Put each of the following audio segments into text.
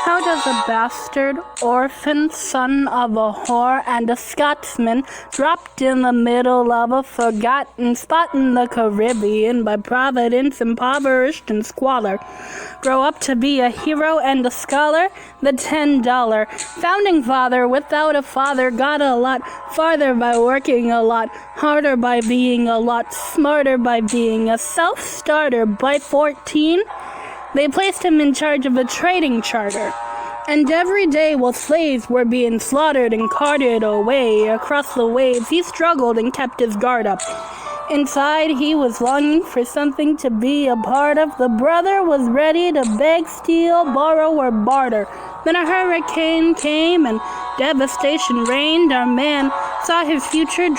How does a bastard, orphan, son of a whore, and a Scotsman, dropped in the middle of a forgotten spot in the Caribbean by Providence, impoverished and squalor, grow up to be a hero and a scholar? The $10 founding father without a father got a lot farther by working a lot harder, by being a lot smarter, by being a self-starter. By 14, they placed him in charge of a trading charter. And every day while slaves were being slaughtered and carted away across the waves, he struggled and kept his guard up. Inside, he was longing for something to be a part of. The brother was ready to beg, steal, borrow, or barter. Then a hurricane came and devastation reigned. Our man saw his future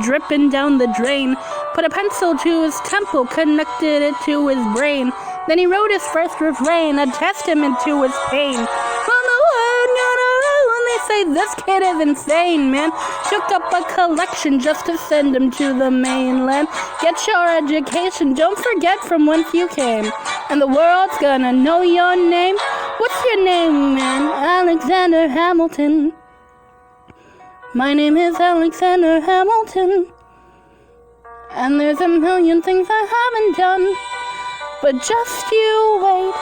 dripping down the drain. Put a pencil to his temple, connected it to his brain. Then he wrote his first refrain, a testament to his pain. Well, the word got around when they say this kid is insane, man. Took up a collection just to send him to the mainland. Get your education, don't forget from whence you came. And the world's gonna know your name. What's your name, man? Alexander Hamilton. My name is Alexander Hamilton. And there's a million things I haven't done. But just you wait,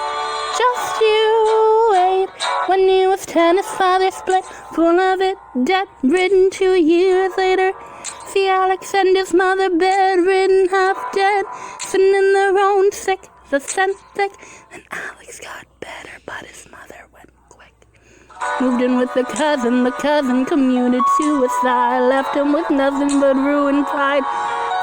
just you wait. When he was 10, his father split, full of it, debt-ridden. 2 years later, see Alex and his mother bedridden, half dead, sitting in their own sick, the scent thick. And Alex got better, but his mother went quick. Moved in with the cousin committed suicide, left him with nothing but ruined pride.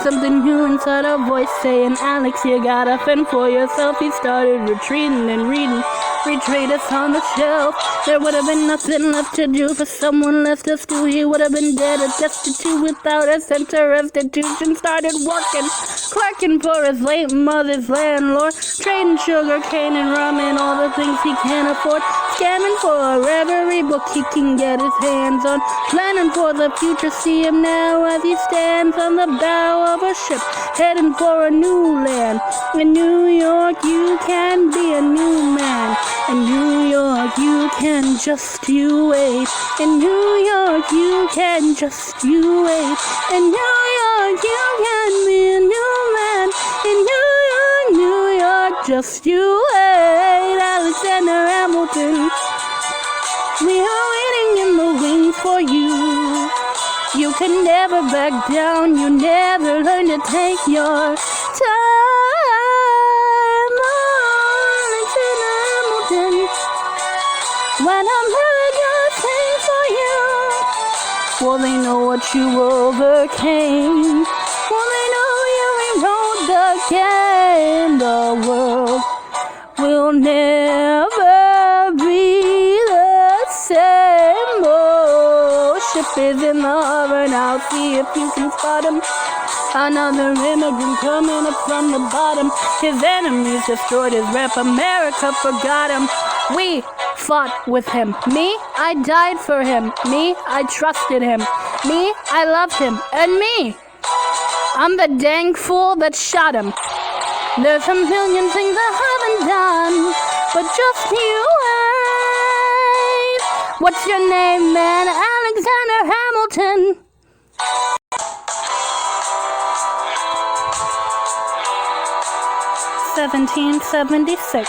Something new inside a voice saying, Alex, you gotta fend for yourself. He started retreating and reading Retreaters on the shelf. There would have been nothing left to do for someone left us to. He would have been dead or destitute without a sense of restitution. Started working, clerking for his late mother's landlord, trading sugar cane and rum and all the things he can't afford, scamming for every book he can get his hands on, planning for the future. See him now as he stands on the bow of a ship, heading for a new land. In New York you can be a new man. In New York you can just you wait. In New York you can just you wait. In New York you can be a new man. In New York, just you wait. Alexander Hamilton, we are waiting in the wings for you. You can never back down, you never learn to take your time. Alexander Hamilton, when America sings for you, well, they know what you overcame. Well, they know you rewrote the game. The world will never be the same. Oh, ship is in the harbor now, see if you can spot him. Another immigrant coming up from the bottom. His enemies destroyed his rep, America forgot him. We fought with him. Me, I died for him. Me, I trusted him. Me, I loved him. And me, I'm the dang fool that shot him. There's a million things I haven't done, but just you wait. What's your name, man? Alexander Hamilton. (1776).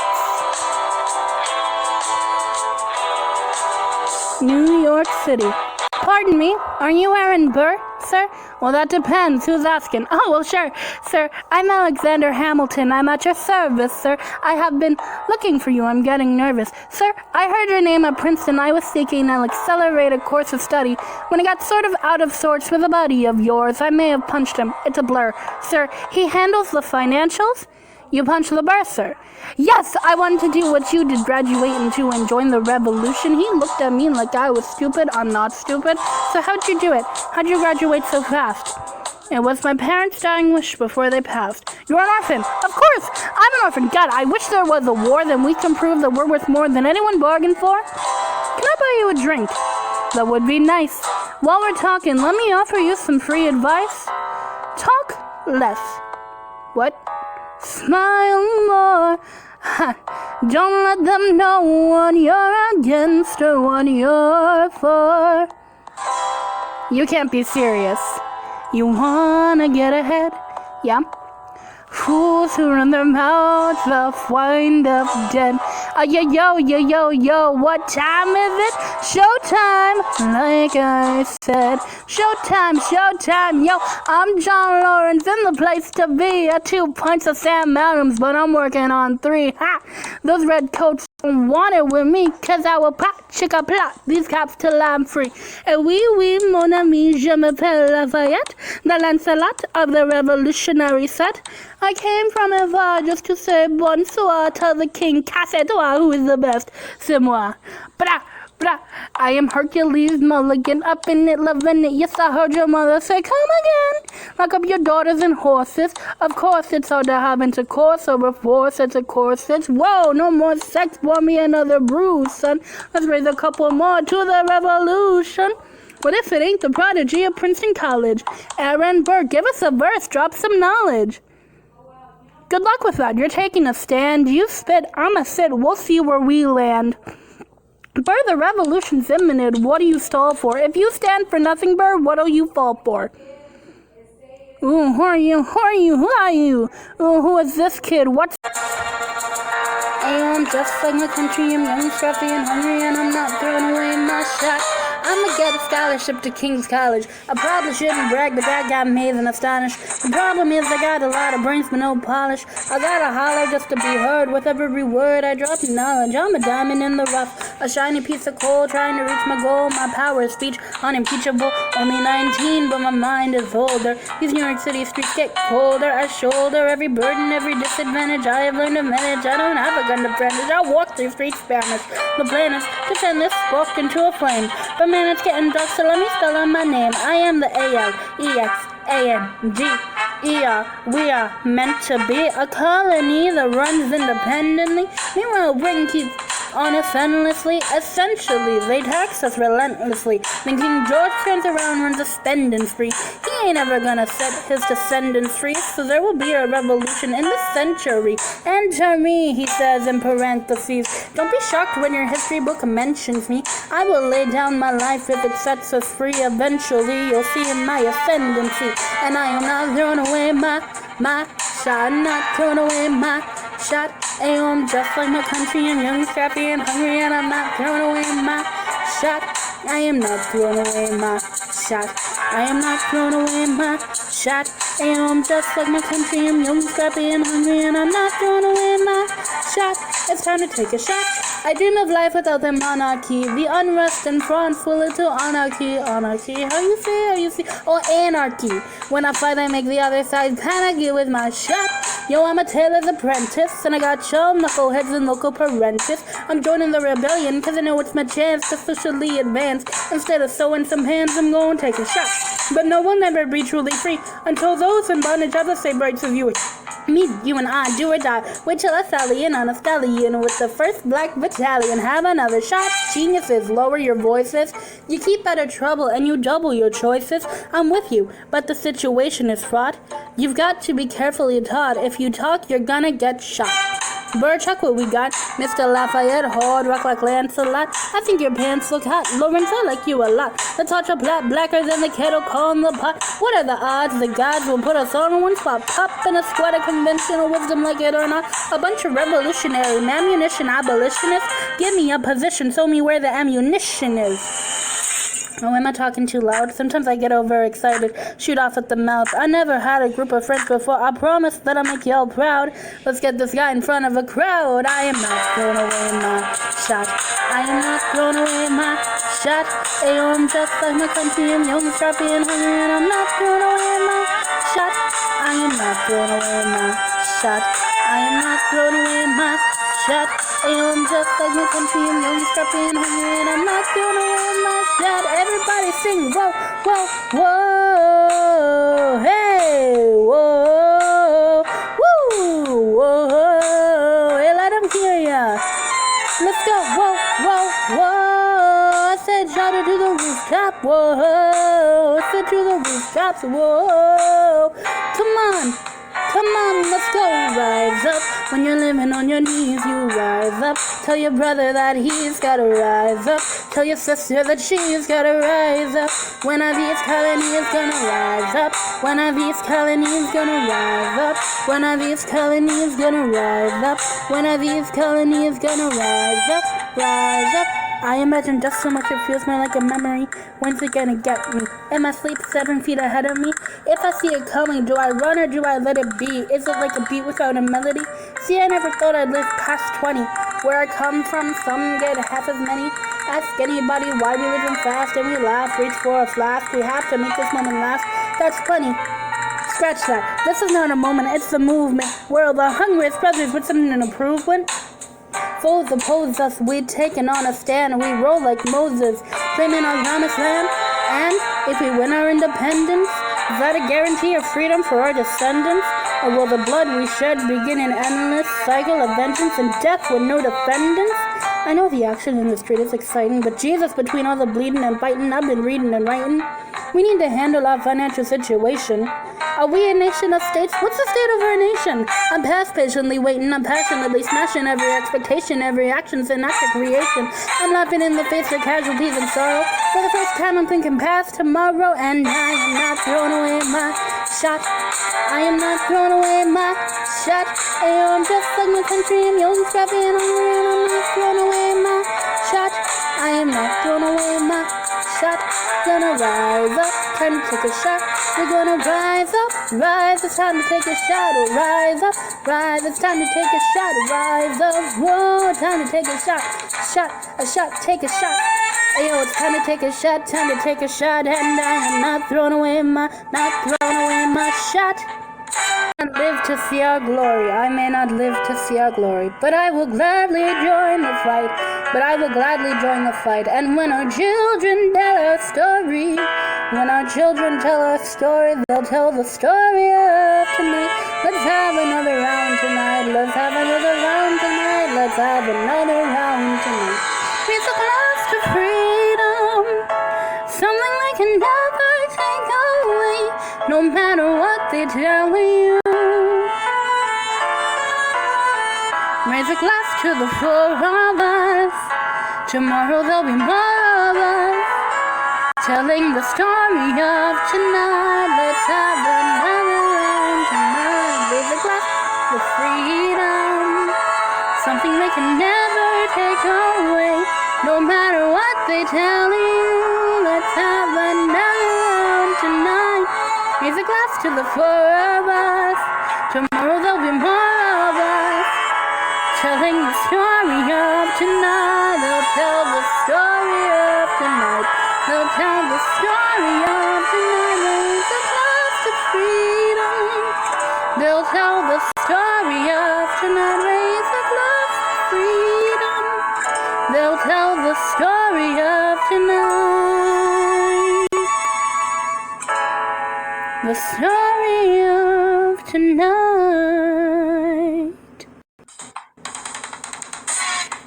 New York City. Pardon me, are you Aaron Burr, sir? Well, that depends. Who's asking? Oh, well, sure. Sir, I'm Alexander Hamilton. I'm at your service, sir. I have been looking for you. I'm getting nervous. Sir, I heard your name at Princeton. I was seeking an accelerated course of study. When I got sort of out of sorts with a buddy of yours, I may have punched him. It's a blur. Sir, he handles the financials? You punched the bursar. Yes, I wanted to do what you did, graduate into and join the revolution. He looked at me like I was stupid. I'm not stupid. So how'd you do it? How'd you graduate so fast? It was my parents' dying wish before they passed. You're an orphan. Of course, I'm an orphan. God, I wish there was a war, then we can prove that we're worth more than anyone bargained for. Can I buy you a drink? That would be nice. While we're talking, let me offer you some free advice. Talk less. What? Smile more. Don't let them know what you're against or what you're for. You can't be serious. You wanna get ahead? Yeah. Fools who run their mouths will wind up dead. Yo, what time is it? Showtime, like I said. Showtime, yo, I'm John Lawrence in the place to be. 2 pints of Sam Adams, but I'm working on 3. Ha! Those red coats don't want it with me, 'cause I will pop, chicka plot, these cops till I'm free. Et oui, mon ami, je m'appelle Lafayette, the Lancelot of the revolutionary set. I came from Eva just to say bonsoir to the king, casse-toi, who is the best, c'est moi. Bra. I am Hercules Mulligan, up in it, loving it. Yes, I heard your mother say, come again. Lock up your daughters and horses. Of course, it's hard to have intercourse over 4 sets of corsets. Whoa, no more sex, pour me another brew, son. Let's raise a couple more to the revolution. What if it ain't the prodigy of Princeton College? Aaron Burr, give us a verse, drop some knowledge. Good luck with that. You're taking a stand. You spit, I'ma sit. We'll see where we land. Burr, the revolution's imminent. What do you stall for? If you stand for nothing, Burr, what'll you fall for? Ooh, who are you? Ooh, who is this kid? What's... I'm just like my country, I'm young, scruffy, and hungry, and I'm not throwing away my shot. I'ma get a scholarship to King's College. I probably shouldn't brag, but that got me and astonished. The problem is I got a lot of brains but no polish. I gotta holler just to be heard. With every word I drop knowledge. I'm a diamond in the rough, a shiny piece of coal trying to reach my goal. My power of speech unimpeachable. Only 19, but my mind is older. These New York City streets get colder. I shoulder every burden, every disadvantage. I have learned to manage. I don't have a gun to brandish. I walk through streets Spanish. The plan is to send this book into a flame. But man, it's getting dark, so let me spell out my name. I am the ALEXANGER. We are meant to be a colony that runs independently. Meanwhile, Britain keeps on us endlessly. Essentially, they tax us relentlessly. Then King George turns around and runs a spending spree. He ain't ever gonna set his descendants free, so there will be a revolution in the century. Enter me, he says in parentheses. Don't be shocked when your history book mentions me. I will lay down my life if it sets us free. Eventually, you'll see my ascendancy. And I am not throwing away my shot. I'm not throwing away my shot. Ayo, I'm just like my country. I'm young, scrappy, and hungry, and I'm not throwing away my shot. I am not throwing away my shot. I am not throwing away my shot. Ayo, I'm just like my country. I'm young, scrappy, and hungry, and I'm not throwing away my shot. It's time to take a shot. I dream of life without the monarchy. The unrest and fraud full into anarchy. How you see? Or anarchy. When I fight, I make the other side panicky with my shot. Yo, I'm a tailor's apprentice, and I got show knuckleheads and local parentis. I'm joining the rebellion, 'cause I know it's my chance to socially advance. Instead of sewing some hands, I'm going to take a shot. But no one ever be truly free until those in bondage have the same rights as you. Me, you, and I, do or die. Wait till I sally in on a stallion with the 1st Black Battalion. Have another shot. Geniuses, lower your voices. You keep out of trouble and you double your choices. I'm with you, but the situation is fraught. You've got to be carefully taught. If you talk, you're gonna get shot. Burr, check what we got. Mr. Lafayette, hard rock like Lancelot. I think your pants look hot. Lawrence, I like you a lot. The touch of plot, blacker than the kettle calling the pot. What are the odds the gods will put us on one spot? Pop in a squad of conventional wisdom, like it or not. A bunch of revolutionary ammunition abolitionists. Give me a position, show me where the ammunition is. Oh, am I talking too loud? Sometimes I get overexcited, shoot off at the mouth. I never had a group of friends before. I promise that I'll make y'all proud. Let's get this guy in front of a crowd. I am not throwing away my shot. I am not throwing away my shot. Ayo, I'm just like my country. I'm young, scrappy, and hungry, and I'm not throwing away my shot. I am not throwing away my shot. I am not throwing away my shot. Ayo, I'm just like my country. I'm young, scrappy, and hungry, and I'm not throwing away my shot. Everybody sing, whoa, whoa, whoa, hey, whoa, woo, whoa, hey, let them hear ya. Let's go, whoa, whoa, whoa. I said shout it to the rooftop, whoa. I said to the rooftops, whoa. Come on, Come on, let's go. Rise up. When you're living on your knees, you rise up. Tell your brother that he's gotta rise up. Tell your sister that she's gotta rise up. One of these colonies gonna rise up. One of these colonies gonna rise up. One of these colonies gonna rise up. One of these colonies gonna rise up. Rise up. I imagine just so much it feels more like a memory. When's it gonna get me? In my sleep 7 feet ahead of me? If I see it coming, do I run or do I let it be? Is it like a beat without a melody? See, I never thought I'd live past 20. Where I come from, some get half as many. Ask anybody why we living fast and we laugh. Reach for a flask, we have to make this moment last. That's plenty. Scratch that. This is not a moment, it's the movement. We're the hungriest brothers with something to prove when foes oppose us, we'd taken on a stand. We roll like Moses, claiming our promised land. And if we win our independence, is that a guarantee of freedom for our descendants? Or will the blood we shed begin an endless cycle of vengeance and death with no defendants? I know the action in the street is exciting, but Jesus, between all the bleeding and fighting, I've been reading and writing. We need to handle our financial situation. Are we a nation of states? What's the state of our nation? I'm past patiently waiting, I'm passionately smashing every expectation, every action's an act of creation. I'm laughing in the face of casualties and sorrow. For the first time I'm thinking past tomorrow, and I am not throwing away my shot. I am not throwing away my shot. Ayo, I'm just like my country, I'm young, scrappy, and hungry, and I'm not throwing away my shot. I am not throwing away my shot. Gonna rise up, time to take a shot. We're gonna rise up, rise, it's time to take a shot. Oh, rise up, rise, it's time to take a shot. Rise up, whoa, time to take a shot. A shot, take a shot. Ayo, it's time to take a shot, time to take a shot. And I am not throwing away my shot. I live to see our glory. I may not live to see our glory, but I will gladly join the fight. And when our children tell our story, they'll tell the story of tonight. Let's have another round tonight. Let's have another round tonight. Let's have another round tonight. It's a close to freedom, something they can never take away, no matter what they tell you. Raise a glass to the four of us. Tomorrow there'll be more of us, telling the story of tonight. Let's have another round tonight. Raise a glass to freedom, something they can never take away, no matter what they tell you. Let's have another round tonight. Raise a glass to the four of us. Tomorrow there'll be more of us, telling the story of tonight. They'll tell the story of tonight. They'll tell the story of tonight. Raise a glass to freedom. They'll tell the story of tonight. Raise a glass to freedom. They'll tell the story of tonight. The story of tonight.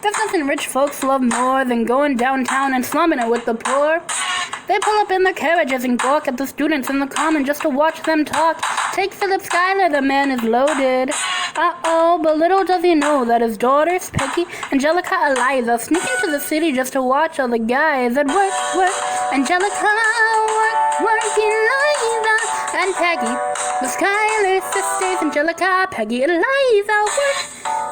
There's nothing rich folks love more than going downtown and slumming it with the poor. They pull up in their carriages and gawk at the students in the common just to watch them talk. Take Philip Schuyler, the man is loaded. Uh-oh, but little does he know that his daughters, Peggy, Angelica, Eliza, sneak into the city just to watch all the guys at work. Angelica, work, Eliza, and Peggy. The Schuyler sisters, Angelica, Peggy, Eliza, work.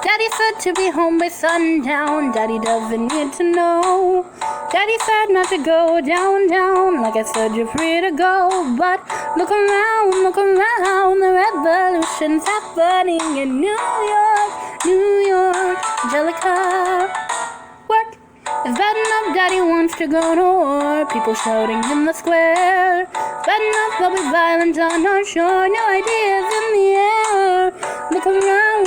Daddy said to be home by sundown. Daddy doesn't need to know. Daddy said not to go downtown. Like I said, you're free to go. But look around, the revolution's happening in New York. Angelica, work. It's bad enough Daddy wants to go to war. People shouting in the square. Bad enough there'll be violence on our shore. No ideas in the air. Look around,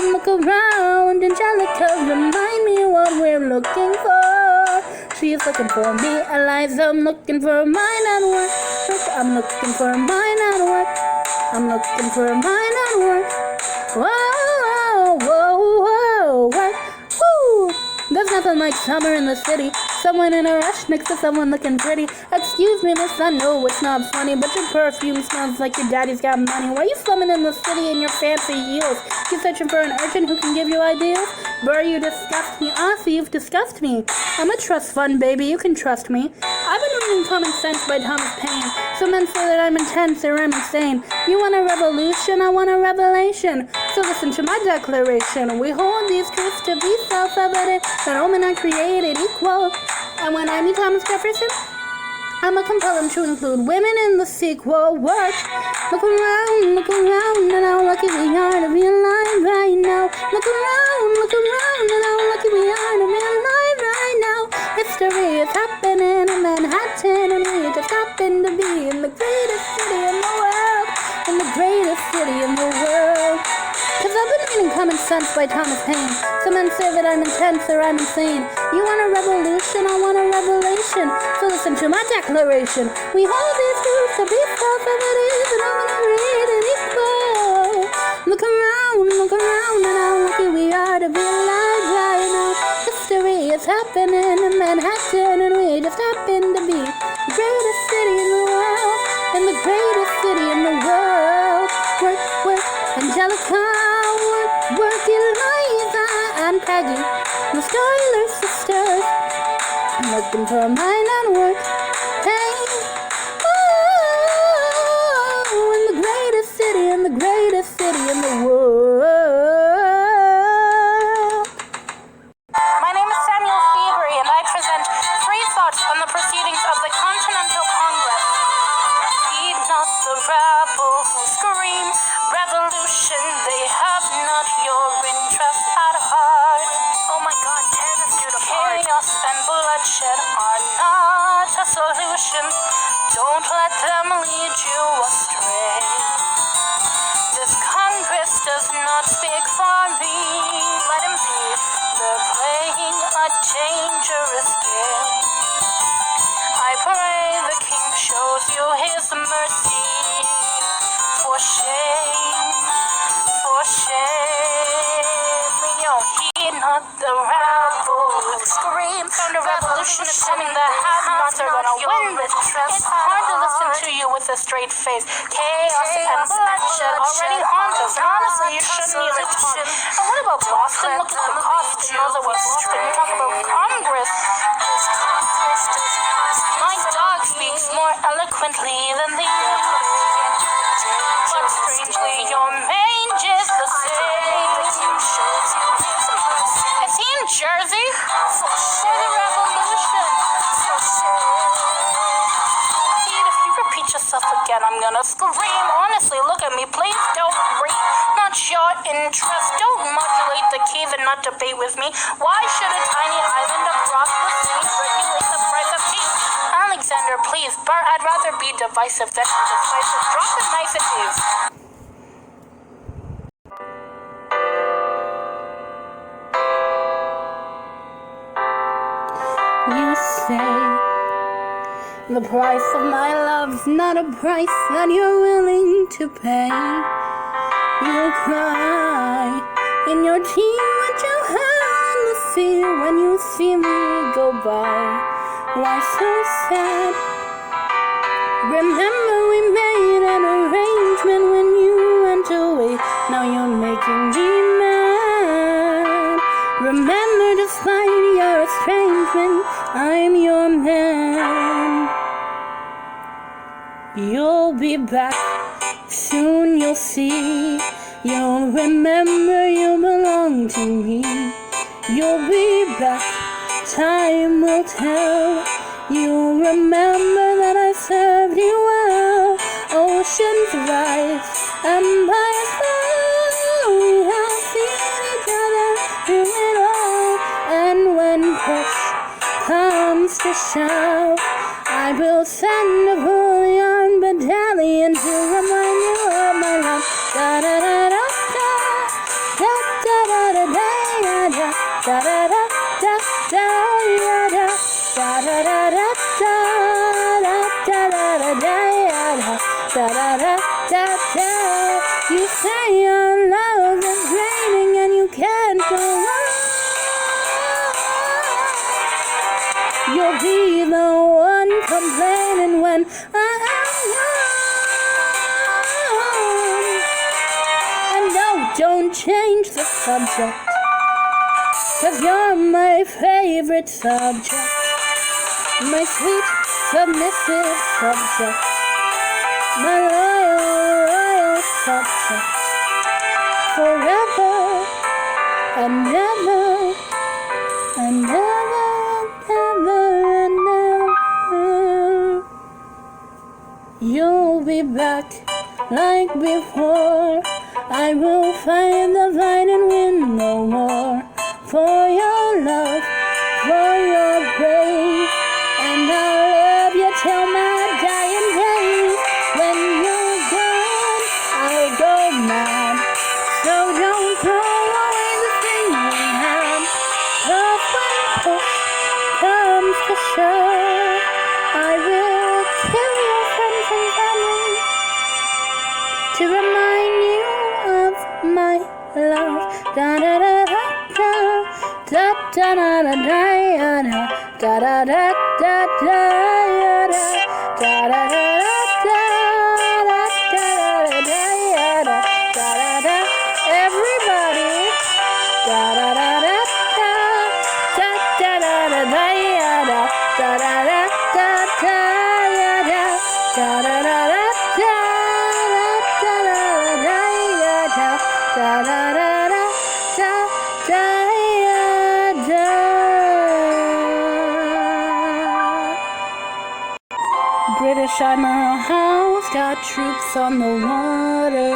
Angelica, remind me what we're looking for. She's looking for me, Eliza, I'm looking for mine at work. I'm looking for mine at work. I'm looking for mine at work. Whoa, work. Woo! There's nothing like summer in the city. Someone in a rush next to someone looking pretty. Excuse me, miss, I know it's not funny, but your perfume smells like your daddy's got money. Why you slumming in the city in your fancy heels? You searching for an urchin who can give you ideas? Burr, you disgust me. Honestly, you've disgusted me. I'm a trust fund, baby. You can trust me. I've been reading Common Sense by Thomas Paine. Some men say that I'm intense or I'm insane. You want a revolution? I want a revelation. So listen to my declaration. We hold these truths to be self-evident, that all men are created equal. And when I meet Thomas Jefferson, I'ma compel him to include women in the sequel. What? Look around, and how lucky we are to be alive right now. Look around, and how lucky we are to be alive right now. History is happening in Manhattan, and we just happen to be in the greatest city in the world. In the greatest city in the world. Cause I've been reading Common Sense by Thomas Paine. Some men say that I'm intense or I'm insane. You want a revolution, I want a revelation. So listen to my declaration. We hold these truths to be self-evident, and I'm gonna read it equal. Look around, and how lucky we are to be alive right now. History is happening in Manhattan, and we just happen to be the greatest city in the world. In the greatest city in the world. Work, Angelica, work, Eliza and Peggy, the Schuyler sisters. I'm looking for a mind and work. Hey, oh, in the greatest city in the world. My name is Samuel Feebery, and I present 3 thoughts on the proceedings of the Continental Congress. Heed not the rabble who scream revolution, they have not your interest at heart. Oh my God, tear this dude apart. Chaos and bloodshed are not a solution. Don't let them lead you astray. This Congress does not speak for me. Let him be. They're playing a dangerous game. I pray the King shows you his mercy. For shame, heed not the rabble who scream. Found a revolution is coming, the have-nots are gonna win this trust. It's hard to listen to you with a straight face. Chaos and bloodshed already haunt us, and honestly, you shouldn't even talk. And what about Boston? Look at the cost, and those that were Boston. You talk about Congress. My dog speaks more eloquently than the but strangely, your mange is the same. Is he in Jersey? For the revolution. Indeed, if you repeat yourself again, I'm gonna scream. Honestly, look at me, please don't read. Not your interest. Don't modulate the key, then not debate with me. Why should a tiny island across the sea regulate the price of tea? Alexander, please, Burr, I'd rather be divisive than indecisive. Drop the niceties. You say the price of my love's not a price that you're willing to pay. You cry in your tea with your hand in the sea when you see me go by. Why so sad? Remember we made an arrangement when you went away. Now you're making me mad. Remember, despite your estrangement, I'm your man. You'll be back, soon you'll see. You'll remember you belong to me. You'll be back, time will tell. You'll remember that I served you well. Oceans rise, empires fall. We have seen each other through it all. And when push comes to shove, I will send a fully armed battalion to remind you of my love. Da da da da da da da da da da da da da da da da. Da da da da da da da da da da da da da da. You say your love is draining and you can't go on. You'll be the one complaining when I am wrong. And no, don't change the subject, 'cause you're my favorite subject, my sweet, submissive subject, my loyal subject, forever and never and never and never and never. You'll be back like before. I will find the fight and win no more. For your love, for your praise, and I'll love you till my dying days. When you're gone, I'll go mad. So don't throw away the thing we had. 'Cause when push comes to shove, I will kill your friends and family to remind you of my love. Da da da da da da da da da da da da da da da da da da. Everybody, da da da da da da da da da da da da da da da da da da. British Admiral Howe's got troops on the water.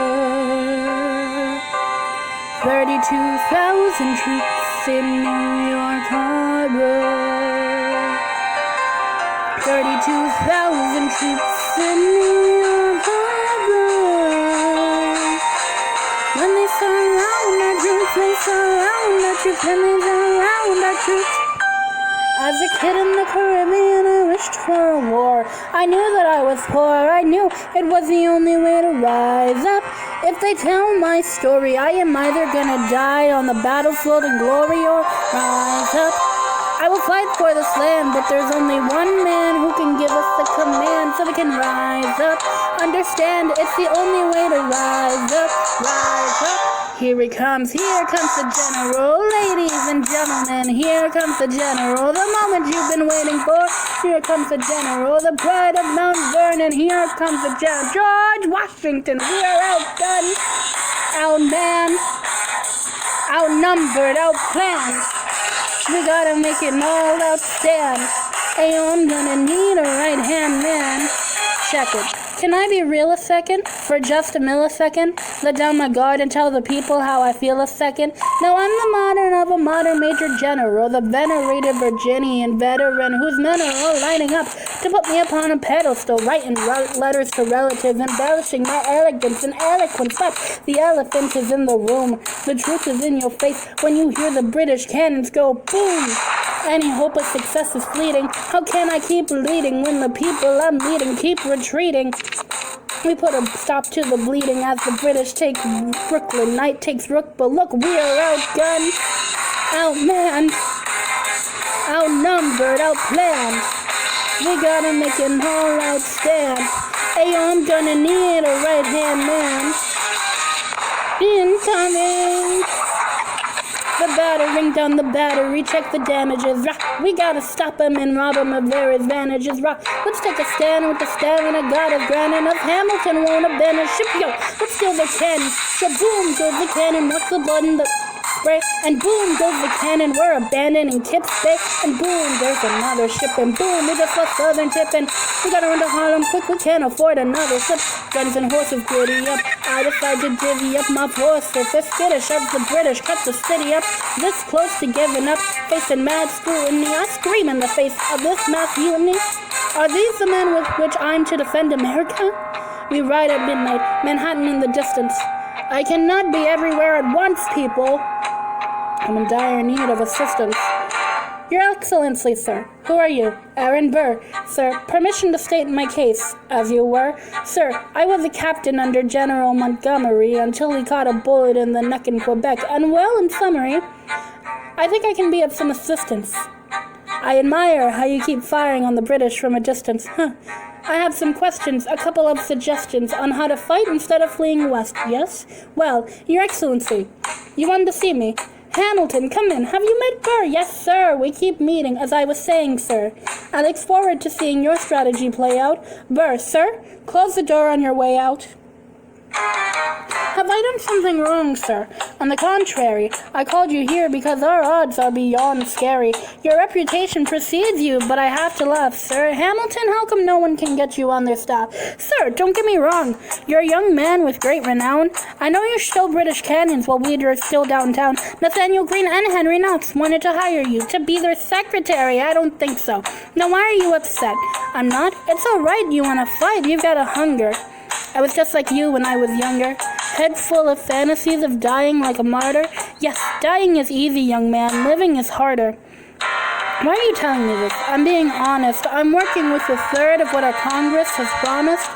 32,000 troops in New York Harbor. 32,000 troops in New York Harbor. When they surround our troops, they surround our troops, and they surround our troops. As a kid in the Caribbean, I wished for a war. I knew that I was poor. I knew it was the only way to rise up. If they tell my story, I am either gonna die on the battlefield in glory or rise up. I will fight for this land, but there's only one man who can give us the command so we can rise up. Understand, it's the only way to rise up, rise up. Here he comes, here comes the general, ladies and gentlemen, here comes the general, the moment you've been waiting for. Here comes the general, the pride of Mount Vernon, here comes the general, George Washington. We are outgunned, outmanned, outnumbered, outplanned. We gotta make it all outstand. Hey, I'm gonna need a right-hand man. Check it. Can I be real a second? For just a millisecond? Let down my guard and tell the people how I feel a second? No, I'm the modern of a modern major general, the venerated Virginian veteran whose men are all lining up to put me upon a pedestal, writing letters to relatives, embellishing my elegance and eloquence. But the elephant is in the room. The truth is in your face when you hear the British cannons go boom. Any hope of success is fleeting. How can I keep leading when the people I'm leading keep retreating? We put a stop to the bleeding as the British take Brooklyn. Night takes Rook, but look, we are outgunned, outmanned, outnumbered, outplanned. We gotta make an all-out stand. Hey, I'm gonna need a right-hand man. Incoming. The battering down the battery, check the damages. We gotta stop them and rob them of their advantages. Let's take a stand with the stamina God has granted us. Hamilton won't abandon ship, yo. Let's steal the cannon. Shaboom goes the cannon. What's the button? The spray. And boom goes the cannon. We're abandoning Kips Bay. And boom, there's another ship. And boom, we just lost Southern Tip. And we gotta run to Harlem quick. We can't afford another ship. Guns and horses giddy up. I decide to divvy up my forces. They're skittish of the British. Cut the city up. This close to giving up. Facing mad scrutiny. I scream in the face of this mass mutiny. Are these the men with which I'm to defend America? We ride at midnight. Manhattan in the distance. I cannot be everywhere at once, people. I'm in dire need of assistance. Your Excellency, sir. Who are you? Aaron Burr. Sir, permission to state my case, as you were. Sir, I was a captain under General Montgomery until he caught a bullet in the neck in Quebec. And well, in summary, I think I can be of some assistance. I admire how you keep firing on the British from a distance. Huh. I have some questions, a couple of suggestions on how to fight instead of fleeing west, yes? Well, Your Excellency, you wanted to see me. Hamilton, come in. Have you met Burr? Yes, sir. We keep meeting, as I was saying, sir. I look forward to seeing your strategy play out. Burr, sir, close the door on your way out. Have I done something wrong, sir? On the contrary, I called you here because our odds are beyond scary. Your reputation precedes you, but I have to laugh, sir. Hamilton, how come no one can get you on their staff? Sir, don't get me wrong. You're a young man with great renown. I know you're still British canyons while we are still downtown. Nathaniel Greene and Henry Knox wanted to hire you to be their secretary. I don't think so. Now, why are you upset? I'm not. It's all right you want to fight. You've got a hunger. I was just like you when I was younger, head full of fantasies of dying like a martyr. Yes, dying is easy, young man. Living is harder. Why are you telling me this? I'm being honest. I'm working with a third of what our Congress has promised.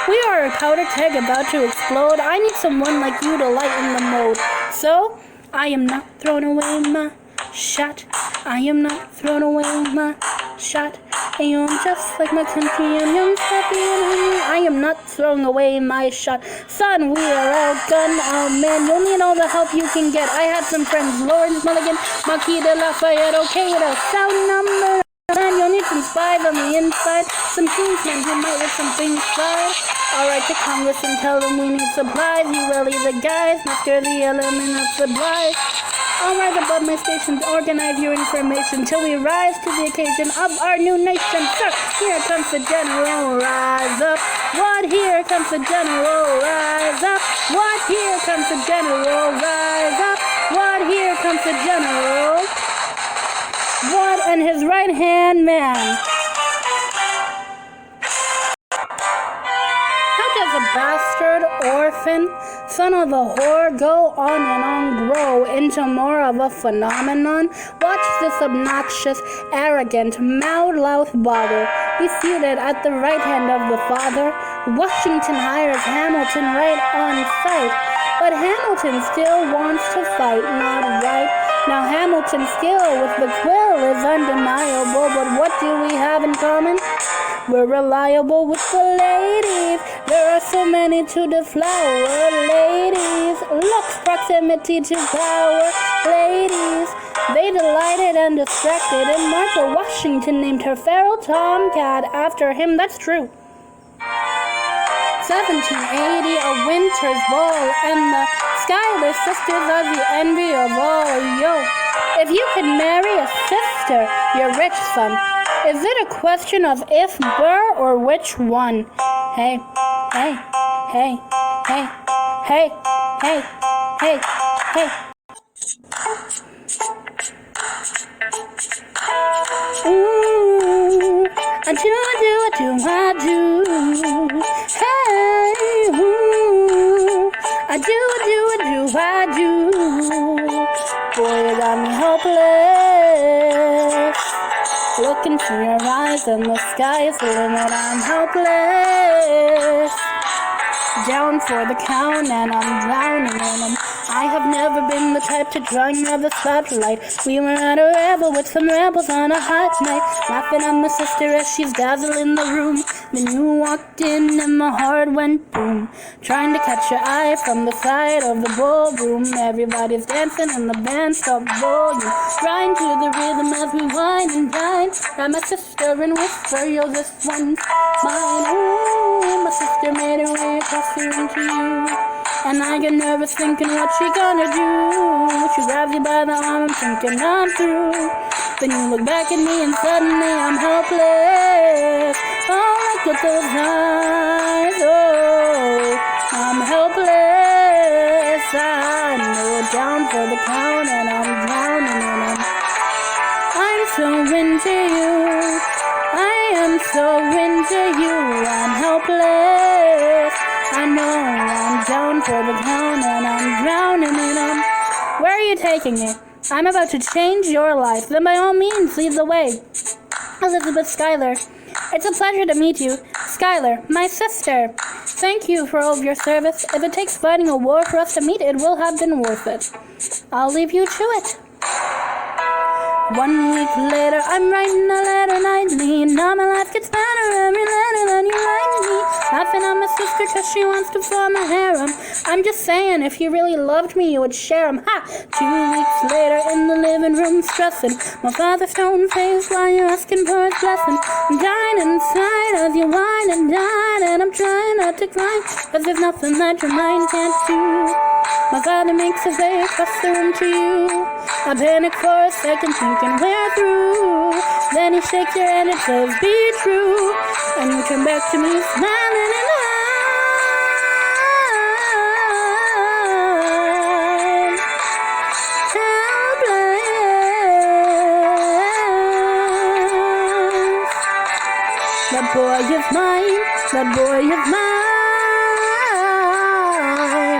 We are a powder keg about to explode. I need someone like you to lighten the mode. So, I am not throwing away my shot. I am not throwing away my shot. Hey, I'm just like my country, and young champion. I am not throwing away my shot. Son, we are outgunned. Oh man, you'll need all the help you can get. I had some friends, Lawrence Mulligan, Marquis de Lafayette, okay with a sound number. Man, you'll need some spies on the inside, some kingsmen who might let some things slide. Alright to Congress and tell them we need supplies. You really the guys, Mr. the element of supplies. Alright, above my station, organize your information till we rise to the occasion of our new nation. Sir, here comes the general, rise up. What? Here comes the general, rise up. What? Here comes the general, rise up. What? Here comes the general. What? And his right-hand man. How does a bastard orphan, son of a whore, go on and on grow into more of a phenomenon? Watch this obnoxious, arrogant, mouth-louthed bother be seated at the right hand of the father. Washington hires Hamilton right on sight, but Hamilton still wants to fight, not right. Now Hamilton's skill with the quill is undeniable, but what do we have in common? We're reliable with the ladies. There are so many to deflower. Ladies, looks, proximity to power. Ladies, they delighted and distracted, and Martha Washington named her feral tomcat after him. That's true. 1780, a winter's ball, and the Schuyler sisters are the envy of all. Yo, if you could marry a sister, you're rich, son. Is it a question of if, Burr, or which one? Hey, hey, hey, hey, hey, hey, hey, hey. Ooh, I do. Hey, ooh, I do. Boy, you got me hopeless. Look into your eyes and the sky is the limit. I'm helpless. Down for the count and I'm drowning in them. I have never been the type to draw near the spotlight. We were at a revel with some rebels on a hot night, laughing at my sister as she's dazzling the room. Then you walked in and my heart went boom, trying to catch your eye from the side of the ballroom. Everybody's dancing and the band stopped volume, grind to the rhythm as we whine and dine. Grab my sister and whisper, yo, this one's mine. Ooh, my sister made her way across the room to you, and I get nervous thinking what she gonna do. She grabs you by the arm, I'm thinking I'm through. Then you look back at me and suddenly I'm helpless. Oh, look at those eyes, oh, I'm helpless. I know down for the count and I'm drowning in them. I'm so into you, I am so into you. I'm helpless. I know I'm down for the count and I'm drowning in them. Where are you taking me? I'm about to change your life. Then by all means, lead the way. Elizabeth Schuyler. It's a pleasure to meet you. Schuyler, my sister. Thank you for all of your service. If it takes fighting a war for us to meet, it will have been worth it. I'll leave you to it. 1 week later, I'm writing a letter nightly. Now my life gets better every letter that you write me. Laughing at my sister cause she wants to form a harem. I'm just saying, if you really loved me, you would share 'em. Ha! 2 weeks later, in the living room, stressing. My father's stone face while you're asking for his blessing. I'm dying inside as you whine and dine, and I'm trying not to cry, cause there's nothing that your mind can't do. My father makes his way across the room to you. I panic for a second, thinking we're through. Then he shakes your hand and says, be true. And you come back to me smiling and I'm helpless. That boy is mine, that boy is mine.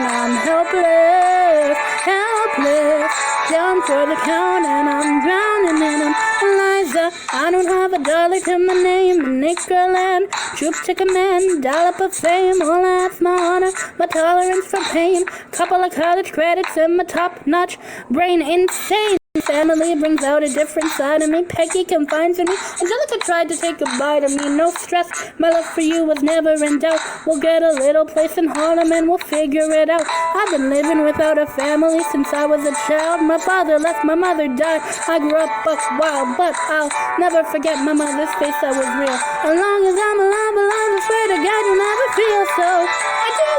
I'm helpless, helpless. Down for the count and I'm drowning in him. Eliza, I don't have a dollar to my name. A nickel and troops to command. Dollop of fame, all that's my honor. My tolerance for pain. Couple of college credits and my top-notch brain. Insane. Family brings out a different side of me. Peggy confides in me. Angelica tried to take a bite of me. No stress, my love for you was never in doubt. We'll get a little place in Harlem and we'll figure it out. I've been living without a family since I was a child. My father left, my mother died. I grew up buck wild, but I'll never forget my mother's face that was real. As long as I'm alive, I swear to God you'll never feel so. I do,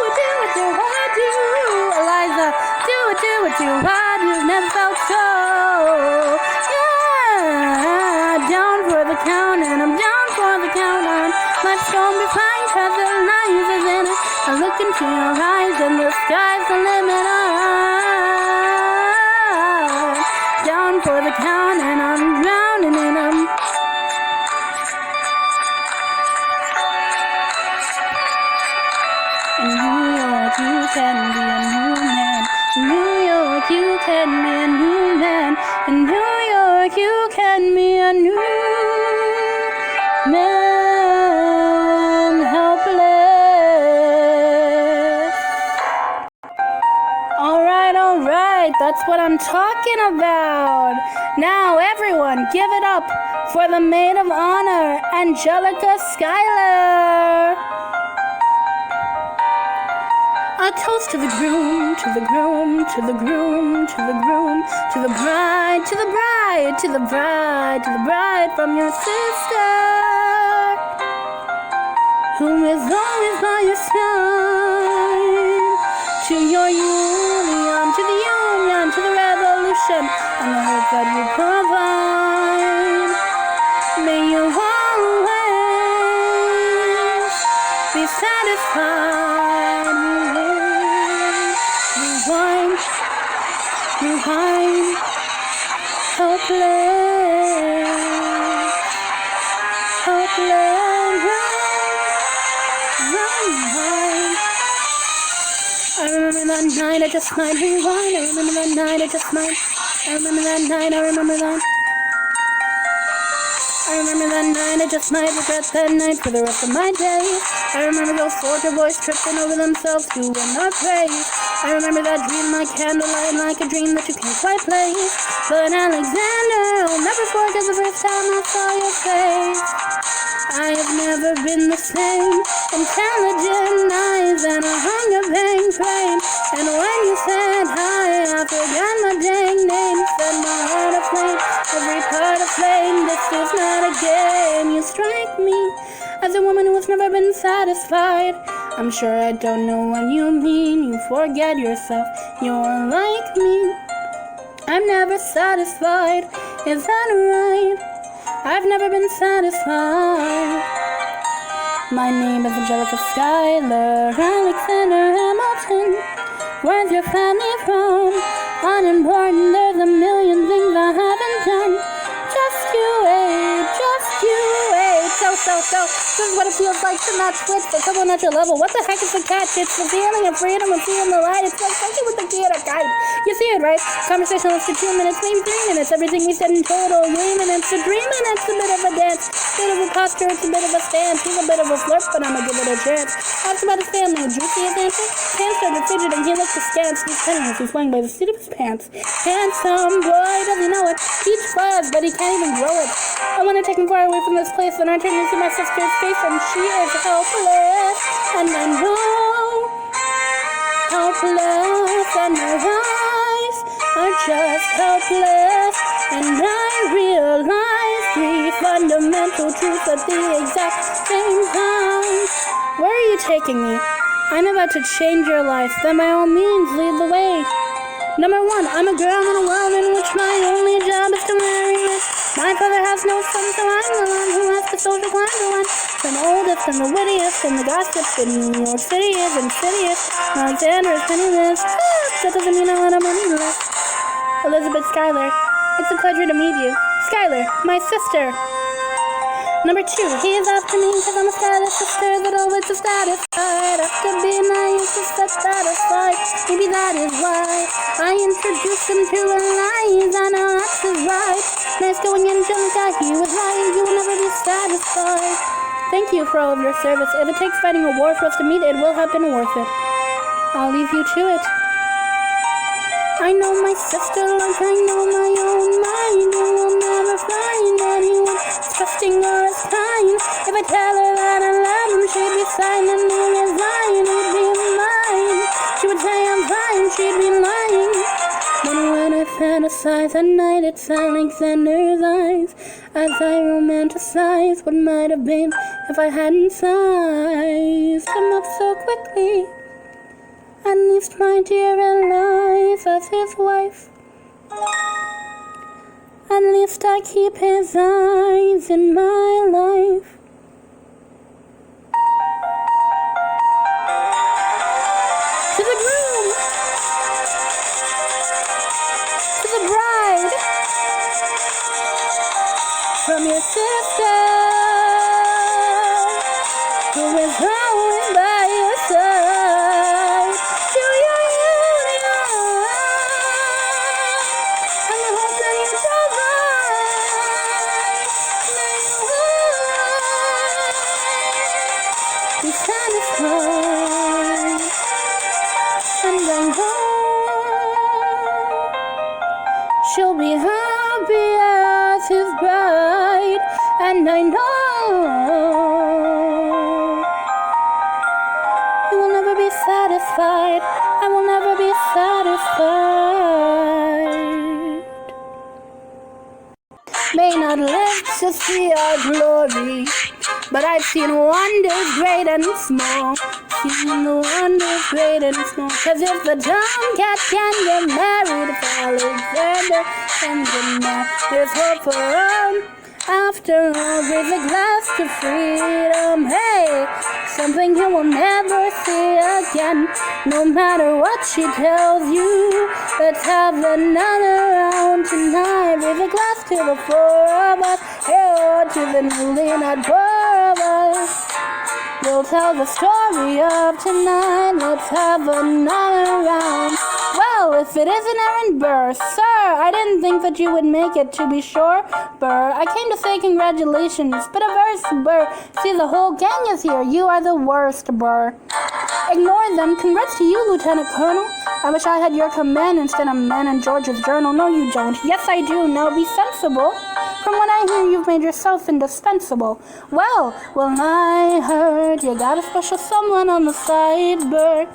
Eliza. Do, I do. Never felt so. Down for the count and I'm down for the count on. Life's gonna be fine cause the life is in it. I look into your eyes and the sky's the limit on. Down for the count and I'm drowning in them. In New York you can be a new man. In New York you can be a new man. In New York you can be a new man, helpless. Alright, that's what I'm talking about. Now everyone, give it up for the maid of honor, Angelica Schuyler. A toast to the groom, to the groom, to the groom, to the groom, to the bride, to the bride, to the bride, to the bride from your sister, who is always by your side. To your union, to the union, to the revolution, and the hope that you provide. May you always be satisfied. Rewind, helpless, I remember that night, I just might rewind. I remember that night, I just might. I remember that night, I remember that. I remember that night, I just might regret that night for the rest of my days. I remember those soldier boys tripping over themselves to win our praise. I remember that dream like candlelight, like a dream that you can't quite place. But Alexander, I'll never forget the first time I saw your face. I have never been the same. Intelligent eyes and a hunger pain train. And when you said hi, I forgot my dang name. Set my heart aflame, every part aflame. This is not a game. You strike me as a woman who has never been satisfied. I'm sure I don't know what you mean. You forget yourself, you're like me. I'm never satisfied, is that right? I've never been satisfied. My name is Angelica Schuyler, Alexander Hamilton. Where's your family from? Unimportant, there's a million things I haven't done. Just you wait, so This is what it feels like to not switch for someone at your level. What the heck is the catch? It's the feeling of freedom and feeling the light. It's like something with the key and a kite. You see it, right? Conversation lasts for 2 minutes, maybe 3 minutes. Everything we said in total, 3 minutes to 3 minutes. A bit of a dance, bit of a posture, it's a bit of a stance. He's a bit of a flirt, but I'ma give it a chance. Asked about his family, juicy his answer. Pants started fidgeting, he looked askance. He's penniless, he's flying by the seat of his pants. Handsome boy, does he know it? Peach fuzz, but he can't even grow it. I want to take him far away from this place, then I turn into my sister's face, and she is helpless. And I know, helpless, and my eyes are just helpless. And I realize 3 fundamental truths at the exact same time. Where are you taking me? I'm about to change your life, then by all means lead the way. Number 1, I'm a girl in a world in which my only job is to marry rich. My father has no son, so I'm the one who has to social climb the one. From the oldest and the wittiest and the gossip in New York City is insidious. Alexander is penniless. That doesn't mean I want a moneyless. Elizabeth Schuyler, it's a pleasure to meet you. Schuyler, my sister. Number 2, he is after me because I'm a status sister that always is satisfied. After being naive to set that aside, maybe that is why I introduced him to a lies. I know that's his right. Nice going Angelica, he was right. You will never be satisfied. Thank you for all of your service. If it takes fighting a war for us to meet, it will have been worth it. I'll leave you to it. I know my sister like I know my own mind. You will never find anyone as trusting or as kind. If I tell her that I love him, she'd be silent and resigned. He'd be mine. She would say I'm fine, she'd be lying. Then when I fantasize at night, it's Alexander's eyes as I romanticize what might have been if I hadn't sized him up so quickly. At least my dear Eliza as his wife. At least I keep his eyes in my life. To the groom, to the bride, from your sister, who is always by your side. To your union, and the hope that you provide. May you be satisfied, and I know she'll be happy as his bride, and I know he will never be satisfied. I will never be satisfied. May not live to see our glory, but I've seen wonders great and small. Seen the wonders great and small. 'Cause if the tomcat can get married, if Alexander can get married, there's hope for him. After all, raise a glass to freedom. Hey, something you will never see again. No matter what she tells you, let's have another round tonight. Raise a glass to the 4 of us. Hey, to the newly not poor of us. We'll tell the story of tonight. Let's have another round. Well, if it isn't Aaron Burr, sir, I didn't think that you would make it, to be sure, Burr. I came to say congratulations. Spit a verse, Burr. See, the whole gang is here. You are the worst, Burr. Ignore them. Congrats to you, Lieutenant Colonel. I wish I had your command instead of Man and George's journal. No, you don't. Yes, I do. Now be sensible. From what I hear, you've made yourself indispensable. Well, I heard you got a special someone on the side, Burr.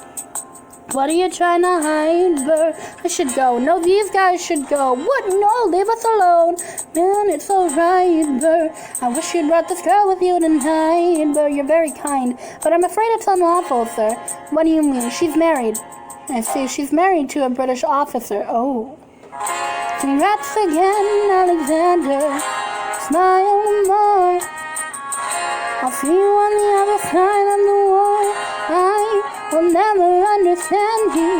What are you trying to hide, Burr? I should go. No, these guys should go. What? No, leave us alone. Man, it's alright, Burr. I wish you'd brought this girl with you tonight, Burr. You're very kind, but I'm afraid it's unlawful, sir. What do you mean? She's married. I see. She's married to a British officer. Oh. Congrats again, Alexander. Smile more. I'll see you on the other side of the wall. I will never understand you.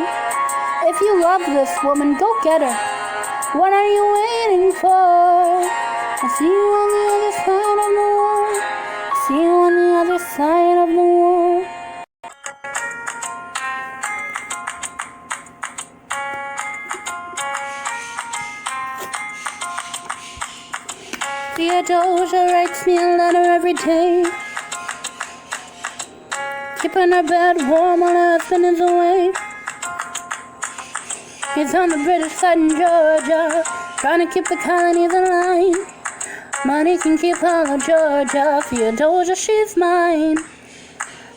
If you love this woman, go get her. What are you waiting for? I'll see you on the other side of the wall. See you on the side of the war. Theodosia writes me a letter every day, keeping her bed warm while her husband is away. He's on the British side in Georgia, trying to keep the colonies aligned. Money can keep all of Georgia, Theodosia, she's mine.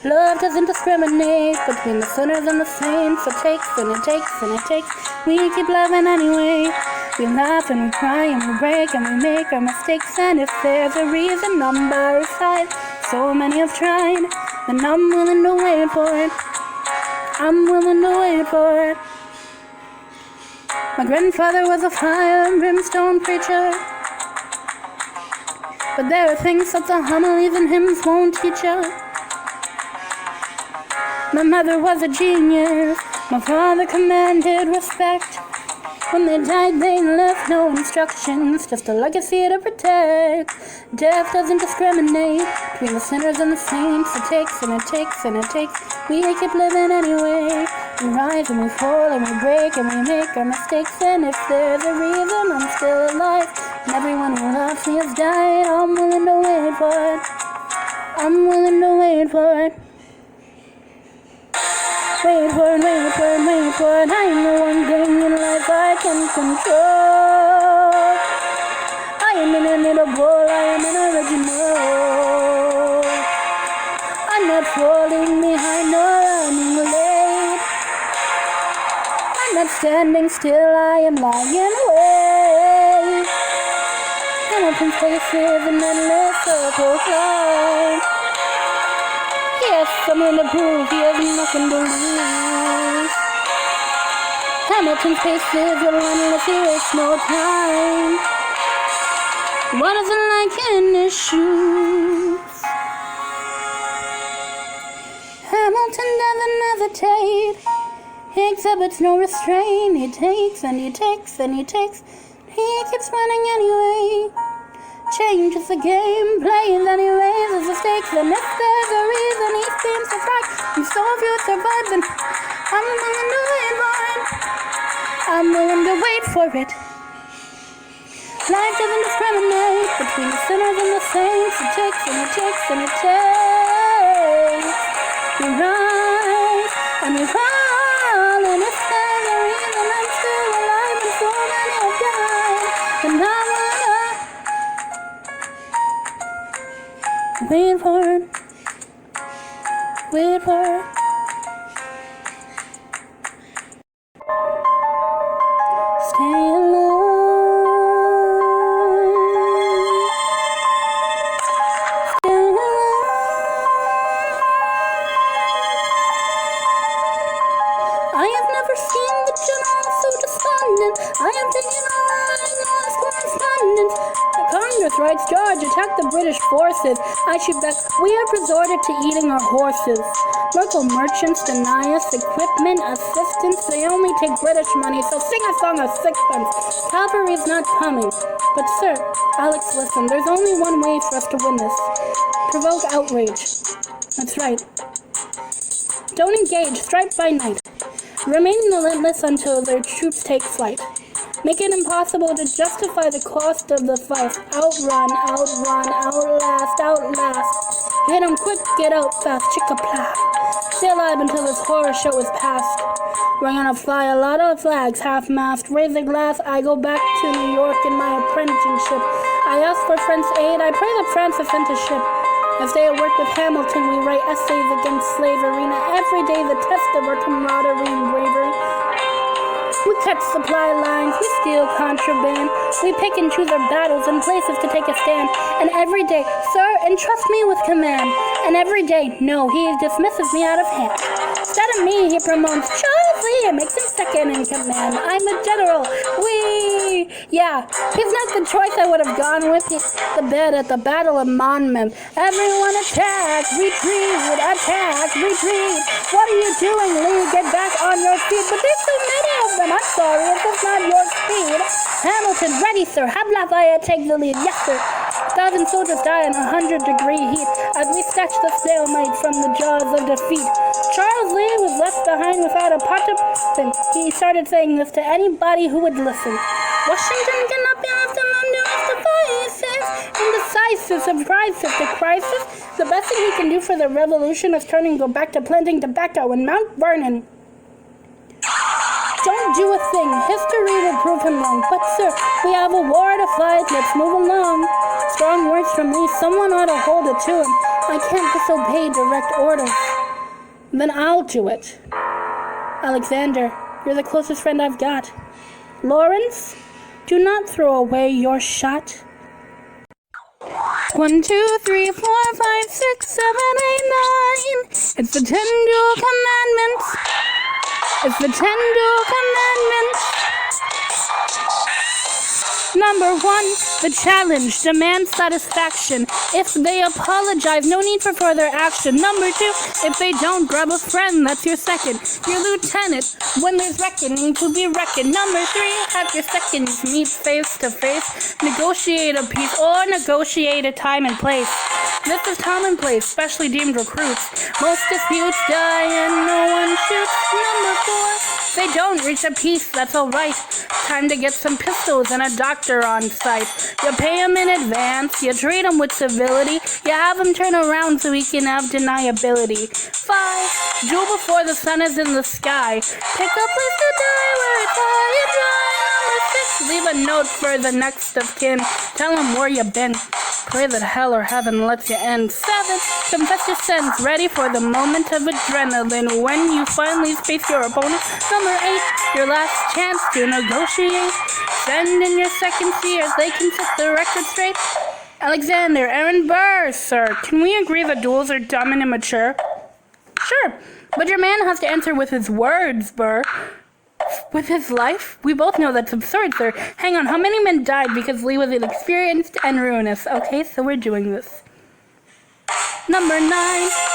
Love doesn't discriminate between the sinners and the saints. It takes and it takes and it takes. We keep loving anyway. We laugh and we cry and we break and we make our mistakes. And if there's a reason on our side, so many have tried, then I'm willing to wait for it. I'm willing to wait for it. My grandfather was a fire and brimstone preacher, but there are things that the homilies and hymns won't teach you. My mother was a genius, my father commanded respect. When they died, they left no instructions, just a legacy to protect. Death doesn't discriminate between the sinners and the saints. It takes and it takes and it takes. We keep living anyway. We rise and we fall and we break and we make our mistakes. And if there's a reason I'm still alive and everyone who loves me has died, I'm willing to wait for it. I'm willing to wait for it. Wait for it, wait for it, wait for it. I'm the one thing in life I can control. I am inimitable, I am unoriginal. I'm not falling behind nor running late. I'm not standing still, I am lying awake. Hamilton's face is an endless circle climb. Yes, something to prove, he has nothing to lose. Hamilton's pace is your endless, he wastes no time. What is it like in his shoes? Hamilton doesn't hesitate, he exhibits no restraint. He takes and he takes and he takes, he keeps winning anyway. Changes the game, plays and he raises the stakes. And if there's a reason he seems to strike, and so few survive, then I'm willing to wait for it. I'm willing to wait for it. Life doesn't discriminate between the sinners and the saints. It takes and it takes and it takes. We rise and we fall, and if there's a reason I'm still alive and so many have died, then I'm wait for it, wait for it. Stay alive, stay alive. I have never seen the general so despondent. I have taken all my lost correspondence. Congress writes, George, attack the British forces. I shoot back, we have resorted to eating our horses. Local merchants deny us equipment, assistance. They only take British money, so sing a song of sixpence. Cavalry's not coming. But sir, Alex, listen, there's only one way for us to win this. Provoke outrage. That's right. Don't engage, strike by night. Remain relentless until their troops take flight. Make it impossible to justify the cost of the fight. Outrun, outrun, outlast, outlast. Hit 'em quick, get out fast, chicka-plah. Stay alive until this horror show is past. We're gonna fly a lot of flags, half-mast. Raise a glass, I go back to New York in my apprenticeship. I ask for French aid, I pray that France has sent a ship. If they had worked with Hamilton, we write essays against slavery. Now every day the test of our camaraderie and bravery. We cut supply lines, we steal contraband. We pick and choose our battles and places to take a stand. And every day, sir, entrust me with command. And every day, no, he dismisses me out of hand. Instead of me, he promotes Charles Lee and makes him second in command. I'm a general. Yeah, he's not the choice I would have gone with. He's the bed at the Battle of Monmouth. Everyone attack, retreat, attack, retreat. What are you doing, Lee? Get back on your feet. But there's so many of them. I'm sorry, if it's not your speed. Hamilton, ready, sir. Have Lafayette take the lead. Yes, sir. 1,000 soldiers die in 100-degree heat as we snatch the stalemate from the jaws of defeat. Charles Lee was left behind without a partisan. He started saying this to anybody who would listen. Washington cannot be left alone to us the voices. Indecisive, surprised at the crisis. The best thing he can do for the revolution is turn and go back to planting tobacco in Mount Vernon. Don't do a thing. History will prove him wrong. But sir, we have a war to fight. Let's move along. Strong words from Lee. Someone ought to hold it to him. I can't disobey direct orders. Then I'll do it. Alexander, you're the closest friend I've got. Lawrence, do not throw away your shot. 1, 2, 3, 4, 5, 6, 7, 8, 9. It's the 10 dual commandments. It's the 10 dual commandments. Number 1, the challenge demands satisfaction. If they apologize, no need for further action. Number 2, if they don't, grab a friend, that's your second. Your lieutenant, when there's reckoning to be reckoned. Number 3, have your seconds meet face to face. Negotiate a peace or negotiate a time and place. This is commonplace, specially deemed recruits. Most disputes die and no one shoots. Number 4, they don't reach a peace, that's alright. Time to get some pistols and a doctor on site. You pay him in advance, you treat him with civility, you have him turn around so he can have deniability. 5, do before the sun is in the sky. Pick a place to die where it's high and dry. Number 6, leave a note for the next of kin. Tell him where you've been. Pray that hell or heaven lets you end. 7, confess your sins, ready for the moment of adrenaline when you finally face your opponent. Number 8, your last chance to negotiate. Send in your second seers, they can set the record straight. Alexander, Aaron Burr, sir, can we agree that duels are dumb and immature? Sure, but your man has to answer with his words, Burr. With his life? We both know that's absurd, sir. Hang on, how many men died because Lee was inexperienced and ruinous? Okay, so we're doing this. Number 9,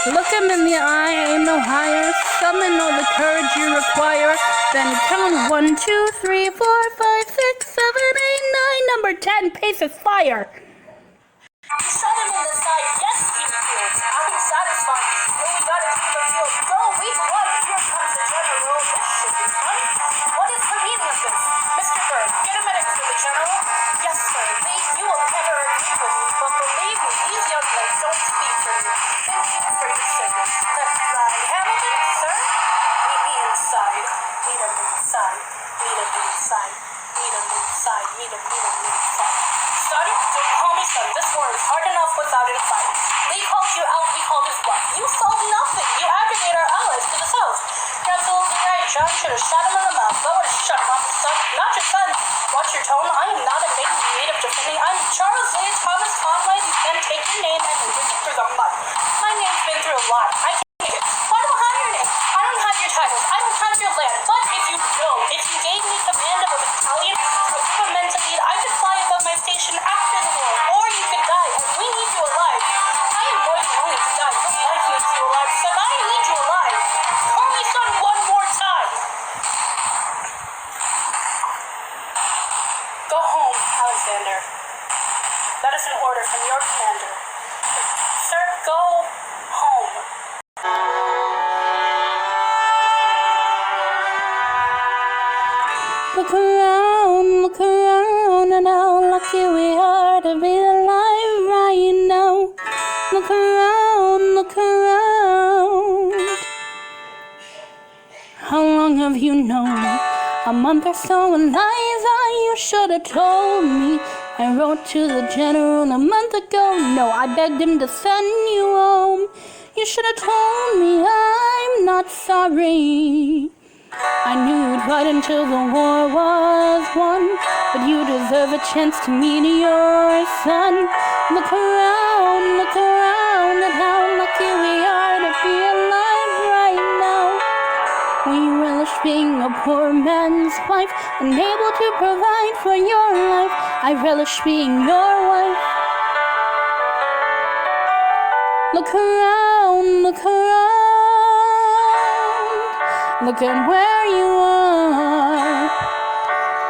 look him in the eye, aim no higher. Summon all the courage you require. Then count 1, 2, 3, 4, 5, 6, 7, 8, 9. Number 10, pace is fire. You shot him in the side, yes, Greenfield. I'm satisfied. When we got into the field, go, we've won. Here comes the general. This should be fun. What is the meaning of this? Mr. Bird, get a medic for the general. Yes, sir. Lee, you will never agree with me, but believe me, these young men don't speak for me. Thank you for your service. Left, right. Hamilton, sir? Meet me inside. Meet him inside. Meet him inside. Meet him inside. Meet him inside. Son, don't call me son. This war is hard enough without it a fight. Lee called you out, we called his bluff. You solved nothing. You aggravate our allies to the south. You're absolutely right. John should have shot him in the mouth. That would have shut him off, son. Not your son. Watch your tone. I am not a native defending. I'm Charles Lee Thomas Conway. You can take your name and move it through the mud. My name's been through a lot. I can take it. Why do I have your name? I don't have your titles. I don't have your land. But if you gave me command of a battalion, a group of men to lead, I could fly above my station after the war. Or you could die, and we need you alive. I am more than willing to die. Your life needs you alive, son. I need you alive. Call me son one more time. Go home, Alexander. That is an order from your commander. Sir, go home. Look around, and how lucky we are to be alive right now. Look around, look around. How long have you known? A month or so, Eliza, you should have told me. I wrote to the general a month ago. No, I begged him to send you home. You should have told me I'm not sorry. I knew you'd fight until the war was won, but you deserve a chance to meet your son. Look around at how lucky we are to be alive right now. We relish being a poor man's wife, unable to provide for your life. I relish being your wife. Look around, look around. Look at where you are.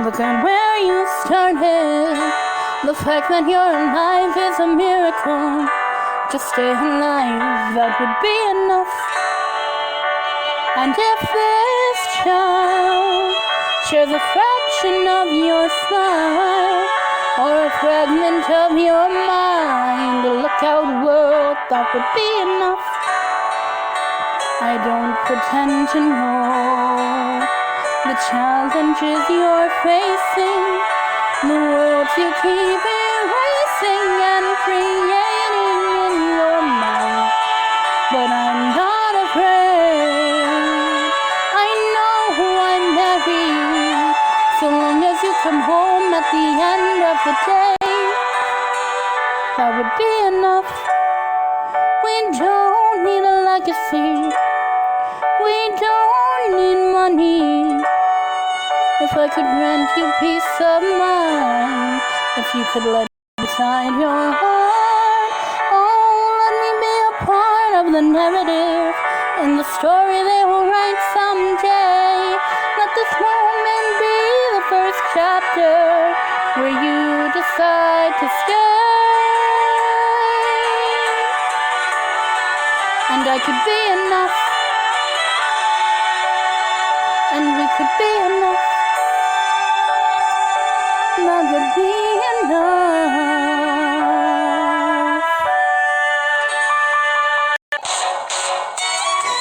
Look at where you started. The fact that you're alive is a miracle. Just stay alive, that would be enough. And if this child shares a fraction of your smile, or a fragment of your mind, look out world, that would be enough. I don't pretend to know the challenges you're facing, the worlds you keep erasing and creating in your mind. But I'm not afraid, I know who I'm married, so long as you come home at the end of the day, that would be enough. We don't need a legacy, we don't need money. If I could grant you peace of mind, if you could let me inside your heart, oh, let me be a part of the narrative in the story they will write someday. Let this moment be the first chapter where you decide to stay. And I could be enough, and we could be enough. That would be enough.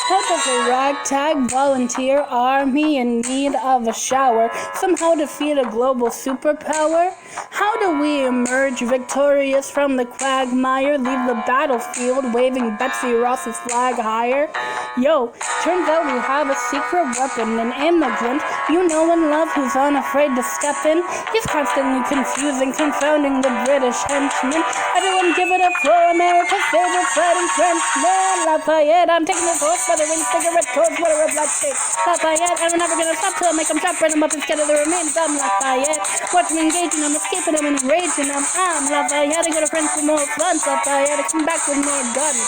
How does a ragtag volunteer army in need of a shower somehow defeat a global superpower? How do we emerge victorious from the quagmire, leave the battlefield waving Betsy Ross's flag higher? Yo, turns out we have a secret weapon, an immigrant you know and love who's unafraid to step in. He's constantly confusing, confounding the British henchmen. Everyone give it up for America's favorite fighting Frenchman, Lafayette. I'm taking this horse by the ring, cigarette codes, what a red light shake. Lafayette, and I'm never gonna stop till I make them chop, burn them up and scatter the remains. I'm Lafayette. Watch me engaging, I'm escaping them and enraging them. I'm Lafayette. I go to France for more fun. Lafayette. I come back with more guns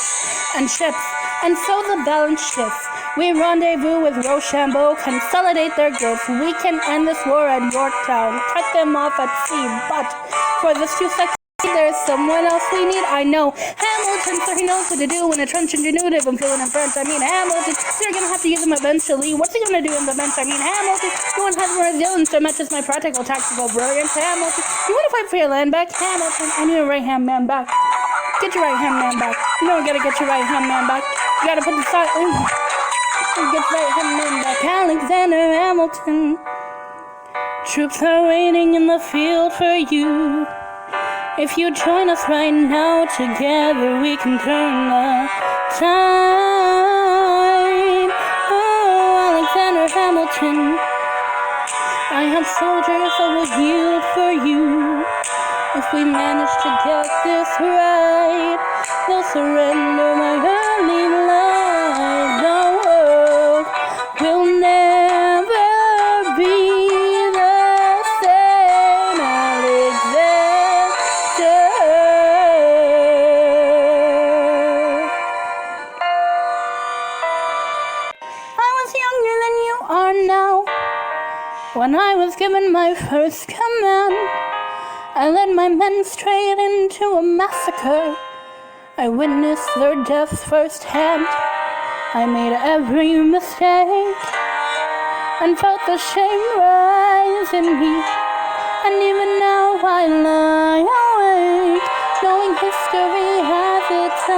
and ships. And so the balance shifts. We rendezvous with Rochambeau, consolidate their gifts. We can end this war at Yorktown, cut them off at sea. But for this too sexy, there's someone else we need. I know Hamilton, so he knows what to do when a trench ingenuitive. I'm feeling in French. I mean Hamilton, so you're gonna have to use him eventually. What's he gonna do in the bench? I mean Hamilton, no one has more resilience to match my practical tactical brilliance. Hamilton, you wanna fight for your land back? Hamilton, I need a right hand man back. Get your right hand man back. You know you gotta get your right hand man back. You gotta put the side. Get right hand man back. Alexander Hamilton. Troops are waiting in the field for you. If you join us right now, together we can turn the tide. Oh, Alexander Hamilton, I have soldiers that will yield for you. If we manage to get this right, they'll surrender my early life. The world will never be the same, Alexander. I was younger than you are now, when I was given my first command. I led my men straight into a massacre. I witnessed their deaths firsthand. I made every mistake and felt the shame rise in me. And even now I lie awake, knowing history has its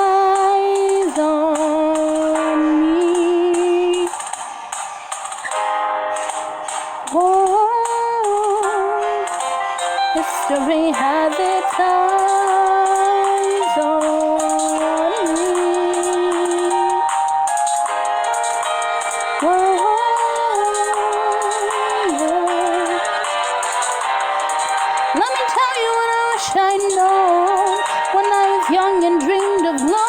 eyes on me. Oh, history has its eyes on me. Whoa, yeah. Let me tell you what I wish I'd known when I was young and dreamed of love.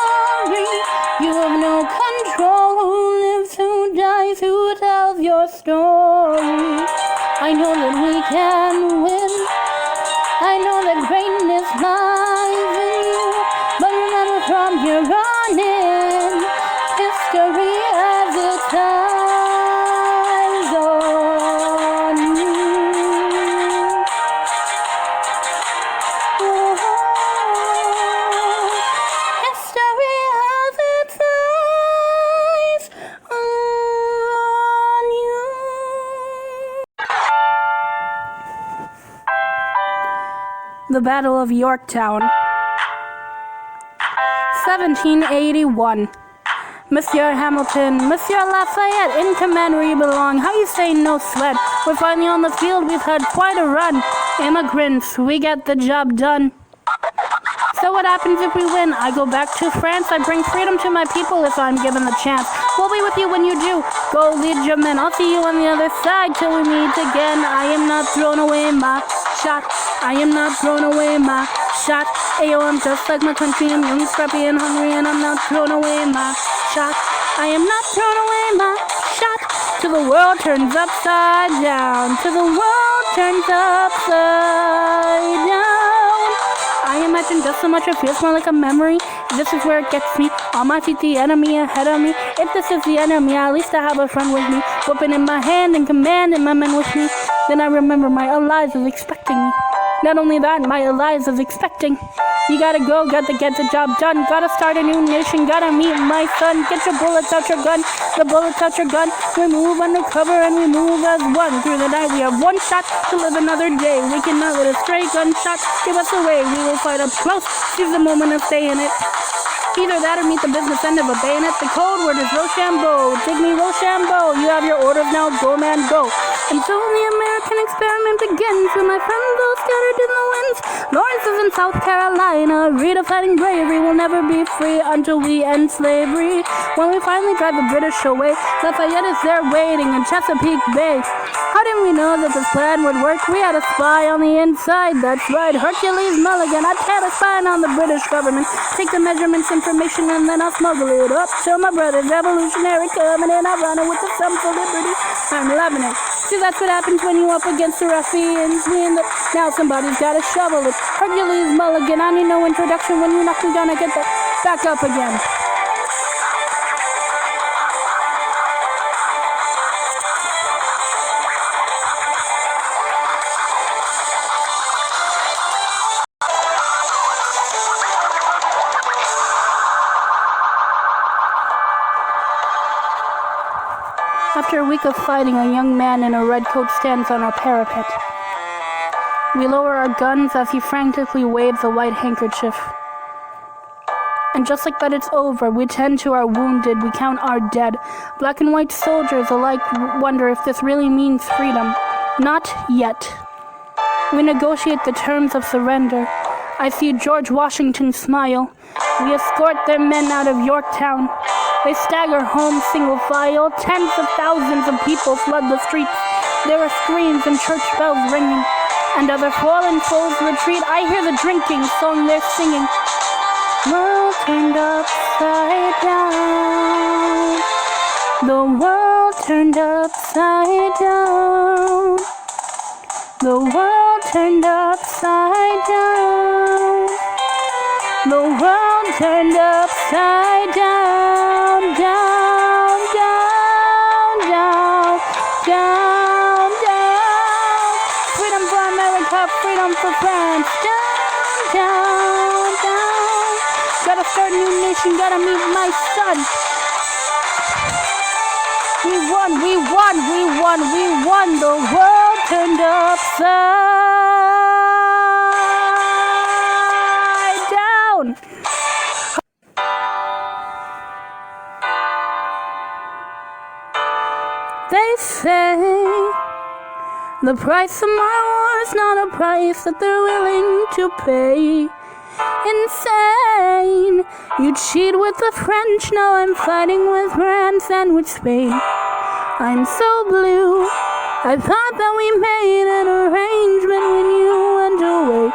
the Battle of Yorktown. 1781. Monsieur Hamilton, Monsieur Lafayette, in command where you belong. How you say no sweat? We're finally on the field, we've had quite a run. Immigrants, we get the job done. So what happens if we win? I go back to France, I bring freedom to my people if I'm given the chance. We'll be with you when you do. Go lead your men, I'll see you on the other side till we meet again. I am not throwing away my shot. I am not throwing away my shot. Ayo, I'm just like my country, I'm young, scrappy, and hungry, and I'm not throwing away my shot. I am not throwing away my shot. Till the world turns upside down. Till the world turns upside down. I imagine just so much it feels more like a memory. This is where it gets me. On my feet, the enemy ahead of me. If this is the enemy, at least I have a friend with me. Weapon in my hand and command and my men with me. Then I remember my Eliza is expecting me. Not only that, my Eliza is expecting. You gotta go, get the job done. Gotta start a new nation, gotta meet my son. Get your bullets out your gun, the bullets out your gun. We move undercover and we move as one. Through the night we have one shot to live another day. We cannot let a stray gunshot give us away. We will fight up close, seize the moment of staying it. Either that or meet the business end of a bayonet. The code word is Rochambeau. Dig me Rochambeau. You have your orders now, go man, go. And so the American experiment begins. With my friends all scattered in the winds. Lawrence is in South Carolina. Redefining bravery will never be free until we end slavery. When we finally drive the British away, Lafayette is there waiting in Chesapeake Bay. How did we know that this plan would work? We had a spy on the inside, that's right, Hercules Mulligan. I had a spy on the British government. Take the measurements, information, and then I'll smuggle it up to my brother's revolutionary coming in. I run it with the sum for liberty. I'm loving it. See, that's what happens when you up against the ruffians. Now somebody's gotta shovel it. Hercules Mulligan, I need no introduction. When you knock me down, I get back up again. After a week of fighting, a young man in a red coat stands on our parapet. We lower our guns as he frantically waves a white handkerchief. And just like that it's over, we tend to our wounded, we count our dead. Black and white soldiers alike wonder if this really means freedom. Not yet. We negotiate the terms of surrender. I see George Washington smile. We escort their men out of Yorktown. They stagger home single file. Tens of thousands of people flood the streets. There are screams and church bells ringing. And other fallen foes retreat. I hear the drinking song they're singing. World turned upside down. The world turned upside down. The world turned upside down. The world turned upside down, down, down, down, down, down. Freedom for America, freedom for France. Down, down, down. Gotta start a new nation, gotta meet my son. We won, we won, we won, we won. The world turned upside down. They say the price of my war is not a price that they're willing to pay. Insane. You cheat with the French, now I'm fighting with France and with Spain. I'm so blue. I thought that we made an arrangement when you went away.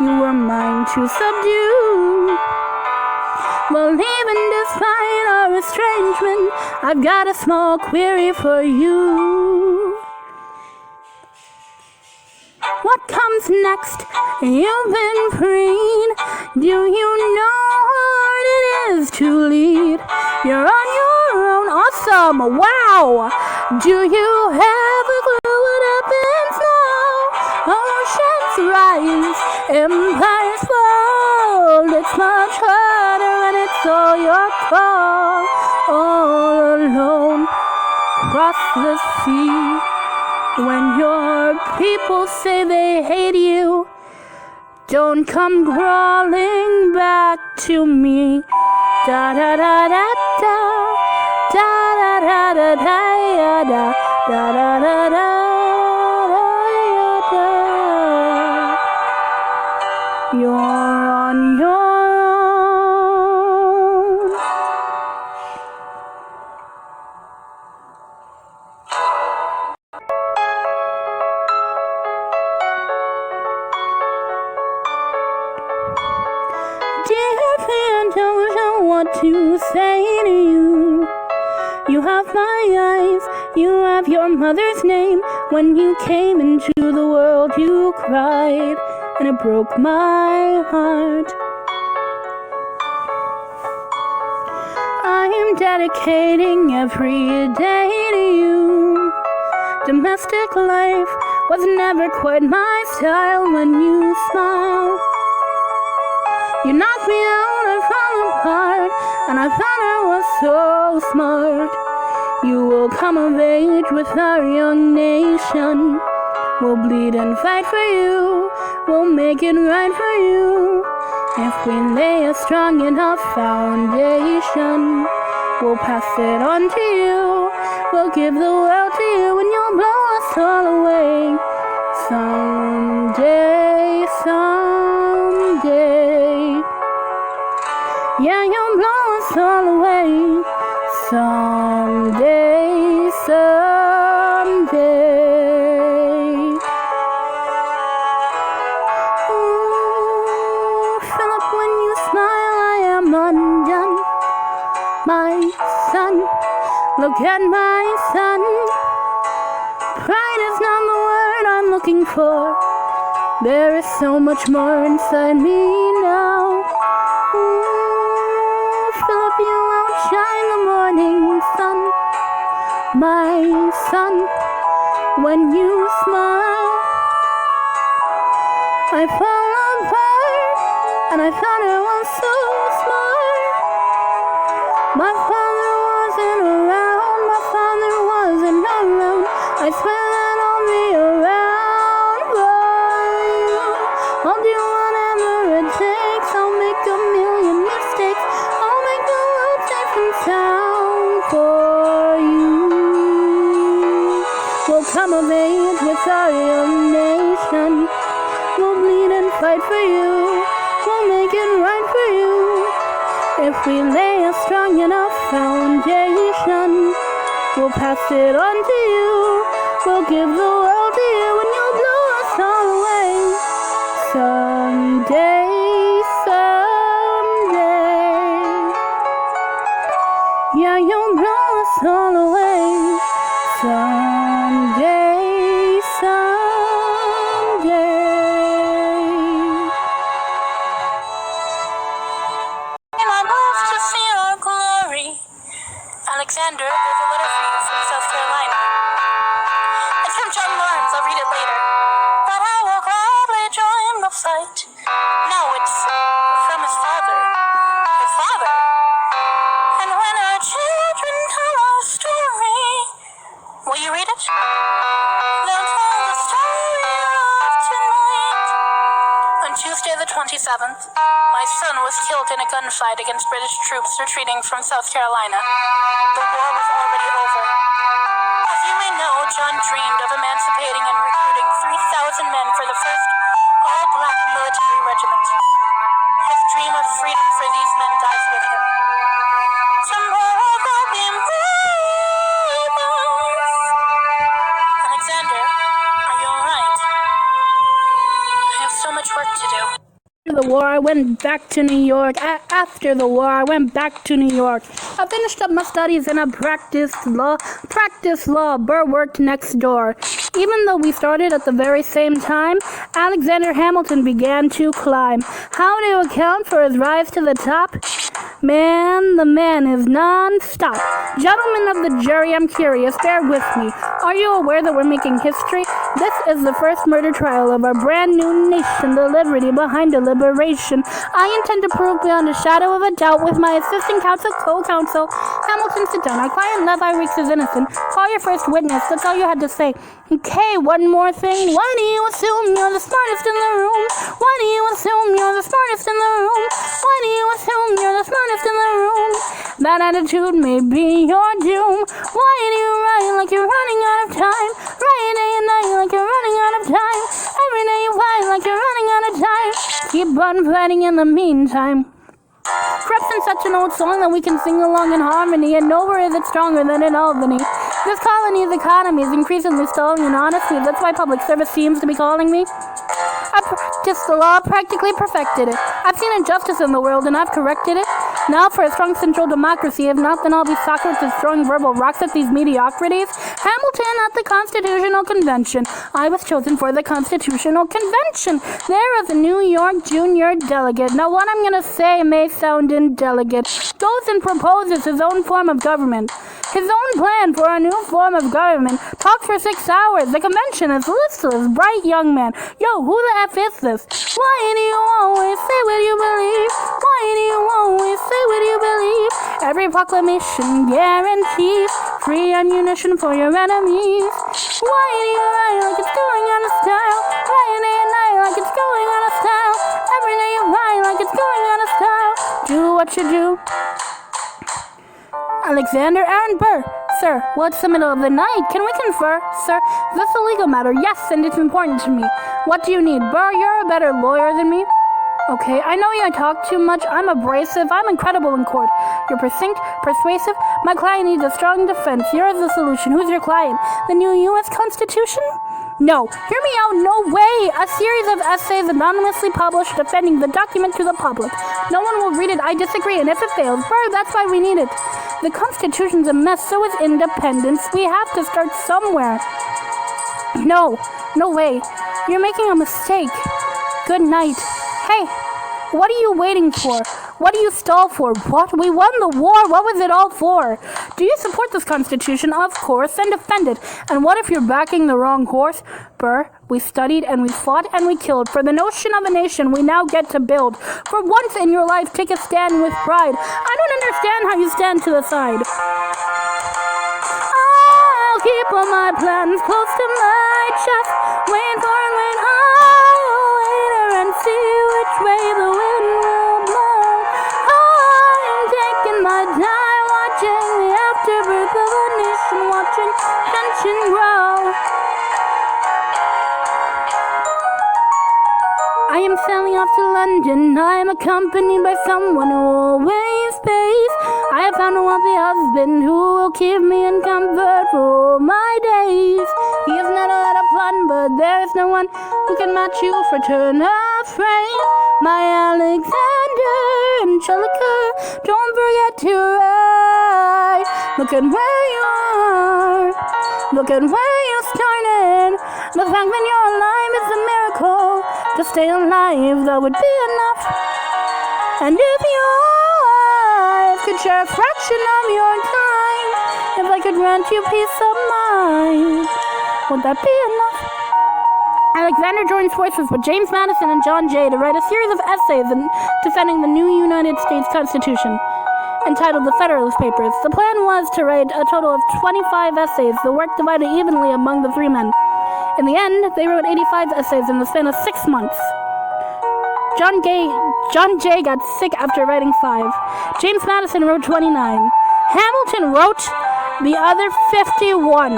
You were mine to subdue. Well, even despite our estrangement, I've got a small query for you. What comes next? You've been freed. Do you know what it is to lead? You're on your own. Awesome. Wow. Do you have a clue what happens now? Oceans rise, empires fall. It's much harder and it's all your call. All alone, cross the sea. When your people say they hate you, Don't come crawling back to me. Da da da da da. Da da da da da da. Da da da da da. You're on your own. Dear friend, don't know what to say to you. You have my eyes, you have your mother's name. When you came into the world, you cried, and it broke my heart. I am dedicating every day to you. Domestic life was never quite my style. When you smile, you knocked me out, I fell apart, and I thought I was so smart. You will come of age with our young nation. We'll bleed and fight for you. We'll make it right for you. If we lay a strong enough foundation, we'll pass it on to you. We'll give the world to you, and you'll blow us all away. Someday, someday. Yeah, you'll blow us all away. Someday, someday. Ooh, Philip, when you smile, I am undone. My son, look at my son. Pride is not the word I'm looking for. There is so much more inside me now. Ooh, Philip, you outshine the morning sun. My son, when you smile, I fall apart, and I thought I was so smart. My father wasn't around, my father wasn't around. I swear that I'll be around for you. I'll do whatever it takes, I'll make a million mistakes. I'll make the world safe and sound for you. We'll come of age with our young nation. We'll bleed and fight for you. We'll make it right for you. If we lay a strong enough foundation, we'll pass it on to you. We'll give the world to you, and you'll blow us all away. Someday, someday. Yeah, you'll blow us all away. Someday, someday. In my boots to see your glory. Alexander, there's a letter for you from South Carolina. It's from John Lawrence, I'll read it later. But I will gladly join the fight. No, it's from his father. His father? And when our children tell our story, will you read it? They'll tell the story of tonight. On Tuesday the 27th, my son was killed in a gunfight against British troops retreating from South Carolina. The war was already over. As you may know, John dreamed of emancipating and recruiting 3,000 men for the first all-black military regiment. His dream of freedom for these men dies with him. Tomorrow there'll be rebels. Alexander, are you alright? I have so much work to do. After the war, I went back to New York. After the war, I went back to New York. I finished up my studies and I practiced law. Burr worked next door. Even though we started at the very same time, Alexander Hamilton began to climb. How to account for his rise to the top? Man, the man is non-stop. Gentlemen of the jury, I'm curious. Bear with me. Are you aware that we're making history? This is the first murder trial of our brand new nation, the liberty behind deliberation. I intend to prove beyond a shadow of a doubt with my assistant counsel, co-counsel, Hamilton, sit down. Our client, Levi Weeks, is innocent. Call your first witness. That's all you had to say. Okay, one more thing. Why do you assume you're the smartest in the room? Why do you assume you're the smartest in the room? Why do you assume you're the smartest in the room? That attitude may be your doom. Why do you write like you're running out of time? Write day and night like you're running out of time. Every day you fight like you're running out of time. Keep on fighting in the meantime. Perhaps in such an old song that we can sing along in harmony, and nowhere is it stronger than in Albany. This colony's economy is increasingly stalling, and honestly, that's why public service seems to be calling me. I practiced the law, practically perfected it. I've seen injustice in the world, and I've corrected it. Now for a strong central democracy, if not, then I'll be Socrates throwing verbal rocks at these mediocrities. Hamilton at the Constitutional Convention. I was chosen for the Constitutional Convention. There is a New York junior delegate. Now what I'm going to say may sound indelicate. Goes and proposes his own form of government. His own plan for a new form of government. Talks for 6 hours. The convention is listless, bright young man. Yo, who the F is this? Why do you always say what you believe? Why do you always say what you believe? Every proclamation guarantees free ammunition for your enemies. Why do you write like it's going out of style? Write day and night like it's going out of style. Every day you write like it's going out of style. Do what you do. Alexander Aaron Burr. Sir, well, it's the middle of the night. Can we confer? Sir, is this a legal matter? Yes, and it's important to me. What do you need? Burr, you're a better lawyer than me. Okay, I know you talk too much. I'm abrasive. I'm incredible in court. You're succinct, persuasive. My client needs a strong defense. Here is the solution. Who's your client? The new U.S. Constitution? No. Hear me out. No way. A series of essays anonymously published defending the document to the public. No one will read it. I disagree. And if it fails, Burr, that's why we need it. The Constitution's a mess. So is independence. We have to start somewhere. No. No way. You're making a mistake. Good night. Hey, what are you waiting for? What do you stall for? What? We won the war. What was it all for? Do you support this Constitution? Of course, and defend it. And what if you're backing the wrong horse? Burr, we studied and we fought and we killed for the notion of a nation we now get to build. For once in your life, take a stand with pride. I don't understand how you stand to the side. I'll keep all my plans close to my chest. Wait for it, wait, I'll wait and see which way the wind will blow. I'm taking my time, watching the afterbirth of a nation, watching tension grow. I am sailing off to London. I am accompanied by someone who always pays. I have found a wealthy husband who will keep me in comfort for all my days. He is not a lot of fun, but there is no one who can match you for turn of phrase. My Alexander Angelica, don't forget to write. Look at where you are. Look at where you started. The fact that you're alive is a miracle. To stay alive, that would be enough. And if your life could share a fraction of your time, if I could grant you peace of mind, would that be enough? Alexander joins forces with James Madison and John Jay to write a series of essays defending the new United States Constitution, entitled The Federalist Papers. The plan was to write a total of 25 essays, the work divided evenly among the 3 men. In the end, they wrote 85 essays in the span of 6 months. John Jay got sick after writing 5. James Madison wrote 29. Hamilton wrote the other 51.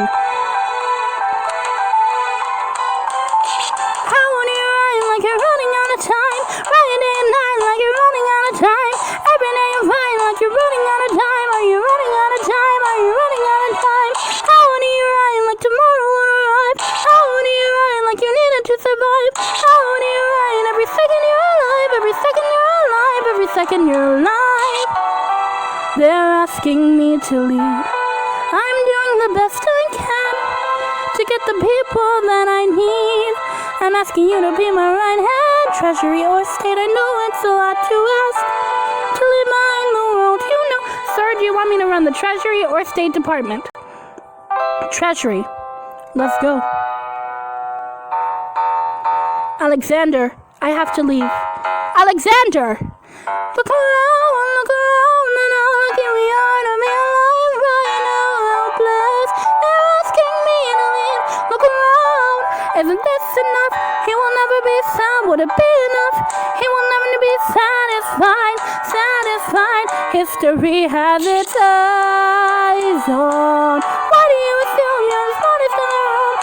How would you write like you're running out of time? Write day and night like you're running out of time. Every day you fight like you're running out of time. Are you running out of time? Are you running out of time? How would you write like tomorrow won't arrive? How would you write like you needed to survive? How would you write every second you're alive? Every second you're alive? Every second you're alive? They're asking me to lead. I'm doing the best I can to get the people that I need. I'm asking you to be my right hand, treasury or state. I know it's a lot to ask, to leave behind the run the Treasury or State Department? Treasury. Let's go. Alexander, I have to leave. Alexander! Look around, and all looking we are to be alive right now, helpless. They're asking me to leave. Look around, isn't this enough? He will never be found. Would it be enough? He will never be satisfied. History has its eyes on. Why do you assume you're the smartest in the room?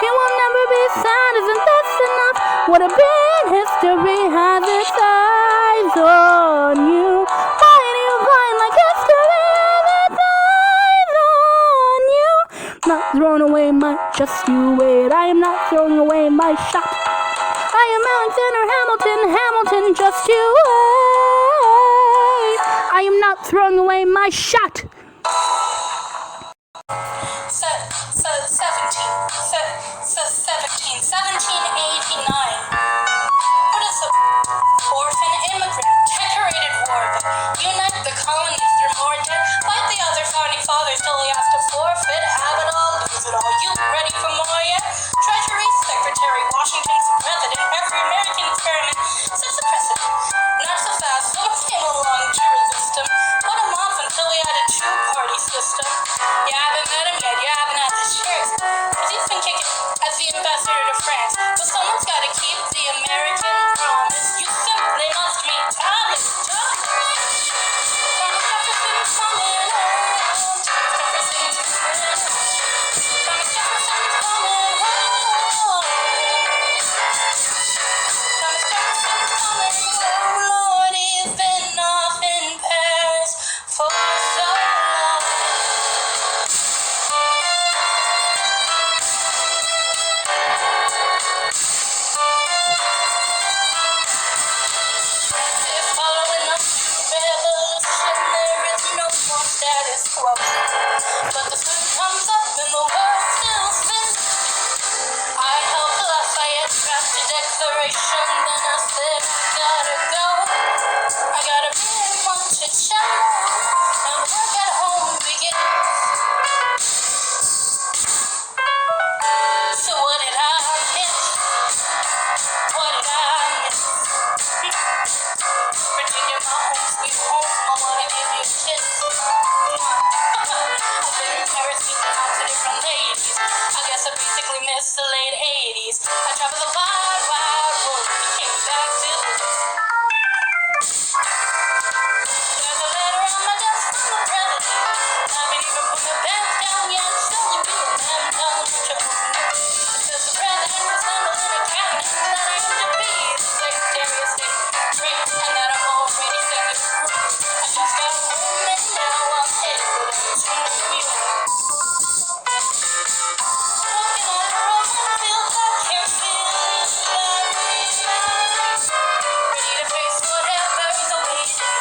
He will never be sad. Isn't this enough? Would it be? History has its eyes on you. Why do you find like history has its eyes on you? Not throwing away my, just you wait. I am not throwing away my shot. I am Alexander Hamilton, just you wait. I am not throwing away my shot. 1789. What is a orphan immigrant? Decorated war. Unite the colonies through more debt. Fight the other founding fathers till he has to forfeit. Have it all, lose it all. You ready for more yet? Treasury Secretary, Washington's president. Every American experiment sets a precedent. Not so fast. Someone came along to resist him. Put him off until he had a two-party system. You haven't met him yet. You haven't had the shares. Cause he's been kicking as the ambassador to France. But someone's gotta keep the American promise. You simply must meet Thomas Jefferson's coming home. Jefferson's coming home. Thomas Jefferson's coming home. Thomas Jefferson's coming home. Lord, he's been off in Paris for so long. Status quo. But the sun comes up and the world still spins. I helped Lafayette draft a declaration, then I said I gotta go. I got a big month to check, and work at home begins. So what did I miss? What did I miss? Virginia, my home, sweet home, I wanna give you a kiss. I've been in Paris, meeting lots of different ladies. I guess I basically missed the late 80s. I traveled the wide, wide world, came back to this. There's a letter on my desk from the president. I haven't even put my pants down yet, slowly being them down the show. Because the president was handling a cabinet that I am to be the Secretary of State. Great, and that I'm already singing the group. I just got home and now I'm headed to New York. Looking at her own feels I can't feel it like me. Ready to face whatever's awaiting.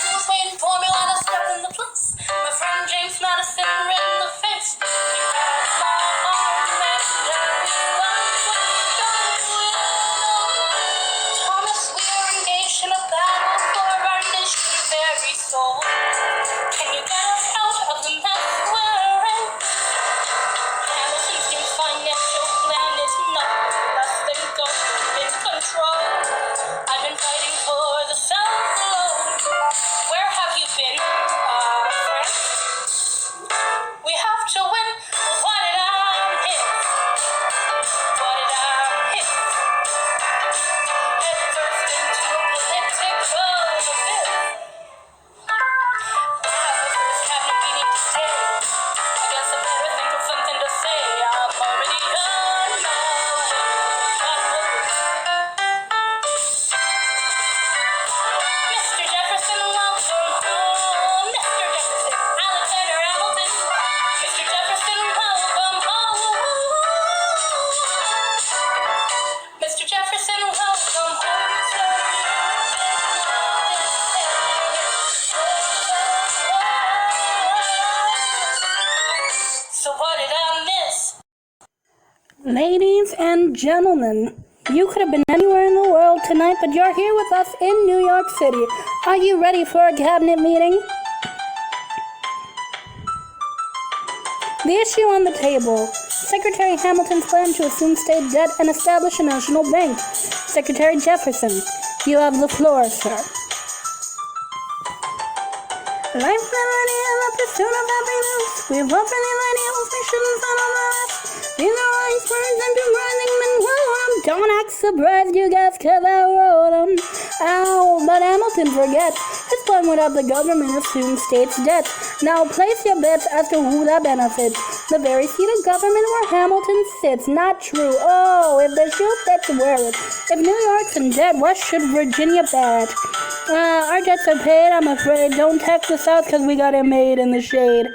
Who's waiting for me when I step in the place? My friend James Madison, red in the face. He grabbed my arm and everyone was going. Thomas, we are engaged in a battle for our nation's very soul. Can you get us out of the mess we're in? Hamilton's new financial plan is nothing less than government control. I've been fighting for the South alone. Where have you been, friend? We have to win. What did I miss? What did I miss? Head first into a political abyss. I have a first cabinet meeting today. I guess I better think of something to say. I'm already on my way. Mr. Jefferson, welcome home. Mr. Jefferson, Alexander Hamilton. Mr. Jefferson, welcome home. Mr. Jefferson, welcome home. So what did I miss? Ladies and gentlemen, you could have been anywhere in the world tonight, but you're here with us in New York City. Are you ready for a cabinet meeting? The issue on the table. Secretary Hamilton's plan to assume state debt and establish a national bank. Secretary Jefferson, you have the floor, sir. Life's melody and the pursuit of happiness. We've often the ideals, we shouldn't settle the rest. These are wise words and do rising men well. Don't act surprised, you guys, 'cause I wrote them. Ow, but Hamilton forgets. His plan would have the government assume states' debts. Now place your bets as to who that benefits. The very seat of government where Hamilton sits. Not true. Oh, if the shoe fits, wear it. If New York's in debt, why should Virginia bear it? Our debts are paid, I'm afraid. Don't tax the South 'cause we got it made in the shade.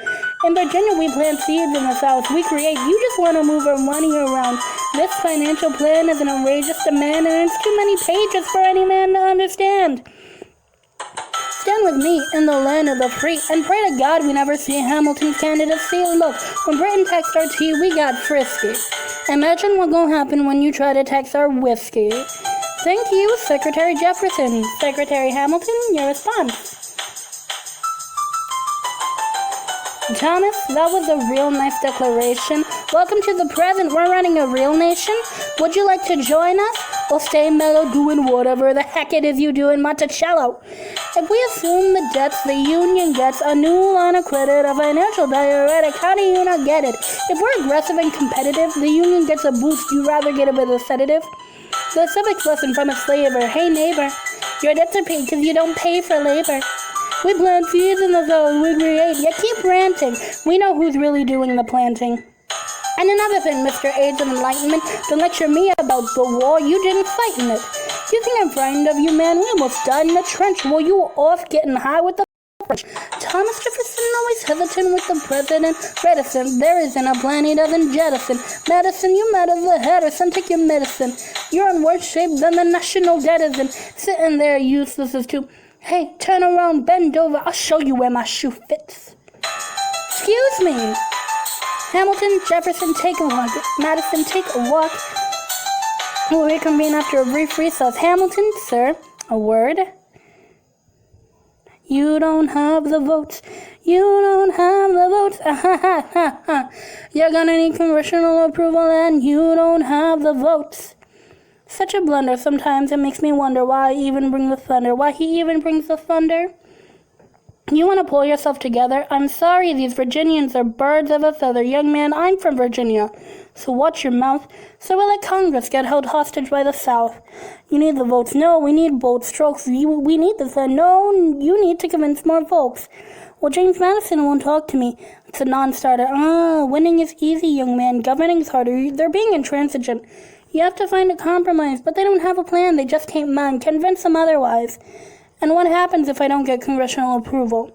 In Virginia, we plant seeds in the South. We create. You just want to move our money around. This financial plan is an outrageous demand, and it's too many pages for any man to understand. Stand with me in the land of the free, and pray to God we never see Hamilton's candidacy. Look, when Britain taxed our tea, we got frisky. Imagine what's gonna happen when you try to tax our whiskey. Thank you, Secretary Jefferson. Secretary Hamilton, your response. Thomas, that was a real nice declaration. Welcome to the present. We're running a real nation. Would you like to join us? Or stay mellow doing whatever the heck it is you do in Monticello? If we assume the debts the union gets, a new line of credit, a financial diuretic, how do you not get it? If we're aggressive and competitive, the union gets a boost. You'd rather get it with a sedative? The civics lesson from a slaver. Hey neighbor, your debts are paid because you don't pay for labor. We plant seeds in the zone we create. You keep ranting. We know who's really doing the planting. And another thing, Mr. Age of Enlightenment, don't lecture me about the war. You didn't fight in it. You think I'm frightened of you, man? We almost died in the trench while you were off getting high with the French. Thomas Jefferson always hesitant with the president. Reticent, there isn't a plan he doesn't jettison. Medicine, you mad as a Hedison, take your medicine. You're in worse shape than the national debt is in. Sitting there useless as to, hey, turn around, bend over, I'll show you where my shoe fits. Excuse me. Hamilton, Jefferson, take a walk. Madison, take a walk. We'll reconvene after a brief recess. Hamilton, sir, a word. You don't have the votes. You don't have the votes. You're gonna need congressional approval and you don't have the votes. Such a blunder. Sometimes it makes me wonder why I even bring the thunder. Why he even brings the thunder? You want to pull yourself together? I'm sorry, these Virginians are birds of a feather. Young man, I'm from Virginia, so watch your mouth. So we'll let Congress get held hostage by the South. You need the votes. No, we need bold strokes. We need this. No, you need to convince more folks. Well, James Madison won't talk to me. It's a non-starter. Winning is easy, young man. Governing's harder. They're being intransigent. You have to find a compromise, but they don't have a plan. They just can't mind. Convince them otherwise. And what happens if I don't get congressional approval?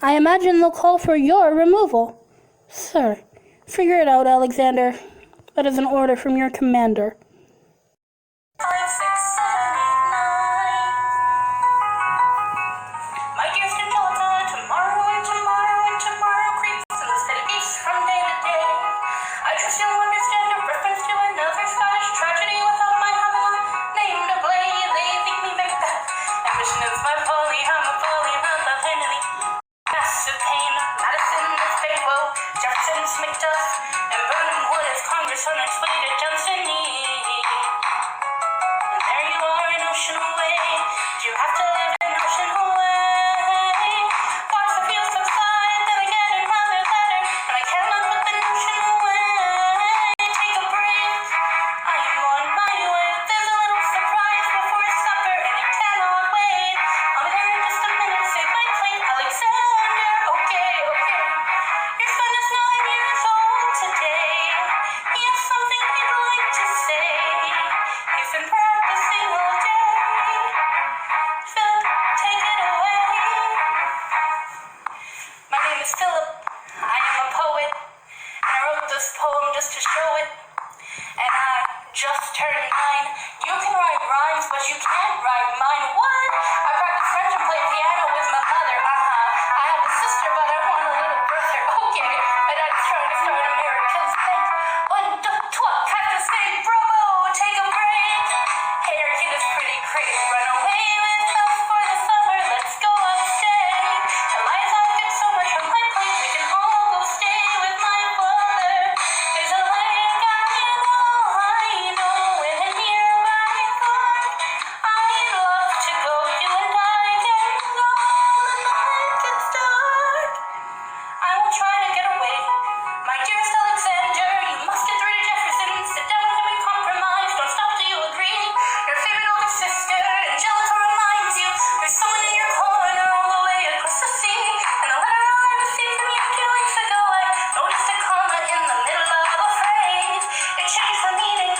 I imagine they'll call for your removal. Sir, figure it out, Alexander. That is an order from your commander. 5, 6, 7, 8, 9. My dear Stengelta, tomorrow and tomorrow and tomorrow creeps in the steady pace from day to day. I trust you'll understand a reference to another Scottish tragedy without my having a name to play. They think me big. Ambition is my folly, I'm a folly, not the Henry. Massive pain, Madison is big woe, Jefferson's McDuff, and Vernon Wood is Congress unexplained Johnson. away with us for the summer. Let's go upstate. Eliza gets so much from my plate. We can all go stay with my father. There's a lake I know in a nearby park. I'd love to go. You and I can go when the night gets dark. I will try to get away. My dearest Alexander, you must get through to Jefferson. Sit down with him and compromise. Don't stop till you agree. Your favorite older sister, Angelica, reminds you there's someone in your corner all the way across the sea. And a letter I received from you 2 weeks ago, I noticed a comma in the middle of a phrase. It changed the meaning.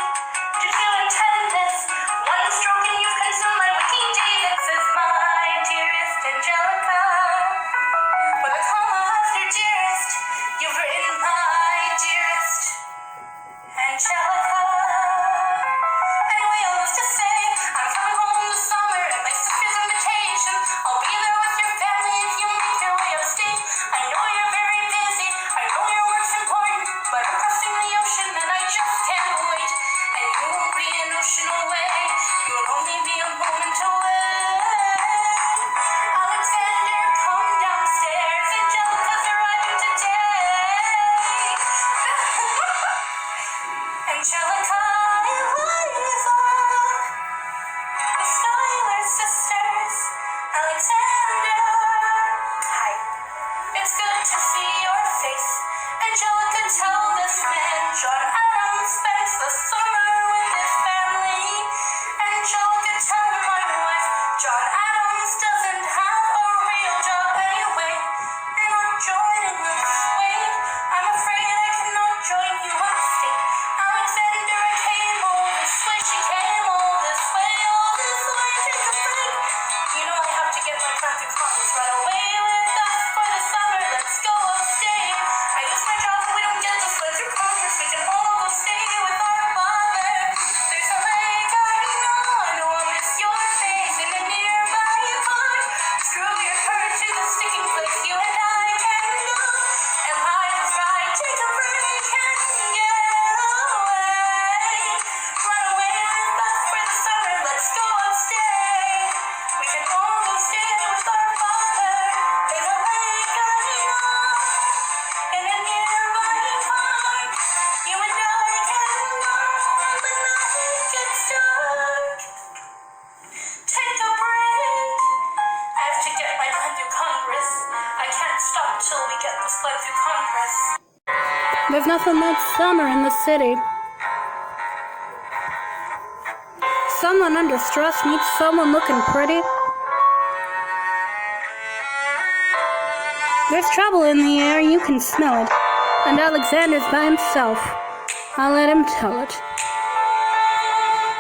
Did you intend this? One stroke and you've consumed my wiki days. It says, my dearest Angelica. With a comma after dearest, you've written my dearest Angelica. Anyway, all this to say, I'm coming home this summer at my sister's invitation. I'll be there with your family if you make your way upstate. I know you're very busy, I know your work's important, but I'm crossing the ocean and I just can't wait. And you won't be an ocean away, you'll only be a moment away. Alexander, come downstairs, Angelica's arriving today. Angelica, Eliza, the Schuyler sisters, Alexander. Hi, it's good to see your face. Angelica, tell this man John Adams spends the summer with his family. Angelica, tell my wife John Adams doesn't have a real job anyway. You're not joining us, wait. I'm afraid I cannot join you upstate. Alexander, I came all this way. She came all this way. All this way, take a break. You know I have to get my plan to Congress right away with us for the summer. Let's go upstate. I lose my job if we don't get this plan through Congress. We can all go stay with our father. There's a lake I know I'll miss your face in a nearby park. Screw your courage to the sticking place. You and I can go. And life's right, take a break and get away. Run away with us for the summer. Let's go upstate. We can all go stay with our father. There's a lake I know in a nearby park. You and I can go when the night gets dark. Take a break. I have to get my plan through Congress. I can't stop till we get this plan through Congress. There's nothing like summer in the city. Someone under stress meets someone looking pretty. There's trouble in the air, you can smell it. And Alexander's by himself. I'll let him tell it.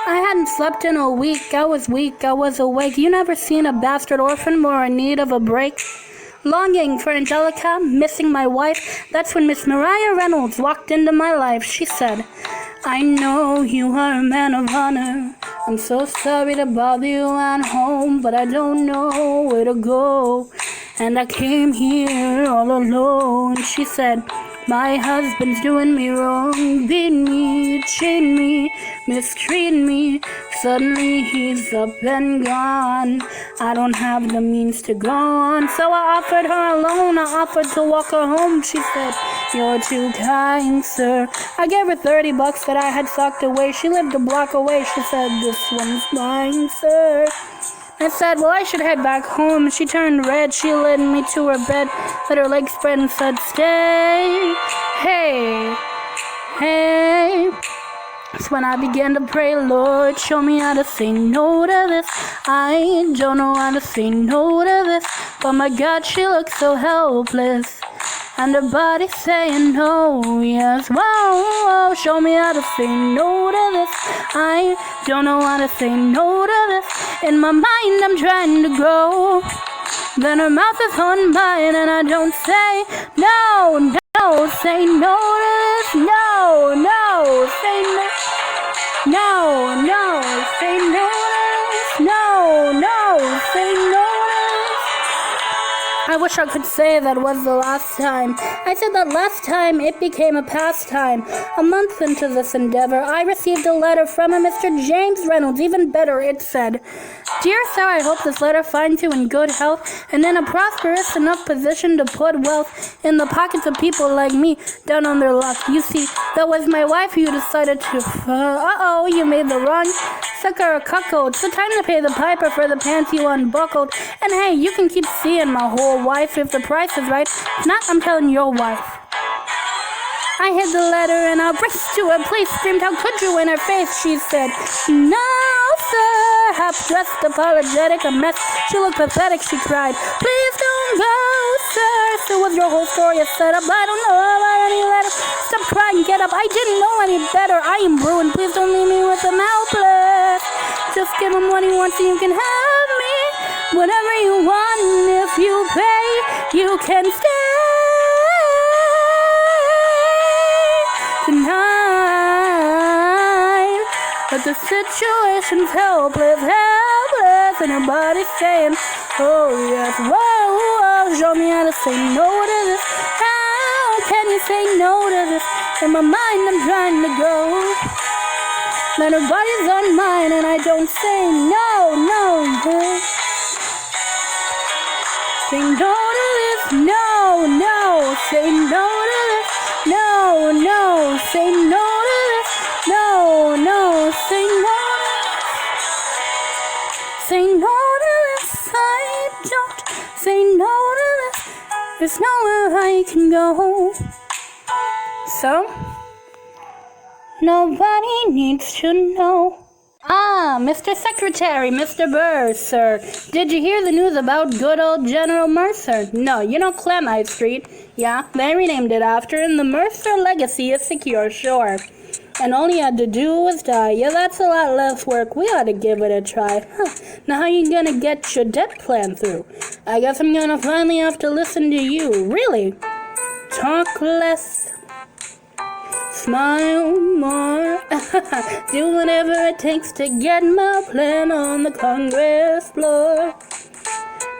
I hadn't slept in a week. I was weak, I was awake. You never seen a bastard orphan more in need of a break? Longing for Angelica, missing my wife. That's when Miss Mariah Reynolds walked into my life. She said, I know you are a man of honor. I'm so sorry to bother you at home, but I don't know where to go. And I came here all alone. She said, my husband's doing me wrong, beat me, chain me, mistreat me. Suddenly he's up and gone. I don't have the means to go on. So I offered her a loan, I offered to walk her home. She said, you're too kind, sir. I gave her $30 that I had socked away. She lived a block away. She said, this one's mine, sir. I said, well, I should head back home. She turned red. She led me to her bed, let her legs spread and said, stay. Hey, hey. That's when I began to pray, Lord, show me how to say no to this. I don't know how to say no to this. But my God, she looks so helpless. And her body saying no, yes. Whoa, whoa, show me how to say no to this. I don't know how to say no to this. In my mind, I'm trying to grow. Then her mouth is on mine, and I don't say no, no, say no to this. No, no, say no. No, no, say no to this. No, no, say no to this. I I wish I could say that was the last time. I said that last time it became a pastime. A month into this endeavor, I received a letter from a Mr. James Reynolds. Even better, it said, "Dear sir, I hope this letter finds you in good health and in a prosperous enough position to put wealth in the pockets of people like me down on their luck. You see, that was my wife who decided to... you made the wrong sucker a cuckold. So time to pay the piper for the pants you unbuckled. And hey, you can keep seeing my whole wife if the price is right. If not, I'm telling your wife." I hid the letter and I raced to her place, screamed, "How could you?" In her face she said, "No, sir," half-dressed, apologetic, a mess. She looked pathetic, she cried, "Please don't go, sir." So was your whole story a setup? I don't know about any letter. Stop crying, get up. I didn't know any better. I am ruined. Please don't leave me with him helpless. Just give him what he wants and you can have me. Whatever you want, and if you pay, you can stay tonight. But the situation's helpless, helpless, and your body's saying, "Oh yes, whoa, whoa, show me how to say no to this. How can you say no to this? In my mind I'm trying to go, but her body's on mine and I don't say no, no, no. Say no to this, no, no, say no to this, no, no, say no to this, no, no, say no to this. Say no to this, I don't say no to this. There's nowhere I can go. So, nobody needs to know. Ah, Mr. Secretary, Mr. Burr, sir. Did you hear the news about good old General Mercer? No, you know Clem High Street. Yeah, they renamed it after, and the Mercer legacy is secure, sure. And all he had to do was die. Yeah, that's a lot less work. We ought to give it a try. Now how you gonna get your debt plan through? I guess I'm gonna finally have to listen to you. Really? Talk less. Smile more. Do whatever it takes to get my plan on the Congress floor.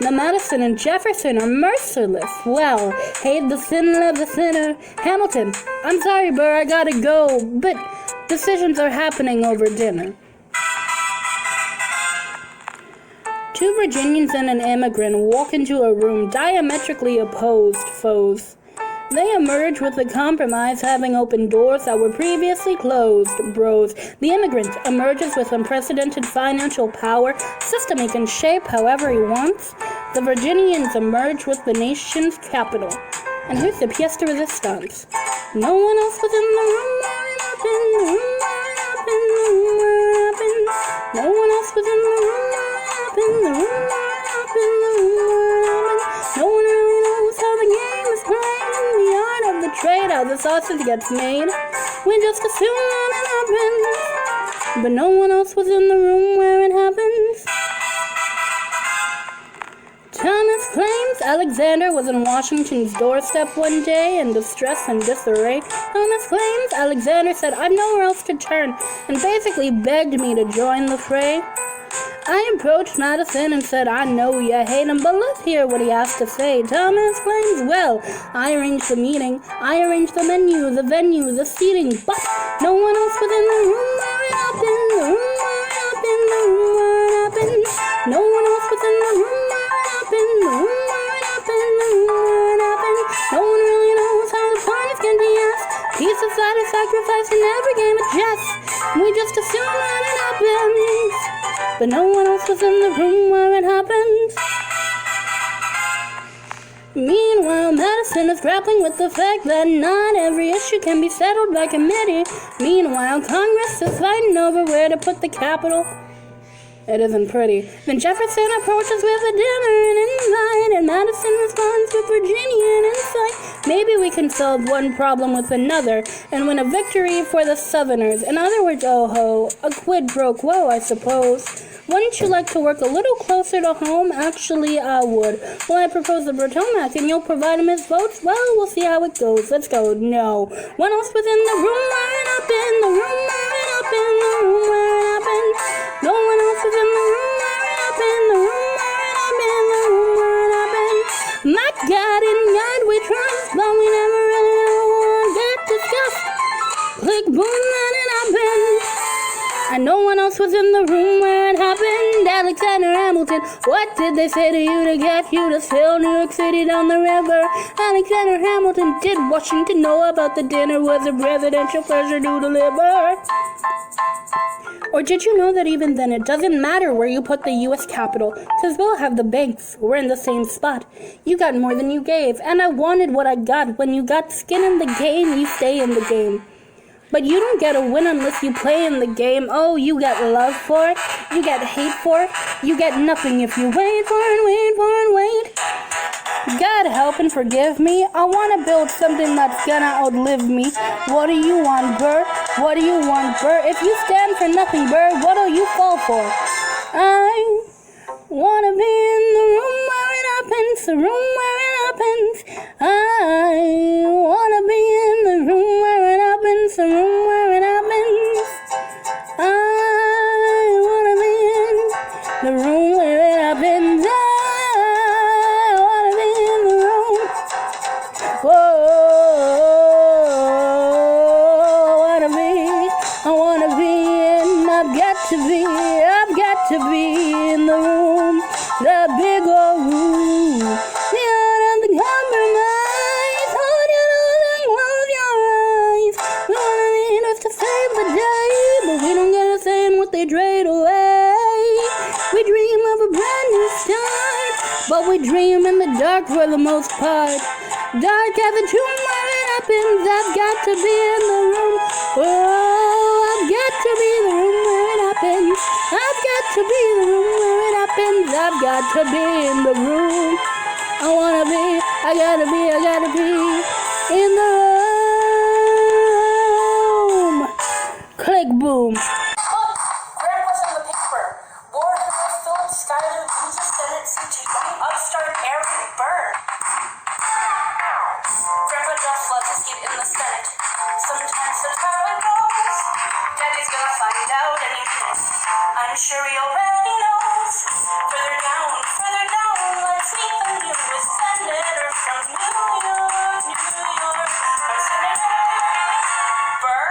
Now Madison and Jefferson are merciless. Well, hate the sin, love the sinner. Hamilton, I'm sorry, Burr, I gotta go, but decisions are happening over dinner. Two Virginians and an immigrant walk into a room, diametrically opposed foes. They emerge with a compromise, having opened doors that were previously closed. Bros. The immigrant emerges with unprecedented financial power, system he can shape however he wants. The Virginians emerge with the nation's capital. And here's the pièce de résistance. No one else was in the room where it happened. The room where it happened. The room where it happened. No one else was in the room where it happened. The room where it happened. The room where it happened. No one really knows how the game is played. The art of the trade, how the sausage gets made. We just assume that it happens, but no one else was in the room where it happens. Thomas claims Alexander was on Washington's doorstep one day in distress and disarray. Thomas claims Alexander said, "I've nowhere else to turn," and basically begged me to join the fray. I approached Madison and said, "I know you hate him, but let's hear what he has to say." Thomas claims, "Well, I arranged the meeting, I arranged the menu, the venue, the seating, but no one else was in the room where it happened, the room where it happened, the room where it happened. No one else was in the room where it happened, the room where it happened, the room where it happened. No one really knows how the parties can be asked. Piece of side is sacrificed in every game of chess. We just assume that it happens, but no one else was in the room where it happens." Meanwhile, Madison is grappling with the fact that not every issue can be settled by committee. Meanwhile, Congress is fighting over where to put the capital. It isn't pretty. Then Jefferson approaches with a dinner and invite, and Madison responds with Virginian insight. Maybe we can solve one problem with another and win a victory for the Southerners. In other words, oh ho, a quid pro quo, I suppose. Wouldn't you like to work a little closer to home? Actually, I would. Well, I propose the Potomac, and you'll provide him his votes? Well, we'll see how it goes. Let's go. No. One else was in the room where it happened, the room where it happened, the room where it happened. No one else was in the room where it happened, the room where it happened, the room where it happened. My Hamilton? What did they say to you to get you to sail New York City down the river? Alexander Hamilton, did Washington know about the dinner? Was a presidential pleasure to deliver? Or did you know that even then it doesn't matter where you put the U.S. Capitol, because we'll have the banks. We're in the same spot. You got more than you gave, and I wanted what I got. When you got skin in the game, you stay in the game. But you don't get a win unless you play in the game. Oh, you get love for it, you get hate for it, you get nothing if you wait for it, wait for it, wait. God help and forgive me. I want to build something that's gonna outlive me. What do you want, Burr? What do you want, Burr? If you stand for nothing, Burr, what'll you fall for? I wanna be in the room where it happens, the room where it happens. I wanna be in the room where it happens, the room where it happens. I wanna be in the room where it happens. I wanna be in the room. Whoa, I wanna be in, I've got to be in the room, the big old room. The compromise, hold your nose and close your eyes. We wanna need us to save the day, but we don't get a say in what they trade away. We dream of a brand new start, but we dream in the dark for the most part. Dark as a tomb where it happens, I've got to be in the room. Oh, I've got to be the room where it happens. I've got to be the room where it happens. I've got to be in the room. I wanna be, I gotta be in the room. Click boom. Look, Graham was in the paper. War Hero Philip Schuyler loses Senate seat to young upstart Aaron Burr. Grandpa Jeff loves his seat in the Senate. Sometimes that's how it goes. Daddy's gonna find out any minute. I'm sure he already knows. Further down, let's meet the newest senator from New York. Our Senator Burr.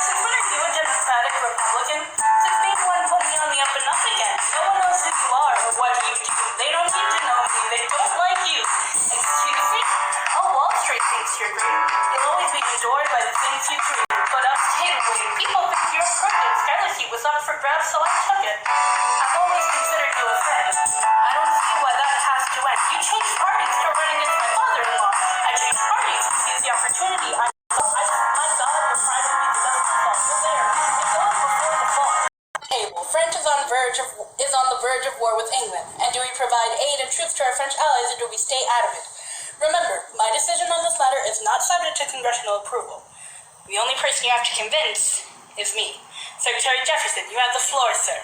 Since when are you a Democratic Republican? Since being one put me on the up and up again. No one knows who you are or what you do. They don't need to know me. They don't like you. Excuse me? Oh, Wall Street thinks you're great. You'll always be adored by the things you do. But upstate, people think you're crooked. Schuyler's seat was up for grabs, so I took it. I've always considered you a friend. I don't see why that has to end. You changed parties to run against my father-in-law. I changed parties to seize the opportunity. My God, your pride will be the best fall. You're there. It goes before the fall. Table. France is on the verge of war with England. And do we provide aid and troops to our French allies, or do we stay out of it? Remember, my decision on this matter is not subject to congressional approval. The only person you have to convince is me. Secretary Jefferson, you have the floor, sir.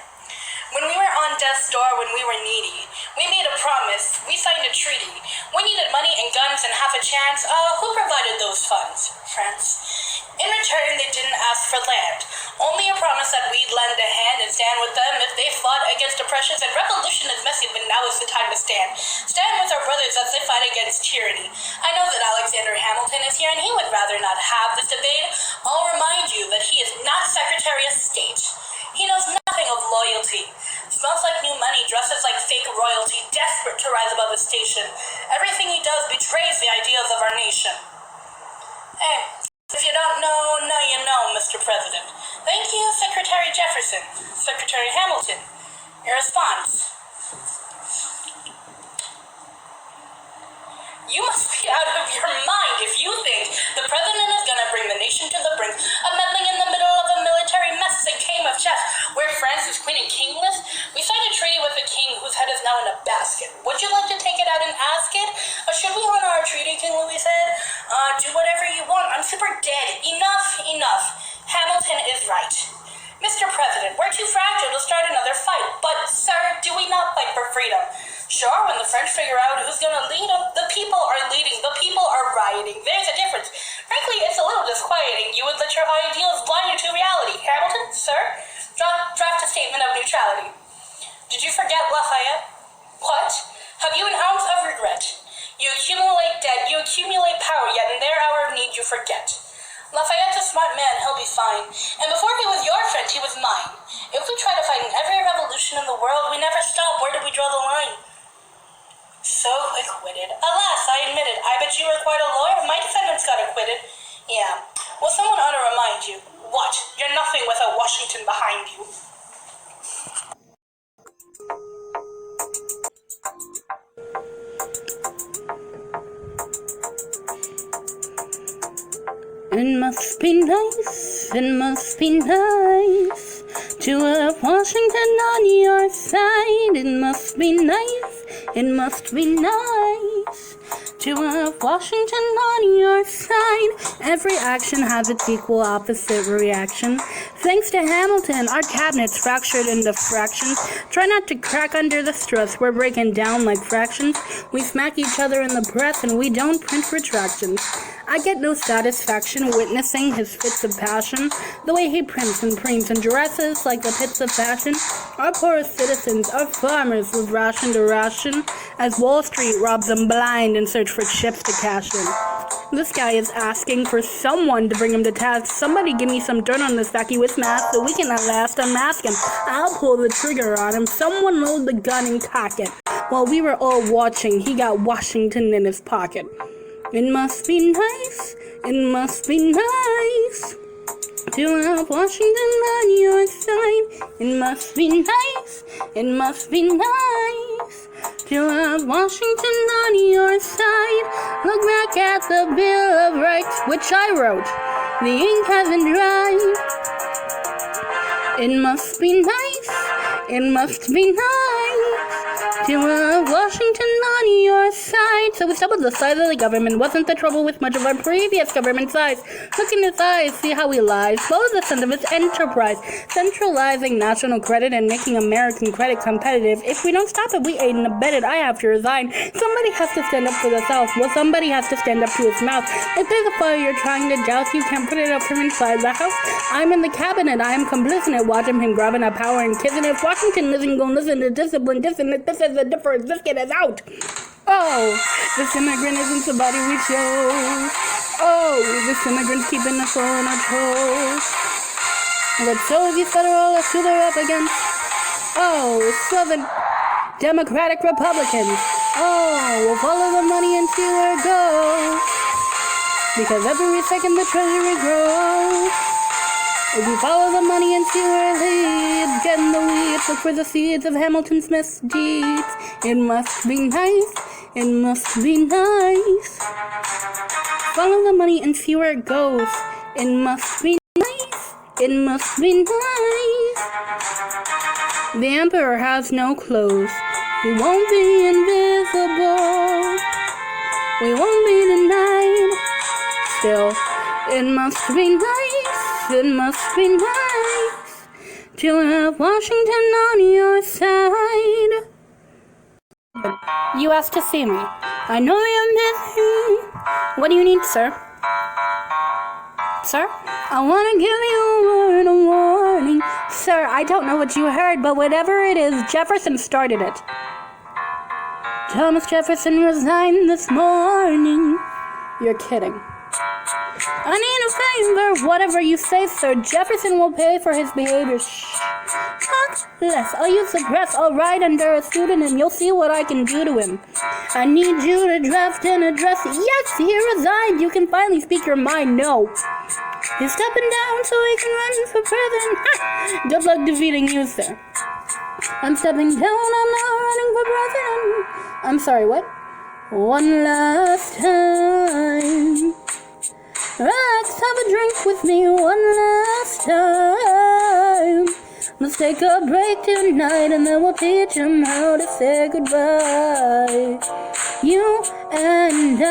When we were on death's door, when we were needy, we made a promise. We signed a treaty. We needed money and guns and half a chance. Who provided those funds? France. In return, they didn't ask for land. Only a promise that we'd lend a hand and stand with them if they fought against oppressions. And revolution is messy, but now is the time to stand. Stand with our brothers as they fight against tyranny. I know that Alexander Hamilton is here, and he would rather not have this debate. I'll remind you that he is not Secretary of State. He knows nothing of loyalty. Smells like new money, dresses like fake royalty, desperate to rise above his station. Everything he does betrays the ideals of our nation. Hey, if you don't know, now you know, Mr. President. Thank you, Secretary Jefferson. Secretary Hamilton, your response. You must be out of your mind if you think the president is going to bring the nation to the brink of meddling in the middle of a military mess, a game of chess, where France is queen and kingless. We signed a treaty with a king whose head is now in a basket. Would you like to take it out and ask it? Or should we honor our treaty, King Louis said? Do whatever you want. I'm super dead. Enough. Hamilton is right. Mr. President, we're too fragile to start another fight. But, sir, do we not fight for freedom? Sure, when the French figure out who's going to lead them, the people are leading, the people are rioting. There's a difference. Frankly, it's a little disquieting. You would let your ideals blind you to reality. Hamilton, sir, draft a statement of neutrality. Did you forget Lafayette? What? Have you an ounce of regret? You accumulate debt, you accumulate power, yet in their hour of need you forget. Lafayette's a smart man, he'll be fine. And before he was your friend, he was mine. If we try to fight in every revolution in the world, we never stop. Where do we draw the line? So acquitted. Alas, I admit it. I bet you were quite a lawyer. My defendants got acquitted. Yeah. Well, someone ought to remind you. What? You're nothing without Washington behind you. It must be nice to have Washington on your side. It must be nice to have Washington on your side. Every action has its equal opposite reaction. Thanks to Hamilton, our cabinet's fractured into fractions. Try not to crack under the stress, we're breaking down like fractions. We smack each other in the breath and we don't print retractions. I get no satisfaction witnessing his fits of passion, the way he prints and preens and dresses like the pits of fashion. Our poorest citizens, our farmers, live ration to ration, as Wall Street robs them blind in search for chips to cash in. This guy is asking for someone to bring him to task. Somebody give me some dirt on this vacuous mask so we can at last unmask him. I'll pull the trigger on him. Someone load the gun and cock it. While we were all watching, he got Washington in his pocket. It must be nice to have Washington on your side. It must be nice to have Washington on your side. Look back at the Bill of Rights, which I wrote. The ink hasn't dried. It must be nice to have Washington on your side. So we stopped with the size of the government. Wasn't the trouble with much of our previous government size? Look in his eyes, see how he lies. Follow the sense of his enterprise, centralizing national credit and making American credit competitive. If we don't stop it, we aid and abetted. I have to resign. Somebody has to stand up for the South. Well, somebody has to stand up to his mouth. If there's a fire you're trying to douse, you can't put it up from inside the house. I'm in the cabinet. I am complicit in watching him grabbing up power and kissing. If Washington isn't going to listen to discipline, this is a difference. This kid is out. Oh, this immigrant isn't somebody we chose. Oh, this immigrant's keeping us all on our toes. But so is these federalists who they're up against. Oh, Southern Democratic Republicans. Oh, we'll follow the money and see where it goes. Because every second the treasury grows. If you follow the money and see where it leads, get in the weeds, look for the seeds of Hamilton's misdeeds. It must be nice. Follow the money and see where it goes. It must be nice. The emperor has no clothes. He won't be invisible. We won't be denied. Still, it must be nice to have Washington on your side. You asked to see me. I know you're missing. What do you need, sir? Sir? I want to give you a word of warning. Sir, I don't know what you heard, but whatever it is, Jefferson started it. Thomas Jefferson resigned this morning. You're kidding. I need a favor, whatever you say, sir. Jefferson will pay for his behavior. Shh. Less. I'll use the press. I'll write under a pseudonym. You'll see what I can do to him. I need you to draft an address. Yes, he resigned. You can finally speak your mind. No. He's stepping down so he can run for president. Good luck defeating you, sir. I'm stepping down. I'm not running for president. I'm sorry, what? One last time. Relax, have a drink with me one last time. Let's take a break tonight and then we'll teach him how to say goodbye. You and I.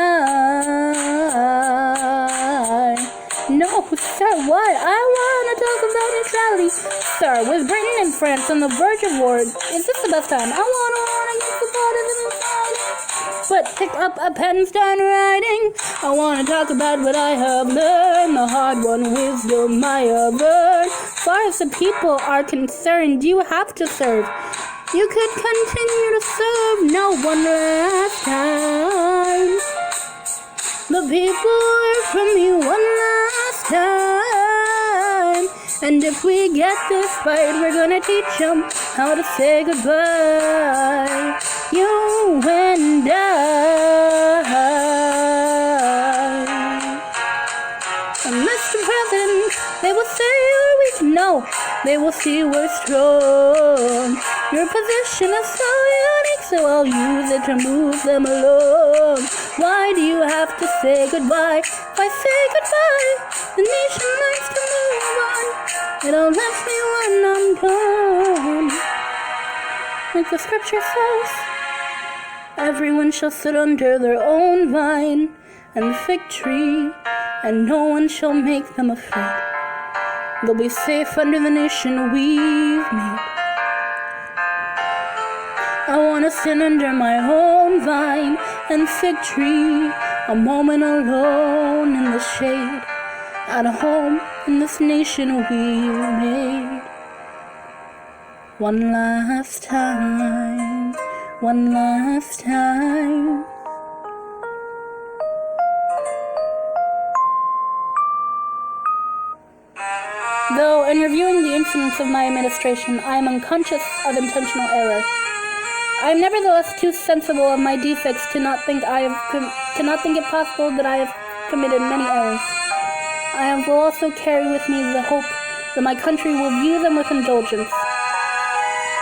No, sir, what? I want to talk about neutrality. Sir, with Britain and France on the verge of war, is this the best time? I want to get the partisan side. But pick up a pen, start writing. I want to talk about what I have learned, the hard-won wisdom I have earned. As far as the people are concerned, you have to serve. You could continue to serve. No, one last time. The people heard from you one last time. And if we get this right, we're gonna teach them how to say goodbye. You and And Mr. President, they will say you're weak. No, they will see we're strong. Your position is so unique, so I'll use it to move them along. Why do you have to say goodbye? If I say goodbye, the nation learns to move on. It all left me when I'm gone. Like the scripture says, everyone shall sit under their own vine and fig tree, and no one shall make them afraid. They'll be safe under the nation we've made. I want to sit under my own vine and fig tree, a moment alone in the shade, at home in this nation we've made. One last time, one last time. Though, in reviewing the incidents of my administration, I am unconscious of intentional error. I am nevertheless too sensible of my defects to not think it possible that I have committed many errors. I will also carry with me the hope that my country will view them with indulgence,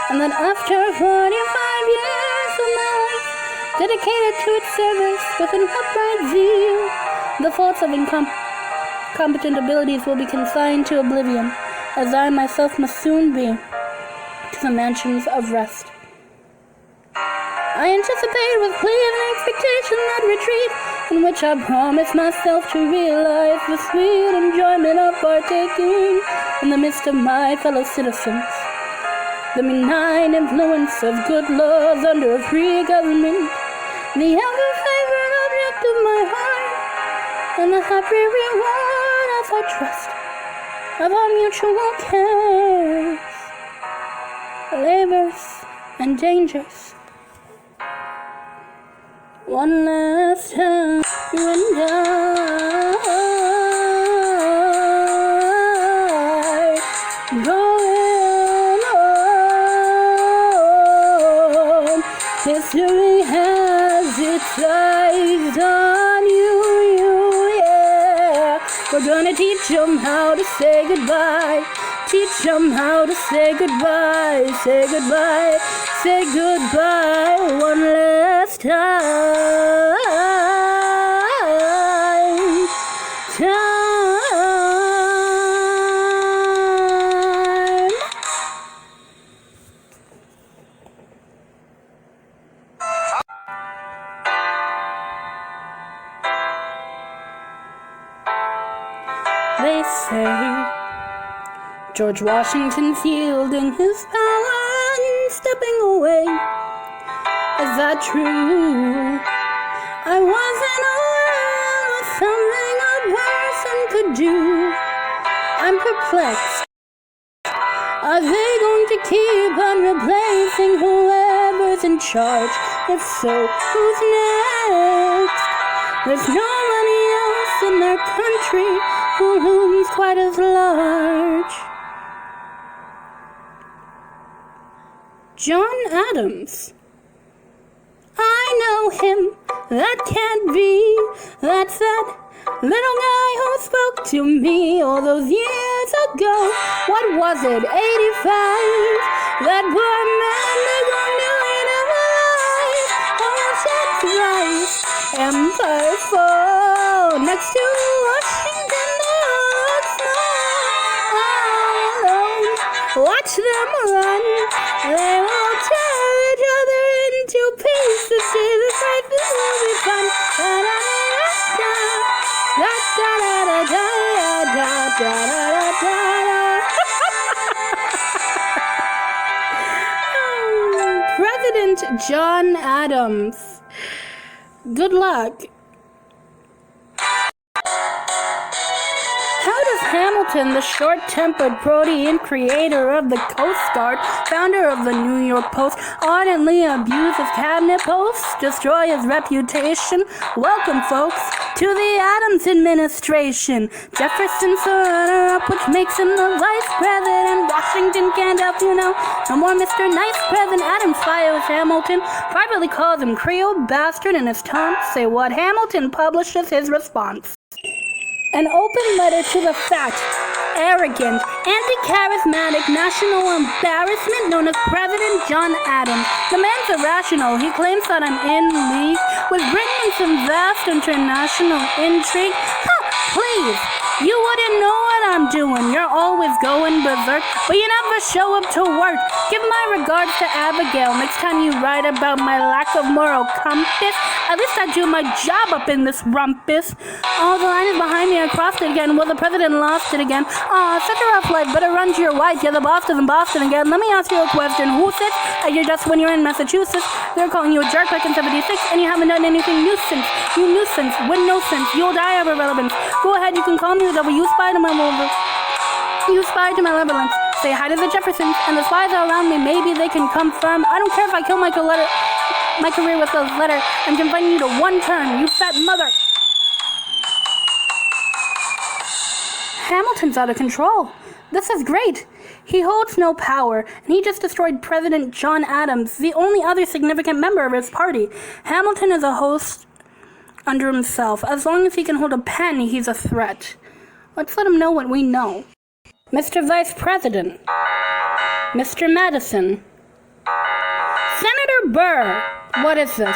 and that after 45 years of my life dedicated to its service with an upright zeal, the faults of incompetent abilities will be consigned to oblivion, as I myself must soon be to the mansions of rest. I anticipate with pleasing expectation that retreat in which I promise myself to realize the sweet enjoyment of partaking in the midst of my fellow citizens, the benign influence of good laws under a free government, the ever favorite object of my heart, and the happy reward of our trust, of our mutual cares, labors, and dangers. One last time, you and I, going on. History has its eyes on you, yeah. We're gonna teach them how to say goodbye. Teach them how to say goodbye, say goodbye, say goodbye one last time. They say George Washington's yielding his power and stepping away. Is that true? I wasn't aware of something a person could do. I'm perplexed. Are they going to keep on replacing whoever's in charge? If so, who's next? There's nobody else in their country who looms quite as large. John Adams. I know him. That can't be. That's that little guy who spoke to me all those years ago. What was it? 85? That poor man, they gon' do it alive. Oh, that's right. Empire fall next to Washington. Watch them run. They will tear each other into pieces. See the fight, this will be fun. President John Adams. Good luck. How does Hamilton, the short-tempered protean creator of the Coast Guard, founder of the New York Post, ardently abuse his cabinet posts, destroy his reputation. Welcome, folks, to the Adams administration. Jefferson's the runner-up, which makes him the vice president. Washington can't help you now. No more Mr. Nice President. Adams fires Hamilton, privately calls him Creole bastard, and his taunts say what? Hamilton publishes his response. An open letter to the fat, arrogant, anti-charismatic national embarrassment known as President John Adams. The man's irrational. He claims that I'm in league with Britain in some vast international intrigue. Please, you wouldn't know what I'm doing. You're always going berserk, but you never show up to work. Give my regards to Abigail. Next time you write about my lack of moral compass, at least I do my job up in this rumpus. Oh, the line is behind me. I crossed it again. Well, the president lost it again. Such a rough life. Better run to your wife. Yeah, the boss is in Boston again. Let me ask you a question. Who sits at your desk when you're in Massachusetts? They're calling you a jerk back in 76, and you haven't done anything new since. You nuisance. With no sense. You'll die of irrelevance. Go ahead, you can call me the devil. You spy to my malevolence. You spy to my malevolence. Say hi to the Jeffersons, and the spies are around me. Maybe they can come firm. I don't care if I kill my career with a letter and confine you to one term, you fat mother. Hamilton's out of control. This is great. He holds no power, and he just destroyed President John Adams, the only other significant member of his party. Hamilton is a host under himself. As long as he can hold a pen, he's a threat. Let's let him know what we know. Mr. Vice President. Mr. Madison. Senator Burr. What is this?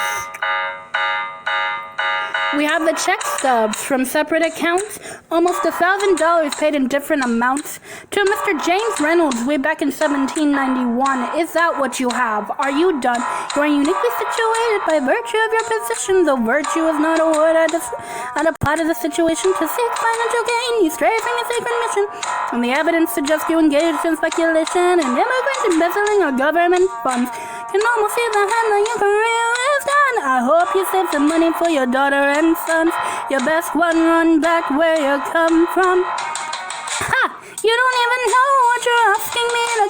We have the check stubs from separate accounts, almost $1,000 paid in different amounts, to Mr. James Reynolds way back in 1791. Is that what you have? Are you done? You are uniquely situated by virtue of your position, though virtue is not a word at a part of the situation to seek financial gain. You stray from your sacred mission, and the evidence suggests you engaged in speculation and immigrant embezzling of government funds. Can almost see the hand that your career is done. I hope you save some money for your daughter and sons. Your best one, run back where you come from. Ha! You don't even know what you're asking me to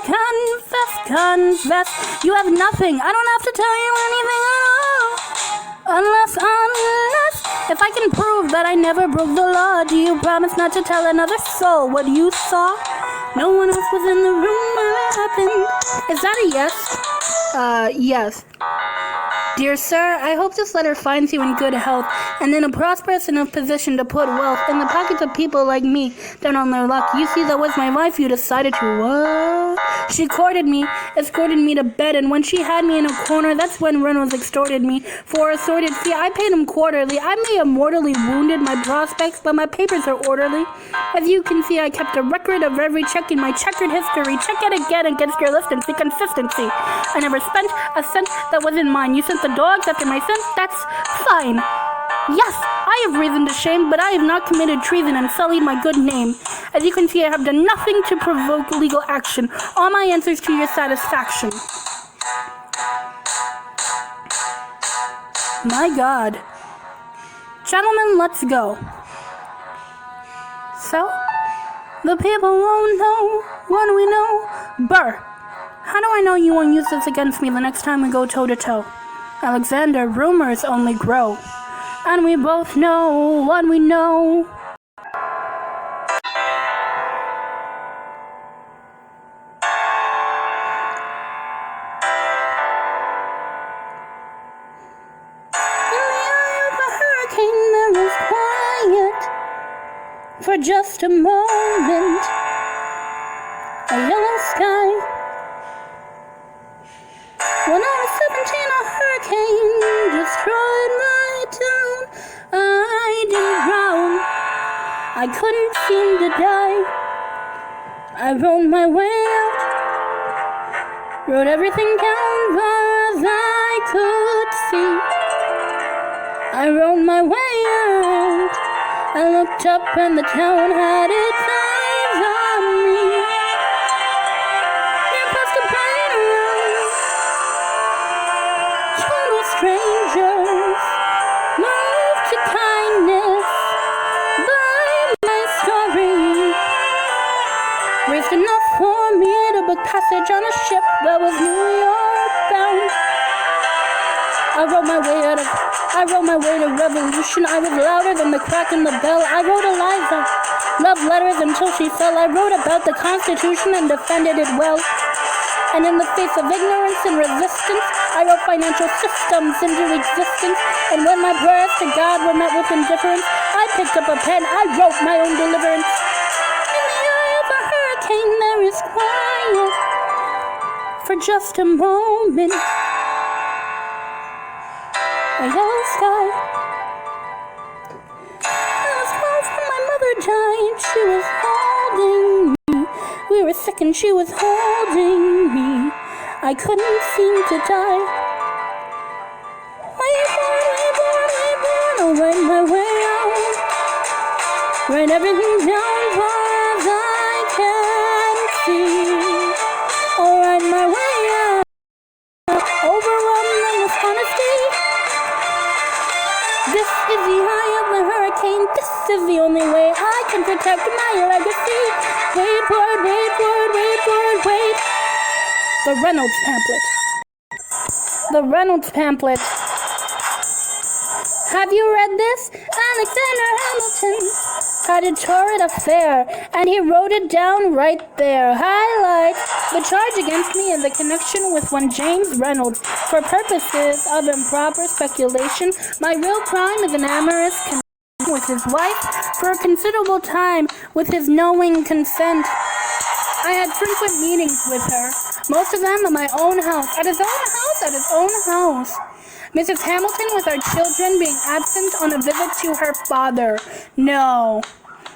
confess. You have nothing. I don't have to tell you anything at all. Unless, if I can prove that I never broke the law, do you promise not to tell another soul what you saw? No one else was in the room when it happened. Is that a yes? Yes. Dear sir, I hope this letter finds you in good health and in a prosperous enough position to put wealth in the pockets of people like me down on their luck. You see, that was my wife you decided to what? She courted me, escorted me to bed, and when she had me in a corner, that's when Reynolds extorted me for a sordid fee. I paid him quarterly. I may have mortally wounded my prospects, but my papers are orderly. As you can see, I kept a record of every check in my checkered history. Check it again against your list and see consistency. I never spent a cent that wasn't mine. You sent the dogs after my sins. That's fine. Yes, I have reason to shame, but I have not committed treason and sullied my good name. As you can see, I have done nothing to provoke legal action. All my answers to your satisfaction. My God. Gentlemen, let's go. So, the people won't know what we know. Burr, how do I know you won't use this against me the next time we go toe-to-toe? Alexander, rumors only grow. And we both know what we know. In the eye of a hurricane there was quiet for just a moment. A yellow sky. When I was 17, a hurricane destroyed my town. I didn't drown. I couldn't seem to die. I rode my way out. Wrote everything down far as I could see. I rode my way out. I looked up and the town had its eyes on me. Near past a plane around. Total strangers moved to kindness by my story. I wrote my way to revolution. I was louder than the crack in the bell. I wrote Eliza love letters until she fell. I wrote about the Constitution and defended it well. And in the face of ignorance and resistance, I wrote financial systems into existence. And when my prayers to God were met with indifference, I picked up a pen. I wrote my own deliverance. In the eye of a hurricane, there is quiet for just a moment. A yellow sky. I was 12 when my mother died. She was holding me. We were sick and she was holding me. I couldn't seem to die. Way born, I'll write my way out. Write everything down as I can see. I'll write my way out. Overwhelming with honesty. This is the eye of the hurricane. This is the only way I can protect my legacy. Wait for it, wait for it, wait for it, wait. The Reynolds pamphlet. The Reynolds pamphlet. Have you read this? Alexander Hamilton had a torrid affair, and he wrote it down right there. Highlight the charge against me in the connection with one James Reynolds. For purposes of improper speculation, my real crime is an amorous connection with his wife for a considerable time with his knowing consent. I had frequent meetings with her, most of them at my own house, at his own house. Mrs. Hamilton with our children being absent on a visit to her father. No.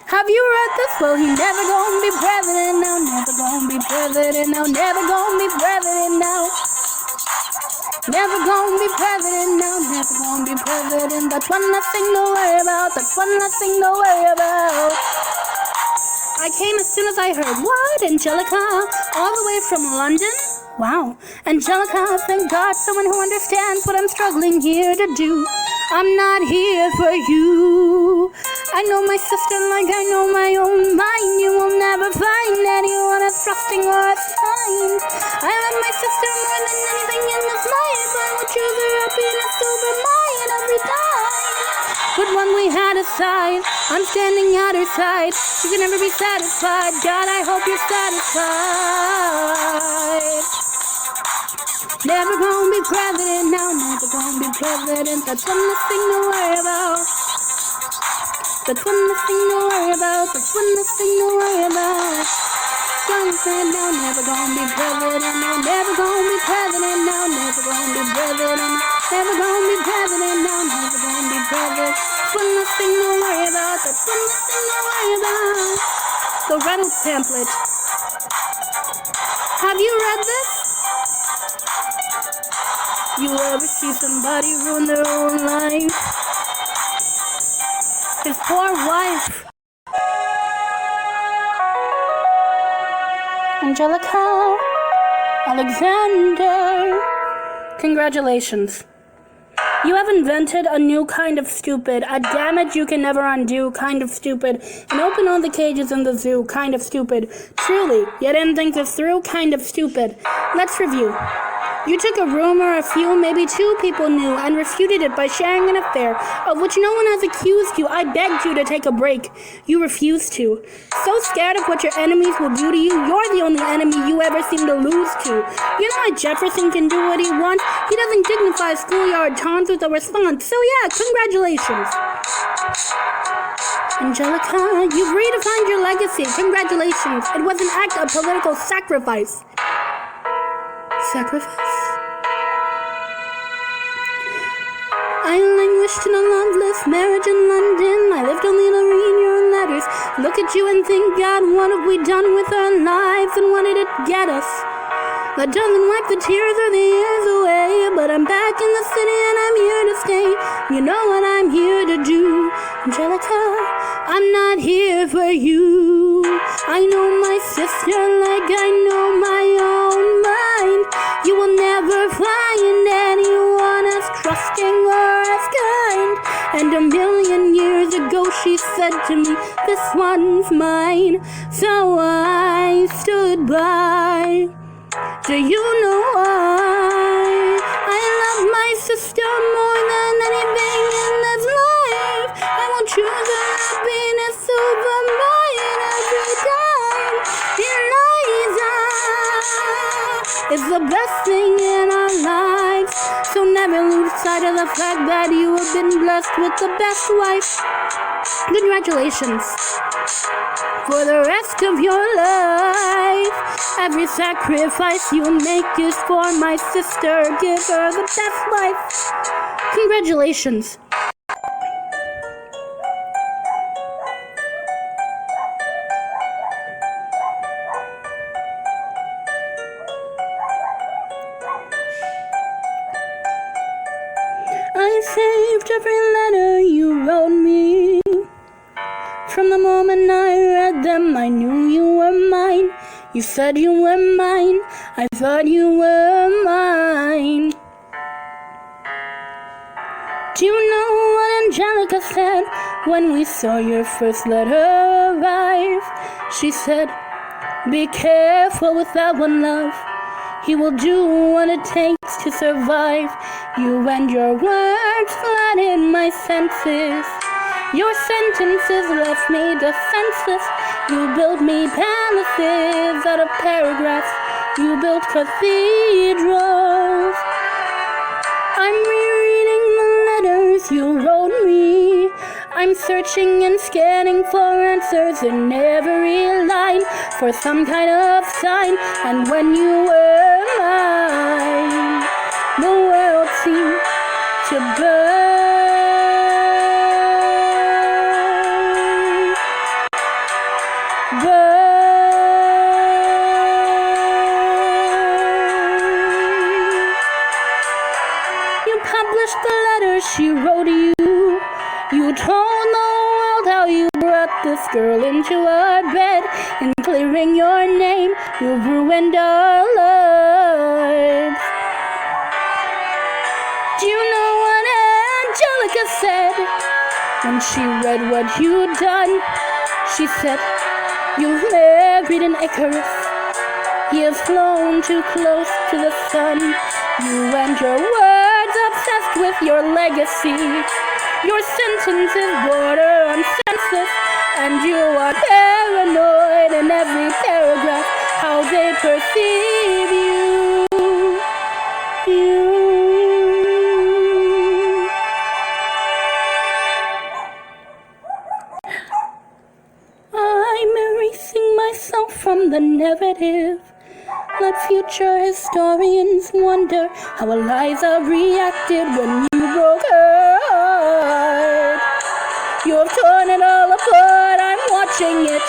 Have you read this? Well, he never gonna be president now, never gonna be president now, never gonna be president now. Never gonna be president now, never gonna be president. That's one less thing to worry about, that's one less thing to worry about. I came as soon as I heard, what, Angelica? All the way from London? Wow. Angelica, thank God, someone who understands what I'm struggling here to do. I'm not here for you. I know my sister like I know my own mind. You will never find anyone as trusting or as kind. I love my sister more than anything in this life. I would choose her happiness over mine every time. But when we had a sign, I'm standing at her side. You can never be satisfied. God, I hope you're satisfied. Never gonna be president now, never gonna be president. That's one less thing to worry about. That's one less thing to worry about. That's one less thing to worry about. Young man now, never gonna be president now, never gonna be president now, never gonna be president. Never gonna be president now, never gonna be president. That's one less thing to worry about. That's one less thing to worry about. The Reynolds pamphlet. Have you read this? You ever see somebody ruin their own life? His poor wife. Angelica Alexander. Congratulations. You have invented a new kind of stupid, a damage you can never undo kind of stupid, and open all the cages in the zoo kind of stupid. Truly, you didn't think this through kind of stupid. Let's review. You took a rumor a few, maybe two people knew, and refuted it by sharing an affair of which no one has accused you. I begged you to take a break. You refused to. So scared of what your enemies will do to you, you're the only enemy you ever seem to lose to. You know how Jefferson can do what he wants? He doesn't dignify schoolyard taunts with a response. So yeah, congratulations. Angelica, you've redefined your legacy. Congratulations. It was an act of political sacrifice. Sacrifice? I languished in a loveless marriage in London. I lived only to read your letters. Look at you and think, God, what have we done with our lives and what did it get us? That doesn't wipe the tears or the years away. But I'm back in the city and I'm here to stay. You know what I'm here to do. Angelica, I'm not here for you. I know my sister like I know my own mind. You will never find anyone as trusting or as kind. And a million years ago she said to me, this one's mine. So I stood by. Do you know why? I love my sister more than anything in this life. I won't choose her happiness over mine every time. Eliza is the best thing in our lives. So never lose sight of the fact that you have been blessed with the best wife. Congratulations. For the rest of your life, every sacrifice you make is for my sister. Give her the best life. Congratulations. I saved every letter you wrote me. From the moment I read them, I knew you were mine. You said you were mine. I thought you were mine. Do you know what Angelica said when we saw your first letter arrive? She said, "Be careful with that one, love. He will do what it takes to survive." You and your words flooded my senses. Your sentences left me defenseless. You built me palaces out of paragraphs. You built cathedrals. I'm rereading the letters you wrote me. I'm searching and scanning for answers in every line, for some kind of sign. And when you were mine, the world seemed to burn. You published the letter she wrote to you. You told the world how you brought this girl into our bed. In clearing your name, you ruined our lives. Do you know what Angelica said when she read what you'd done? She said, "You've married an Icarus. He has flown too close to the sun. You and your words obsessed with your legacy. Your sentences border on senseless, and you are paranoid in every paragraph how they perceive you. I'm erasing myself from the narrative. Let future historians wonder how Eliza reacted when you broke her heart. You have torn it all apart. I'm watching it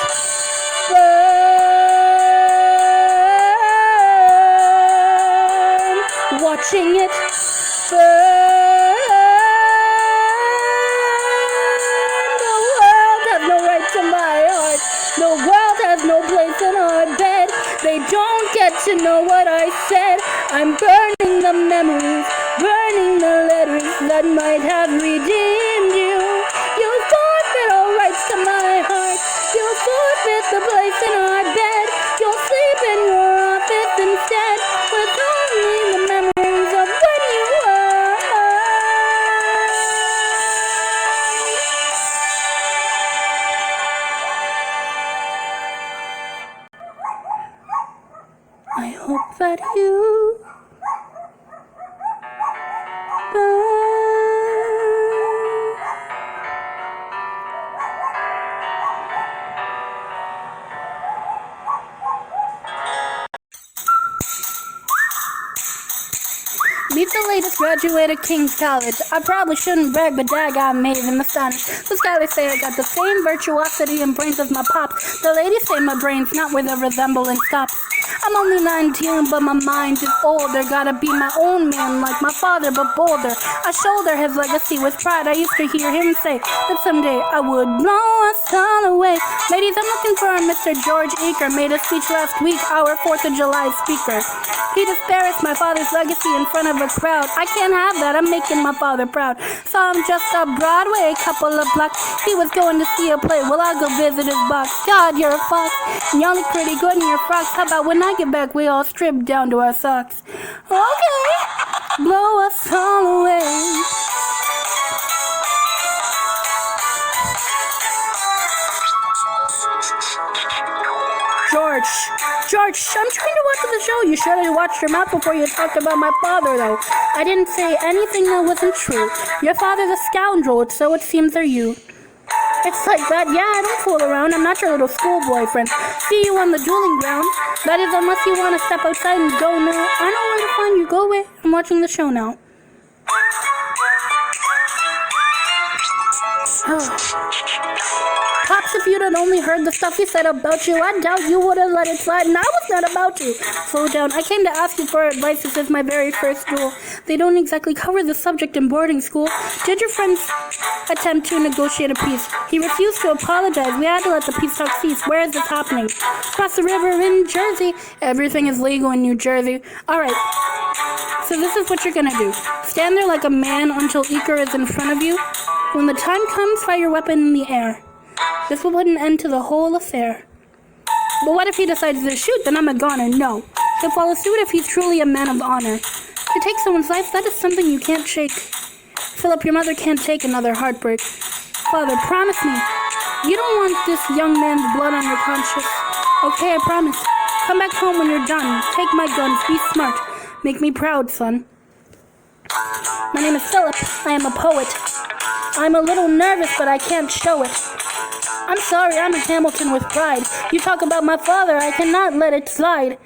burn. Watching it burn. The world has no right to my heart. The world has no place in our bed. They don't get to know what I said. I'm burning the memories, burning the letters that might have redeemed you. You forfeit all rights to my heart. You forfeit the place in our bed. You'll sleep in your office instead, with only the memories of when you were. I hope that you burn. Meet the latest graduate of King's College. I probably shouldn't brag, but dag, I'm amazing, astonished. The scholars say I got the same virtuosity and brains as my pops. The ladies say my brain's not where the resemblance stops. I'm only 19, but my mind is older. Gotta be my own man like my father, but bolder. I shoulder his legacy with pride. I used to hear him say that someday I would blow us all away. Ladies, I'm looking for a Mr. George Eaker. Made a speech last week, our 4th of July speaker. He disparaged my father's legacy in front of a crowd. I can't have that, I'm making my father proud. Saw him just up Broadway, a couple of blocks. He was going to see a play, well, I'll go visit his box. God, you're a fox, and y'all look pretty good in your frocks. How about when I get back, we all strip down to our socks? Okay. blow us all away. George, I'm trying to watch the show. You should have watched your mouth before you talked about my father, though. I didn't say anything that wasn't true. Your father's a scoundrel, so it seems are you. It's like that. Yeah, I don't fool around. I'm not your little school boyfriend. See you on the dueling ground. That is, unless you want to step outside and go now. I know where to find you. Go away. I'm watching the show now. Pops, if you'd had only heard the stuff he said about you, I doubt you would have let it slide, and I was not about to. Slow down. I came to ask you for advice. This is my very first duel. They don't exactly cover the subject in boarding school. Did your friends attempt to negotiate a peace? He refused to apologize. We had to let the peace talk cease. Where is this happening? Across the river in Jersey. Everything is legal in New Jersey. All right. So this is what you're going to do. Stand there like a man until Iker is in front of you. When the time comes, fire your weapon in the air. This will put an end to the whole affair. But what if he decides to shoot? Then I'm a goner. No. He'll follow suit if he's truly a man of honor. To take someone's life, that is something you can't shake. Philip, your mother can't take another heartbreak. Father, promise me. You don't want this young man's blood on your conscience. Okay, I promise. Come back home when you're done. Take my guns. Be smart. Make me proud, son. My name is Philip. I am a poet. I'm a little nervous, but I can't show it. I'm sorry, I'm a Hamilton with pride. You talk about my father, I cannot let it slide.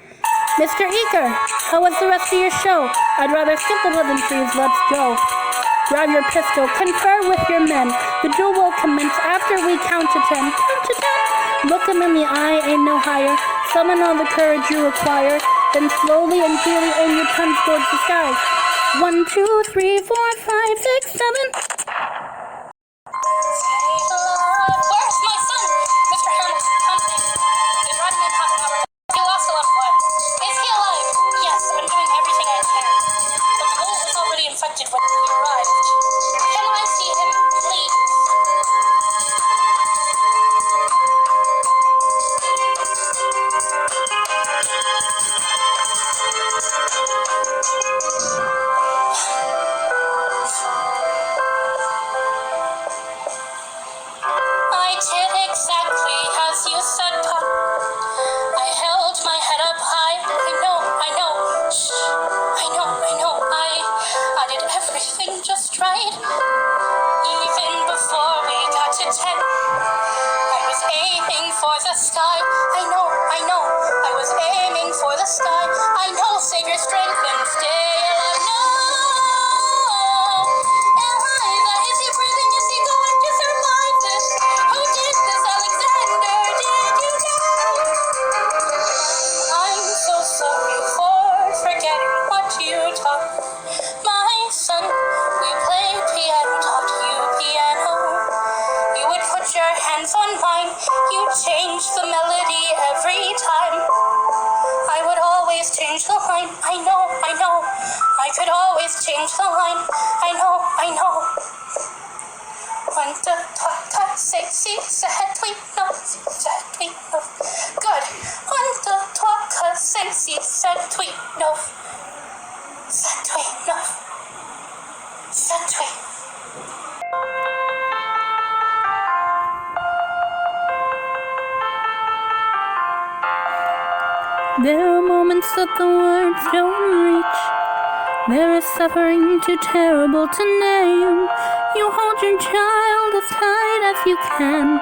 Mr. Iker, how was the rest of your show? I'd rather skip the pleasantries, let's go. Grab your pistol, confer with your men. The duel will commence after we count to 10. Count to 10? Look them in the eye, aim no higher. Summon all the courage you require. Then slowly and clearly aim your guns towards the sky. 1, 2, 3, 4, 5, 6, 7. Where's my son? Mr. Hamilton, come in. He's running in half an hour. He lost a lot of blood. Is he alive? Yes, I'm doing everything I can. But the bullet was already infected when he arrived. Can I see him, please? I did exactly as you said, Pop. I held my head up high. I know. Shh. I know. I did everything just right. Even before we got to 10, I was aiming for the sky. I know. I was aiming for the sky. I know. Save your strength and stay alive. No. Eliza, is he breathing? Is he going to survive this? Who did this, Alexander? Did you know? I'm so sorry for forgetting what you taught my son. We played piano, taught you piano. You would put your hands on mine. You changed the melody every time. I would always change the line. I know. I could always change the line. I know. 1, 2, 3, 4, 5, 6, 7, 8, 9, 10, 11. Good. 1, 2, 3, 4, 5, 6, 7, 8, 9. 7, 8, 9. 7, 8. There are moments that the words don't reach. There is suffering too terrible to name. You hold your child as tight as you can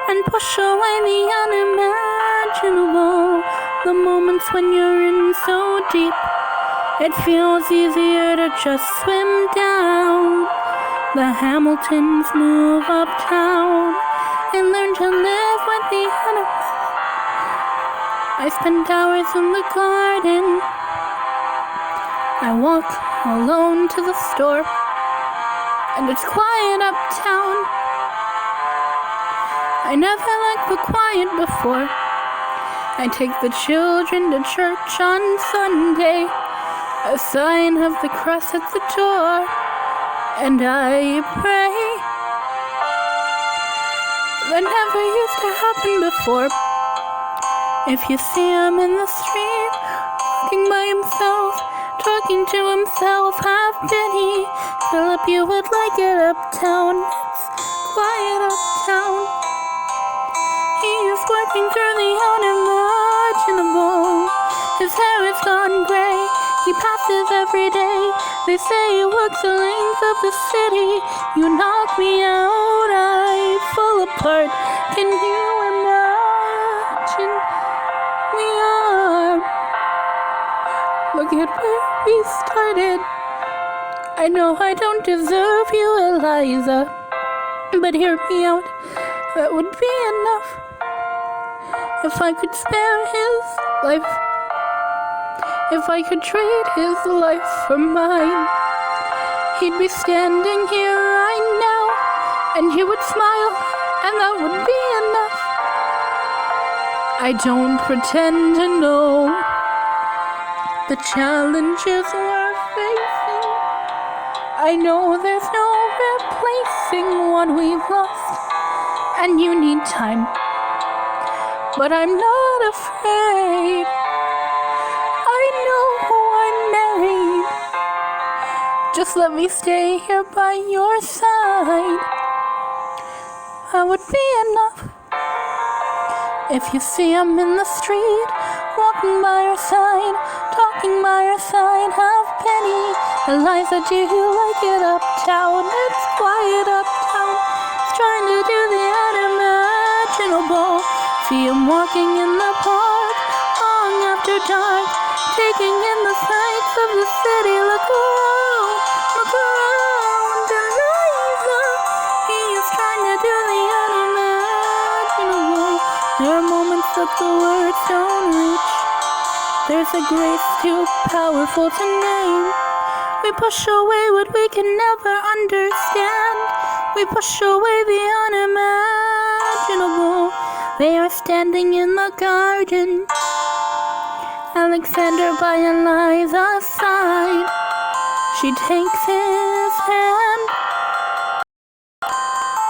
and push away the unimaginable. The moments when you're in so deep, it feels easier to just swim down. The Hamiltons move uptown and learn to live with the animals. I spend hours in the garden. I walk alone to the store, and it's quiet uptown. I never liked the quiet before. I take the children to church on Sunday, a sign of the cross at the door, and I pray. That never used to happen before. If you see him in the street, walking by himself, talking to himself, have pity. Philip, you would like it uptown. It's quiet uptown. He is working through the unimaginable. His hair is gone gray. He passes every day. They say he works the length of the city. You knock me out, I fall apart. Can you imagine? We are. Look at where we started. I know I don't deserve you, Eliza, but hear me out. That would be enough. If I could spare his life, if I could trade his life for mine, he'd be standing here right now, and he would smile, and that would be enough. I don't pretend to know the challenges we're facing. I know there's no replacing what we've lost, and you need time, but I'm not afraid. I know who I'm married. Just let me stay here by your side. That would be enough. If you see him in the street, walking by your side, talking by your side, have pity. Eliza, do you like it uptown? It's quiet uptown. He's trying to do the unimaginable. See him walking in the park, long after dark, taking in the sights of the city. Look around, Eliza. He is trying to do the unimaginable. There are moments that the words don't reach. There's a grace too powerful to name. We push away what we can never understand. We push away the unimaginable. They are standing in the garden, Alexander by Eliza's side. She takes his hand.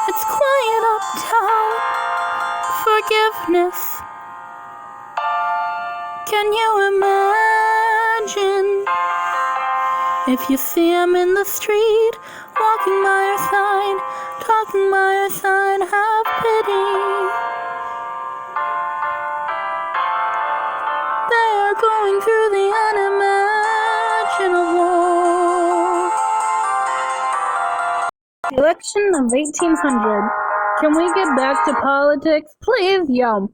It's quiet uptown. Forgiveness. Can you imagine? If you see him in the street, walking by your side, talking by your side, have pity. They are going through the unimaginable. Election of 1800. Can we get back to politics? Please, yo.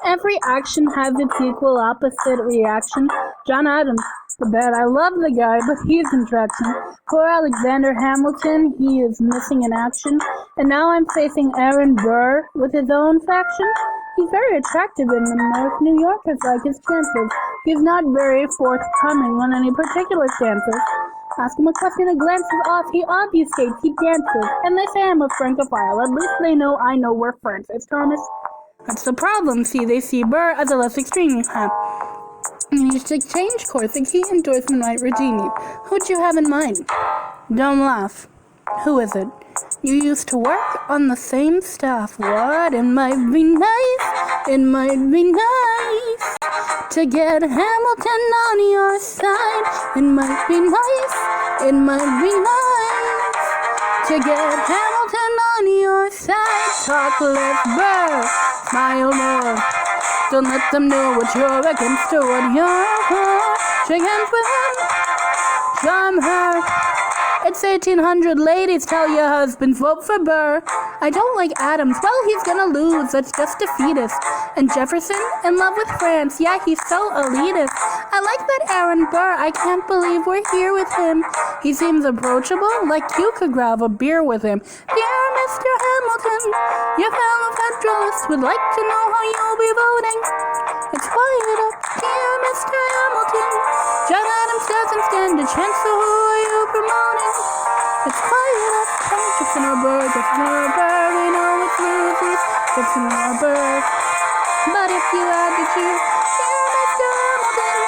Every action has its equal opposite reaction. John Adams, the bad. I love the guy, but he's in traction. Poor Alexander Hamilton, he is missing in action. And now I'm facing Aaron Burr with his own faction. He's very attractive in the North. New Yorkers like his chances. He's not very forthcoming on any particular stances. Ask him a question, a glance is off, he obfuscates, he dances. And they say I'm a Francophile. At least they know I know we're friends. It's Thomas. That's the problem. See, they see Burr as a less extreme. You need to change course. A key endorsement might redeem you. Who'd you have in mind? Don't laugh. Who is it? You used to work on the same staff. What? It might be nice. It might be nice to get Hamilton on your side. It might be nice. It might be nice to get Hamilton on your side. Talk less, Burr. Smile more. Don't let them know what you're against or what you're for. Shake hands with him. Charm her. It's 1800, ladies, tell your husbands, vote for Burr. I don't like Adams, well, he's gonna lose, that's just defeatist. And Jefferson, in love with France, yeah, he's so elitist. I like that Aaron Burr, I can't believe we're here with him. He seems approachable, like you could grab a beer with him. Dear Mr. Hamilton, your fellow Federalists would like to know how you'll be voting. It's quiet up, dear Mr. Hamilton. John Adams doesn't stand a chance, so who are you promoting? It's quiet up, Jefferson or Burr, Jefferson or Burr, we know it's losers, Jefferson or Burr. But if you had to choose, dear Mr. Hamilton,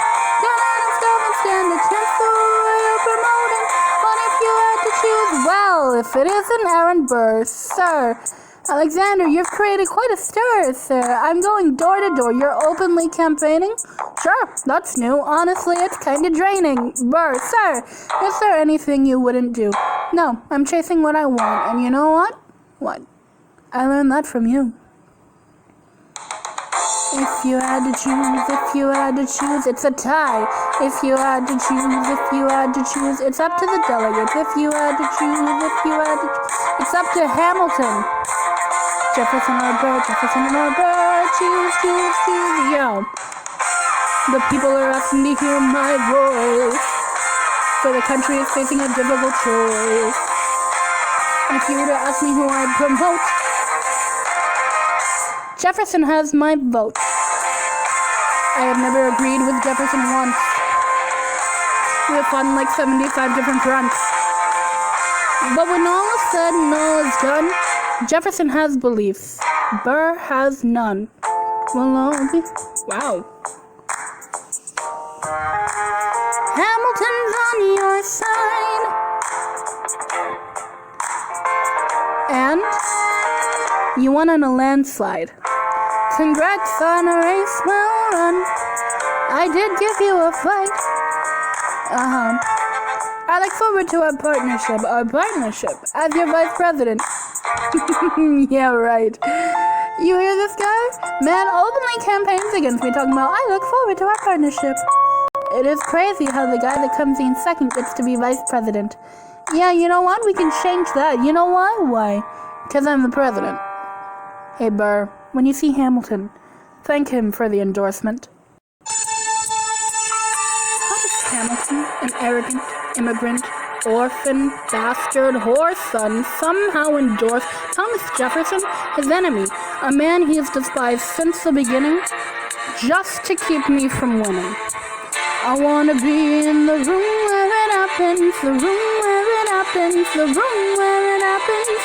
John Adams doesn't stand a chance, so who are you promoting? But if you had to choose, well, if it isn't Aaron Burr, sir, Alexander, you've created quite a stir, sir. I'm going door to door. You're openly campaigning? Sure, that's new. Honestly, it's kind of draining. Burr, sir, is there anything you wouldn't do? No, I'm chasing what I want. And you know what? What? I learned that from you. If you had to choose, it's a tie. If you had to choose, it's up to the delegates. If you had to choose, it's up to Hamilton. Jefferson or Burr, choose, yo. The people are asking to hear my voice, so the country is facing a difficult choice. If you were to ask me who I'd promote, Jefferson has my vote. I have never agreed with Jefferson once. We have fought in like 75 different fronts. But when all is said and all is done, Jefferson has beliefs. Burr has none. Wow. Hamilton's on your side. And you won on a landslide. Congrats on a race well run. I did give you a fight. I look forward to our partnership as your vice president. Yeah, right. You hear this guy? Man openly campaigns against me, talking about, I look forward to our partnership. It is crazy how the guy that comes in second gets to be vice president. Yeah, you know what? We can change that. You know why? Why? Because I'm the president. Hey, Burr, when you see Hamilton, thank him for the endorsement. How does Hamilton, an arrogant immigrant, orphan, bastard, whore son, somehow endorse Thomas Jefferson, his enemy, a man he has despised since the beginning, just to keep me from winning? I wanna be in the room where it happens, the room where it happens, the room where it happens.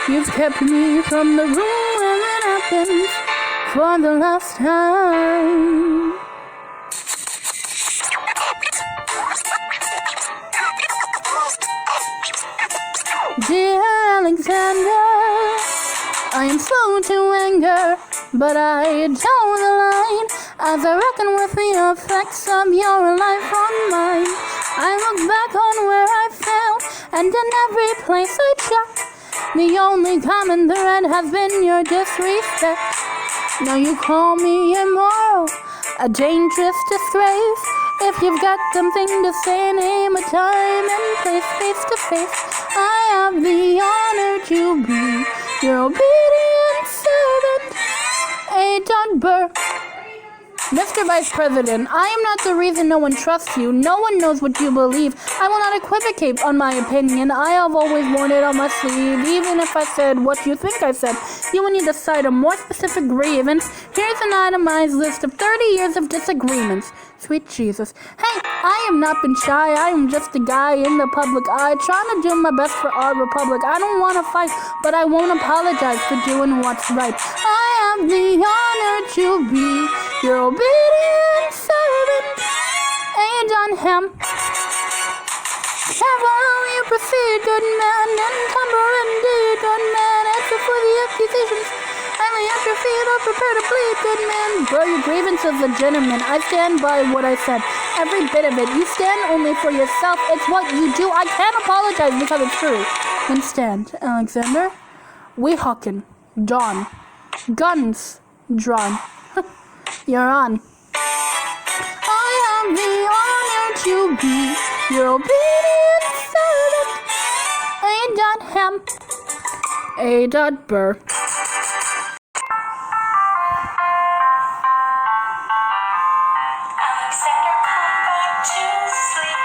You've kept me from the room where it happens for the last time. Dear Alexander, I am slow to anger, but I toe the line as I reckon with the effects of your life on mine. I look back on where I failed, and in every place I checked, the only common thread has been your disrespect. Now you call me immoral, a dangerous disgrace. If you've got something to say, name a time and place face to face. I have the honor to be your obedient servant, A. Burr. Mr. Vice President, I am not the reason no one trusts you. No one knows what you believe. I will not equivocate on my opinion. I have always worn it on my sleeve. Even if I said what you think I said, you will need to cite a more specific grievance. Here's an itemized list of 30 years of disagreements. Sweet Jesus. Hey, I have not been shy. I am just a guy in the public eye trying to do my best for our republic. I don't want to fight, but I won't apologize for doing what's right. I have the honor to be your obedient servant, A. Careful how you proceed, good man, and temper indeed, good man. Answer for the accusations. I lay at your feet, or prepare to plead, good man. Bro, your grievance is legitimate. I stand by what I said. Every bit of it. You stand only for yourself. It's what you do. I can't apologize because it's true. Then stand, Alexander. Weehawken. Dawn. Guns. Drawn. You're on. I have the honor to be your obedient servant, A. Burr. Alexander, come back to sleep.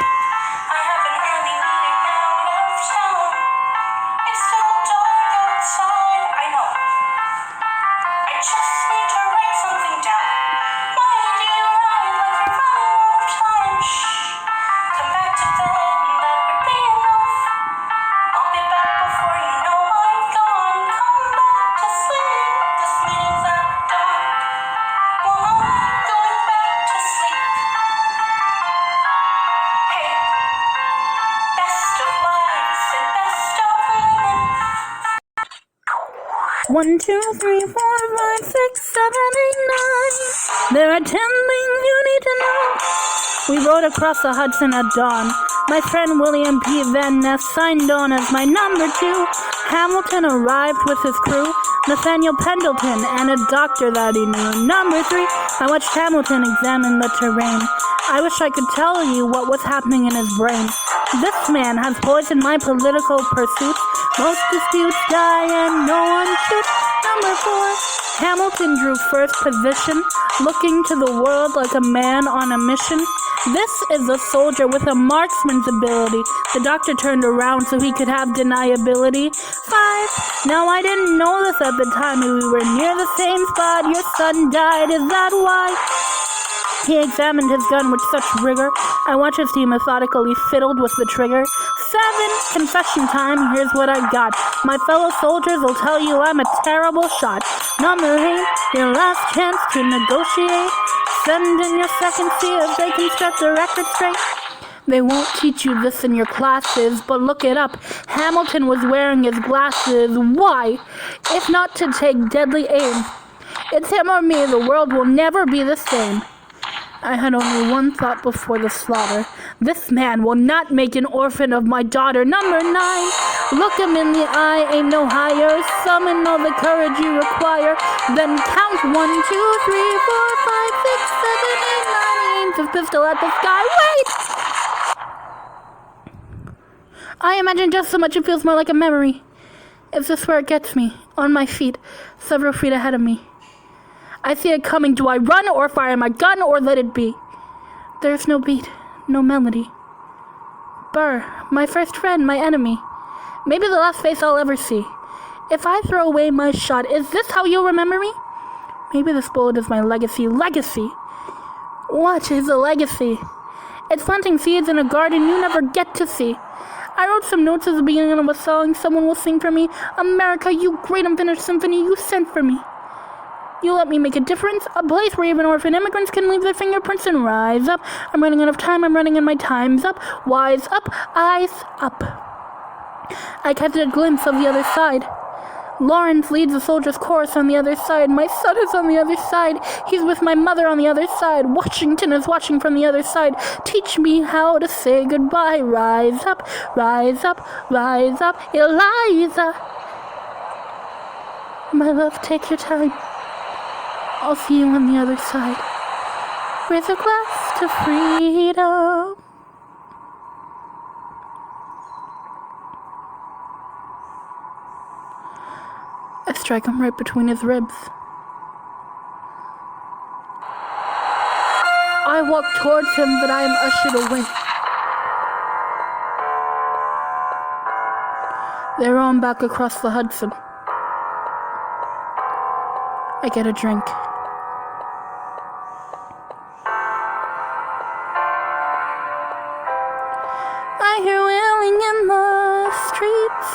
I have an early meeting out of town. It's still dark outside, I know. I just need to write something down. Why do you ride like you're running out of time? Shh. Come back to bed and that would be enough. I'll be back before you know I'm gone. Come back. 1, 2, 3, 4, 5, 6, 7, 8, 9. There are 10 things you need to know. We rode across the Hudson at dawn. My friend William P. Van Ness signed on as my number 2. Hamilton arrived with his crew, Nathaniel Pendleton, and a doctor that he knew. Number 3, I watched Hamilton examine the terrain. I wish I could tell you what was happening in his brain. This man has poisoned my political pursuits. Most disputes die and no one shoots. Number 4, Hamilton drew first position, looking to the world like a man on a mission. This is a soldier with a marksman's ability. The doctor turned around so he could have deniability. 5, now I didn't know this at the time. We were near the same spot. Your son died, is that why? He examined his gun with such rigor. I watched as he methodically fiddled with the trigger. 7, confession time, here's what I got. My fellow soldiers will tell you I'm a terrible shot. Number 8, your last chance to negotiate. Send in your second, see if they can set the record straight. They won't teach you this in your classes, but look it up. Hamilton was wearing his glasses. Why? If not to take deadly aim. It's him or me, the world will never be the same. I had only one thought before the slaughter. This man will not make an orphan of my daughter. Number 9, look him in the eye, ain't no higher. Summon all the courage you require. Then count 1, 2, 3, 4, 5, 6, 7, 8, 9. He aims his pistol at the sky. Wait! I imagine just so much it feels more like a memory. Is this where it gets me? On my feet, several feet ahead of me. I see it coming. Do I run or fire my gun or let it be? There's no beat, no melody. Burr, my first friend, my enemy. Maybe the last face I'll ever see. If I throw away my shot, is this how you'll remember me? Maybe this bullet is my legacy. Legacy? What is a legacy? It's planting seeds in a garden you never get to see. I wrote some notes at the beginning of a song someone will sing for me. America, you great unfinished symphony you sent for me. You let me make a difference, a place where even orphan immigrants can leave their fingerprints and rise up. I'm running out of time, I'm running and my time's up. Wise up, eyes up. I catch a glimpse of the other side. Lawrence leads the soldiers' chorus on the other side. My son is on the other side. He's with my mother on the other side. Washington is watching from the other side. Teach me how to say goodbye. Rise up, rise up, rise up, Eliza. My love, take your time. I'll see you on the other side. Raise a glass to freedom. I strike him right between his ribs. I walk towards him, but I am ushered away. They're on back across the Hudson. I get a drink. I hear wailing in the streets.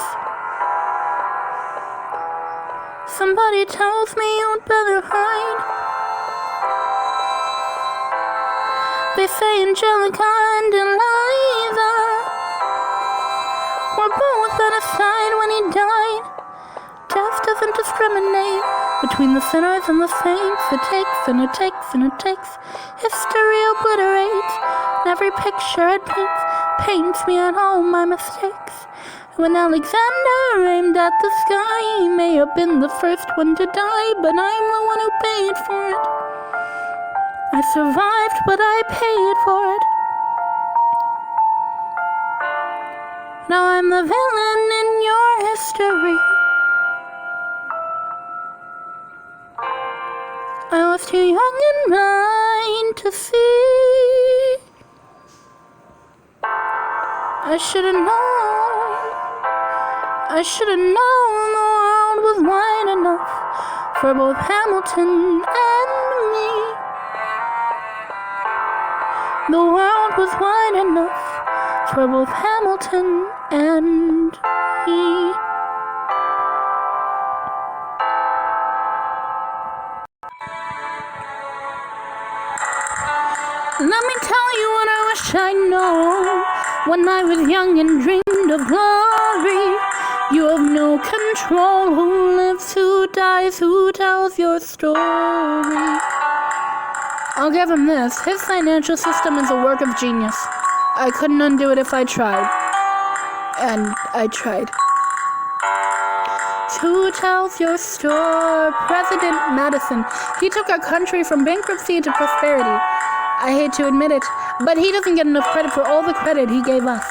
Somebody tells me you'd better hide. They say Angelica and Eliza were both at his side when he died. Death doesn't discriminate between the sinners and the saints. It takes and it takes and it takes. History obliterates, and every picture it paints me at all my mistakes. When Alexander aimed at the sky, he may have been the first one to die, but I'm the one who paid for it. I survived, but I paid for it. Now I'm the villain in your history. I was too young and blind to see. I should have known. I should have known the world was wide enough for both Hamilton and me. The world was wide enough for both Hamilton and me. Let me tell you what I wish I'd known when I was young and dreamed of glory. You have no control who lives, who dies? Who tells your story? I'll give him this. His financial system is a work of genius. I couldn't undo it if I tried. And I tried. Who tells your story? President Madison. He took our country from bankruptcy to prosperity. I hate to admit it, but he doesn't get enough credit for all the credit he gave us.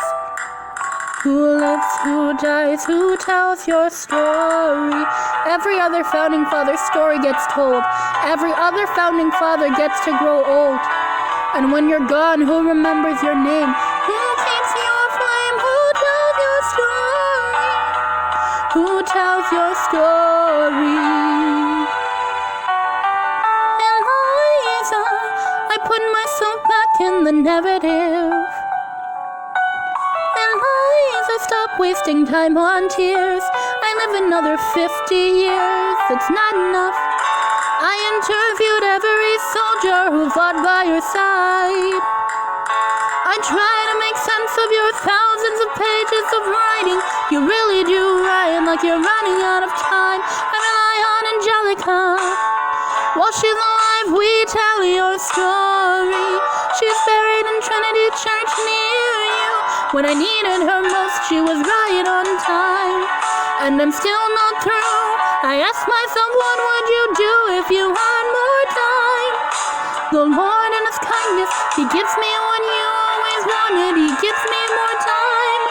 Who lives, who dies, who tells your story? Every other founding father's story gets told. Every other founding father gets to grow old. And when you're gone, who remembers your name? Who keeps your flame? Who tells your story? Who tells your story? Eliza, I put myself back in the narrative. Eliza, stop wasting time on tears. I live another 50 years, it's not enough. I interviewed every soldier who fought by your side. I try to make sense of your thousands of pages of writing. You really do write like you're running out of time. I rely on Angelica. While she's alive, we tell your story. She's buried in Trinity Church near you. When I needed her most, she was right on time. And I'm still not through. I ask myself, what would you do if you had more time? The Lord in His kindness, He gives me what you always wanted. He gives me more time.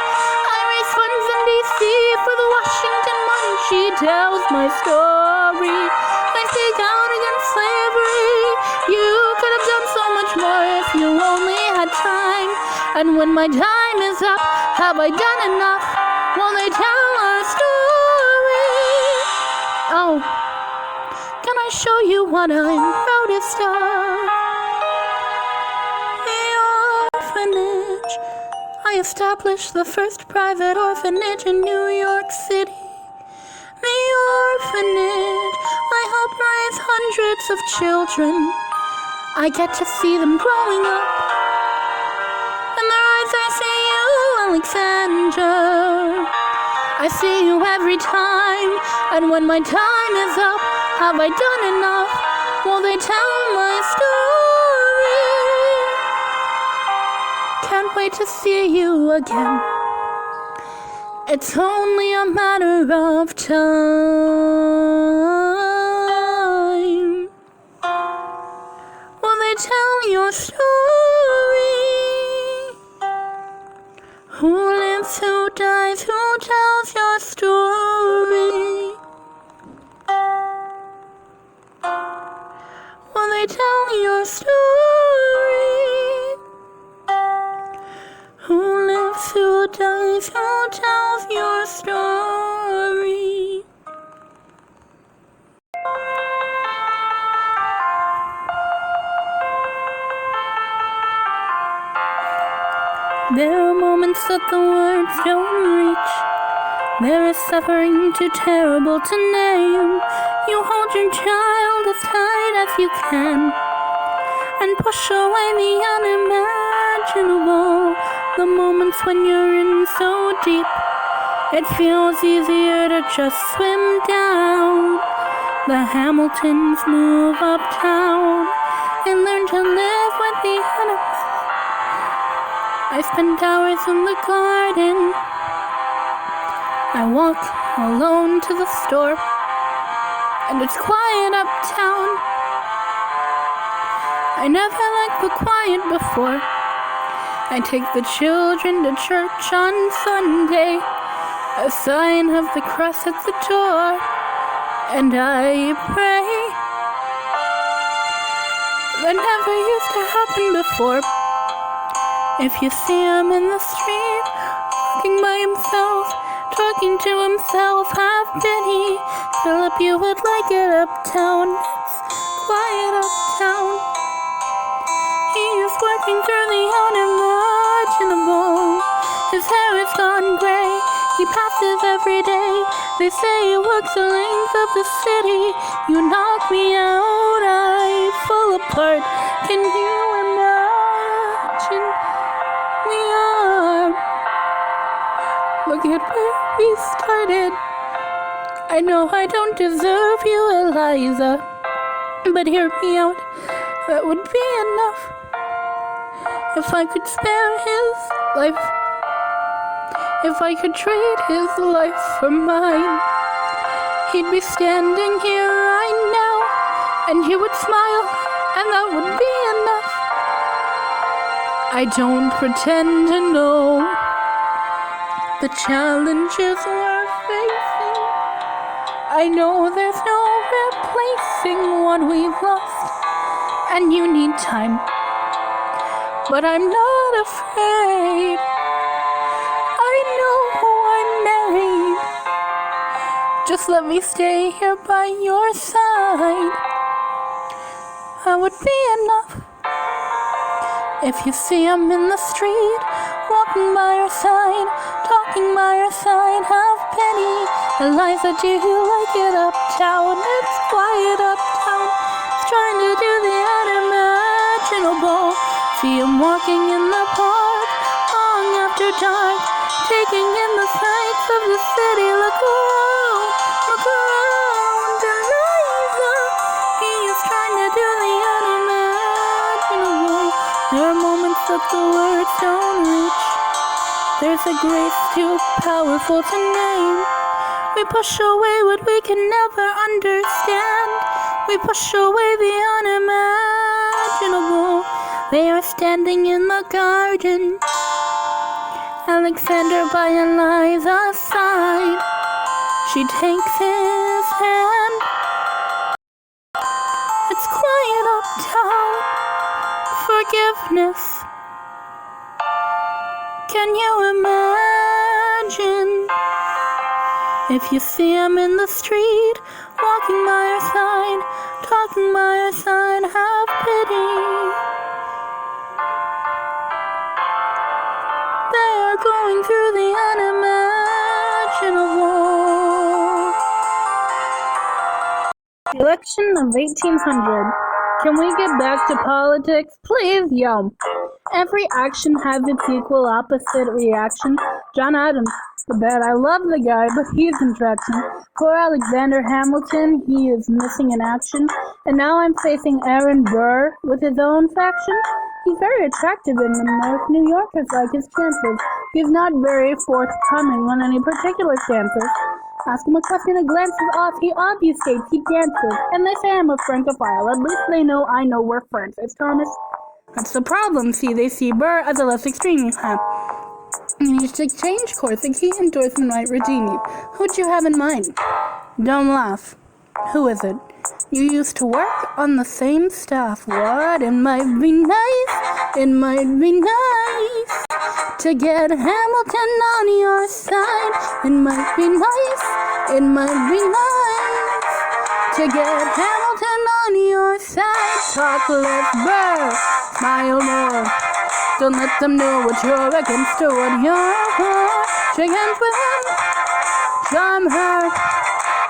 I raise funds in D.C. for the Washington Money. She tells my story. I speak out against slavery. You could have done so much more if you only had time. And when my time is up, have I done enough? Will they tell our story? Oh, can I show you what I'm proudest of? The orphanage. I established the first private orphanage in New York City. The orphanage. I help raise hundreds of children. I get to see them growing up. In their eyes I see you, Alexandra. I see you every time. And when my time is up, have I done enough? Will they tell my story? Can't wait to see you again. It's only a matter of time. Will they tell your story? Who lives, who dies, who tells your story? Will they tell your story? Who lives, who dies, who tells your story? There are moments that the words don't reach. There is suffering too terrible to name. You hold your child as tight as you can and push away the unimaginable. The moments when you're in so deep, it feels easier to just swim down. The Hamiltons move uptown and learn to live with the animals. I spend hours in the garden. I walk alone to the store, and it's quiet uptown. I never liked the quiet before. I take the children to church on Sunday, a sign of the cross at the door, and I pray. That never used to happen before. If you see him in the street, walking by himself, talking to himself, have pity. Philip, you would like it uptown. It's quiet uptown. He is working through the unimaginable. His hair is gone gray. He passes every day. They say he works the length of the city. You knock me out, I fall apart. Can you imagine? We are. Look at where we started. I know I don't deserve you, Eliza, but hear me out, that would be enough. If I could spare his life, if I could trade his life for mine, he'd be standing here right now, and he would smile, and that would be enough. I don't pretend to know the challenges we're facing. I know there's no replacing what we've lost, and you need time. But I'm not afraid. I know who I'm married. Just let me stay here by your side. That would be enough. If you see him in the street, walking by your side, talking by your side, have pity. Eliza, do you like it uptown? It's quiet uptown. It's trying to do the unimaginable. See him walking in the park, long after dark, taking in the sights of the city. Look around, Eliza. He is trying to do the unimaginable. There are moments that the words don't reach. There's a grace too powerful to name. We push away what we can never understand. We push away the unimaginable. They are standing in the garden, Alexander by Eliza's side. She takes his hand. It's quiet uptown. Forgiveness. Can you imagine if you see him in the street, walking by your side, talking by your side, have pity. They are going through the unimaginable. Election of 1800. Can we get back to politics? Please, yo. Every action has its equal opposite reaction. John Adams, the bad. I love the guy, but he's in traction. Poor Alexander Hamilton, he is missing in action. And now I'm facing Aaron Burr with his own faction. He's very attractive in the North. New Yorkers like his chances. He's not very forthcoming on any particular chances. Ask him a question, a glance is off. He obfuscates, he dances. And they say I'm a Francophile. At least they know I know we're friends. It's Thomas. That's the problem. See, they see Burr as a less extreme. You need to change course. A key endorsement might redeem you. Who'd you have in mind? Don't laugh. Who is it? You used to work on the same staff. What? It might be nice. It might be nice to get Hamilton on your side. It might be nice. It might be nice to get Hamilton on your side. Talk less, Burr. Smile more. Don't let them know what you're against or what you're for. Shake hands with him. Charm her.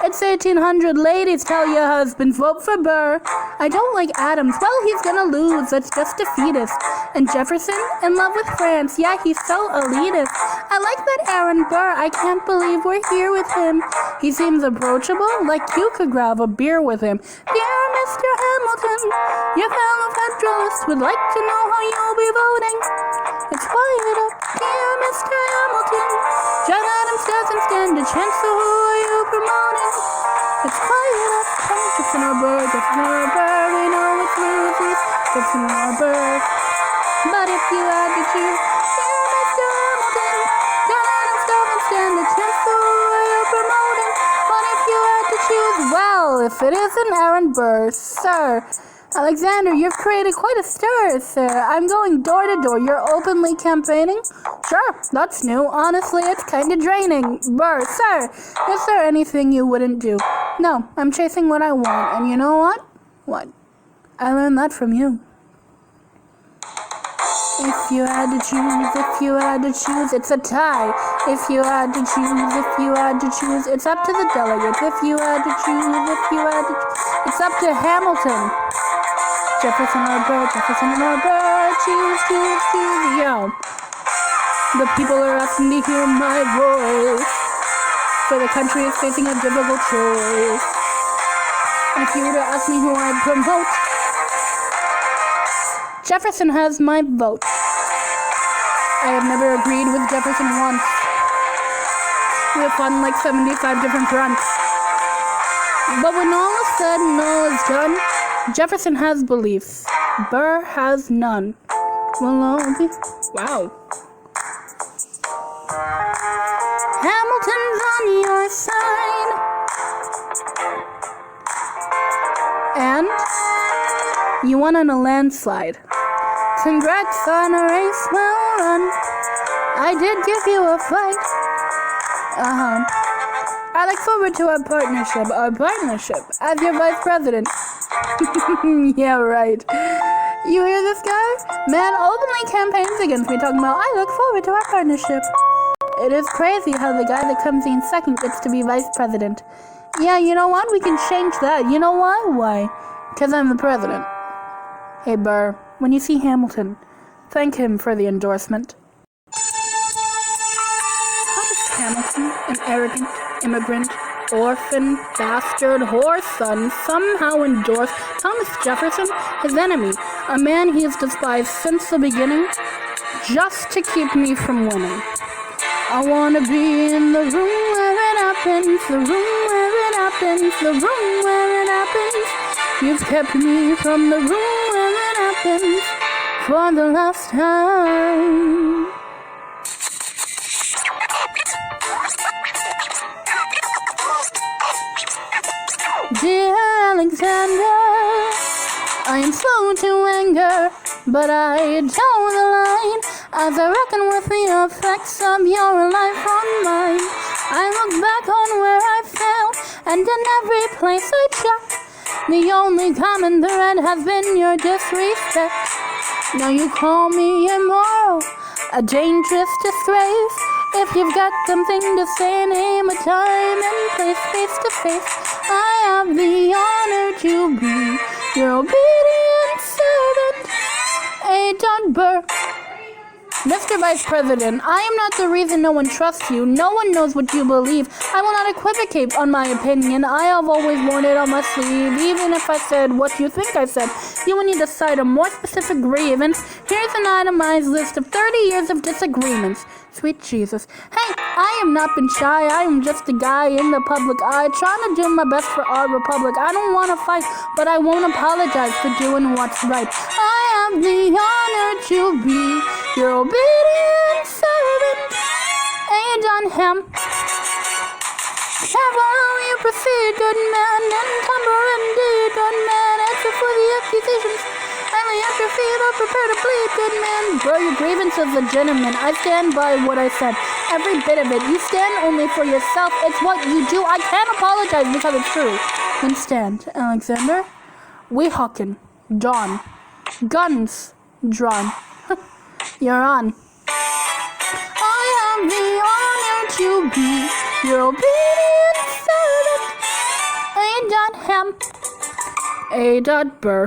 It's 1800, ladies, tell your husbands, vote for Burr. I don't like Adams, well, he's gonna lose, that's just defeatist. And Jefferson, in love with France, yeah, he's so elitist. I like that Aaron Burr, I can't believe we're here with him. He seems approachable, like you could grab a beer with him. Dear Mr. Hamilton, your fellow Federalists would like to know how you'll be voting. It's quiet up, dear Mr. Hamilton. John Adams doesn't stand a chance, so who are you promoting? It's quiet up, Jefferson or Burr, Jefferson or Burr, we know it's losers, Jefferson or Burr. But if you had to choose, dear Mr. Hamilton, John Adams doesn't stand a chance, so who are you promoting? But if you had to choose, well, if it isn't Aaron Burr, sir. Alexander, you've created quite a stir, sir. I'm going door to door. You're openly campaigning? Sure, that's new. Honestly, it's kind of draining. Burr, sir, is there anything you wouldn't do? No, I'm chasing what I want. And you know what? What? I learned that from you. If you had to choose, it's a tie. If you had to choose, it's up to the delegates. If you had to choose, it's up to Hamilton. Jefferson or Burr, choose, yo. The people are asking to hear my voice. for the country is facing a difficult choice. And if you were to ask me who I'd promote, Jefferson has my vote. I have never agreed with Jefferson once. We have fought in like 75 different fronts. But when all is said and all is done, Jefferson has beliefs. Burr has none. Wow. Hamilton's on your side. And you won on a landslide. Congrats on a race well run. I did give you a fight. I look forward to our partnership as your vice president. Yeah, right. You hear this guy? Man openly campaigns against me, talking about, I look forward to our partnership. It is crazy how the guy that comes in second gets to be vice president. Yeah, you know what? We can change that. You know why? Why? Because I'm the president. Hey, Burr, when you see Hamilton, thank him for the endorsement. How does Hamilton, an arrogant immigrant, orphan, bastard, whore son, somehow endorse Thomas Jefferson, his enemy, a man he has despised since the beginning, just to keep me from winning? I wanna be in the room where it happens, the room where it happens, the room where it happens. You've kept me from the room where it happens for the last time. Dear Alexander, I am slow to anger, but I toe the line as I reckon with the effects of your life on mine. I look back on where I failed, and in every place I checked, the only common thread has been your disrespect. Now you call me immoral, a dangerous disgrace. If you've got something to say, name a time and place, face to face. I have the honor to be your obedient servant, A. Burr. Mr. Vice President, I am not the reason no one trusts you. No one knows what you believe. I will not equivocate on my opinion. I have always worn it on my sleeve. Even if I said what you think I said, you will need to cite a more specific grievance. Here's an itemized list of 30 years of disagreements. Sweet Jesus. Hey, I have not been shy. I am just a guy in the public eye, trying to do my best for our republic. I don't want to fight, but I won't apologize for doing what's right. I have the honor to be your obedient servant, A. Ham. Careful how you proceed, good man, and temper indeed, good man. Answer for the accusations, and lay at your feet, or prepare to plead, good man. Bro, your grievance is legitimate. I stand by what I said, every bit of it. You stand only for yourself. It's what you do. I can't apologize because it's true. Then stand, Alexander. Weehawken, dawn, guns drawn. You're on. I have the honor to be your obedient servant, A. Ham, A. Burr.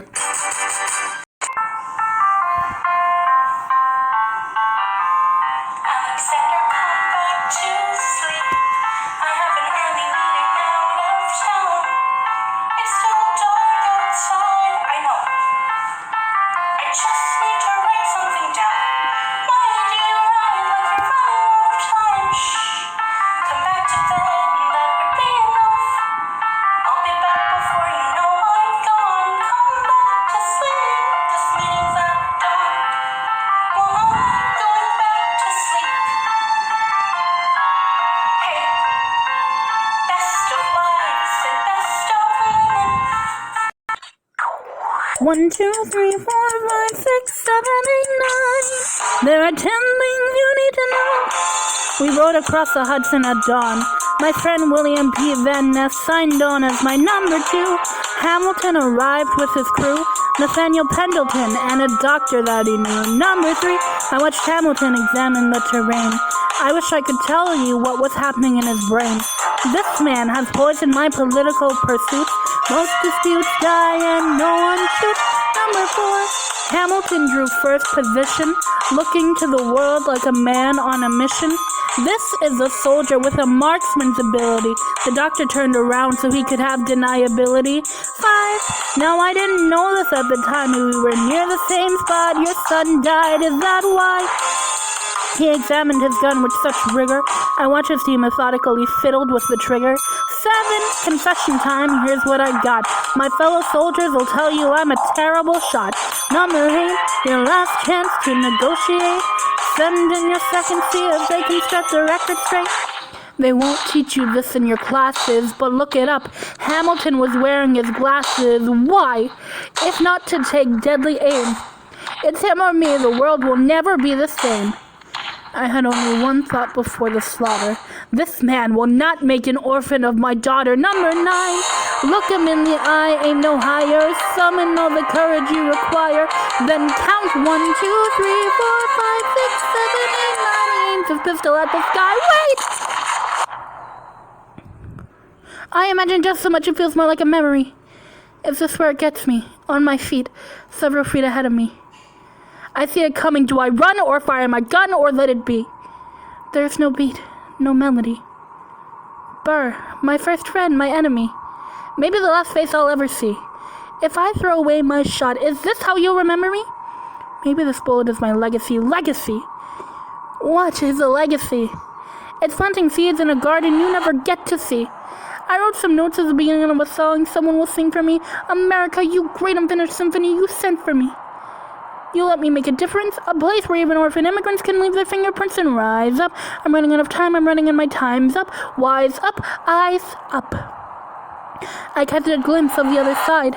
Alexander, come back to sleep. I have an early meeting out of town. It's still dark outside, I know. I just need to write something down. Why do you ride like you're running out of time? Shh. Come back to bed and that would be enough. I'll be back before you know I'm gone. Come back to sleep. This meeting's at dawn. Well, I'm going back to sleep. Hey, best of wives and best of women. 1, 2, 3, 4, 5, 6, 7, 8, 9. There are 10 things you need to know. We rode across the Hudson at dawn. My friend William P. Van Ness signed on as my number 2. Hamilton arrived with his crew, Nathaniel Pendleton, and a doctor that he knew. Number 3, I watched Hamilton examine the terrain. I wish I could tell you what was happening in his brain. This man has poisoned my political pursuits. Most disputes die and no one shoots. Number 4, Hamilton drew first position, looking to the world like a man on a mission. This is a soldier with a marksman's ability. The doctor turned around so he could have deniability. 5. Now I didn't know this at the time. We were near the same spot. Your son died. Is that why? He examined his gun with such rigor. I watched as he methodically fiddled with the trigger. 7. Confession time. Here's what I got. My fellow soldiers will tell you I'm a terrible shot. Number 8. Your last chance to negotiate. Send in your second, see if they can set the record straight. They won't teach you this in your classes, but look it up. Hamilton was wearing his glasses. Why? If not to take deadly aim. It's him or me. The world will never be the same. I had only one thought before the slaughter. This man will not make an orphan of my daughter. Number 9. Look him in the eye, aim no higher. Summon all the courage you require. Then count 1, 2, 3, 4, 5, 6, 7, 8, 9. Aims his pistol at the sky. Wait! I imagine just so much it feels more like a memory. Is this where it gets me? On my feet, several feet ahead of me. I see it coming. Do I run or fire my gun or let it be? There's no beat, no melody. Burr, my first friend, my enemy. Maybe the last face I'll ever see. If I throw away my shot, is this how you'll remember me? Maybe this bullet is my legacy. Legacy? What is a legacy? It's planting seeds in a garden you never get to see. I wrote some notes at the beginning of a song someone will sing for me. America, you great unfinished symphony you sent for me. You let me make a difference, a place where even orphan immigrants can leave their fingerprints and rise up. I'm running out of time, I'm running and my time's up. Wise up, eyes up. I catch a glimpse of the other side.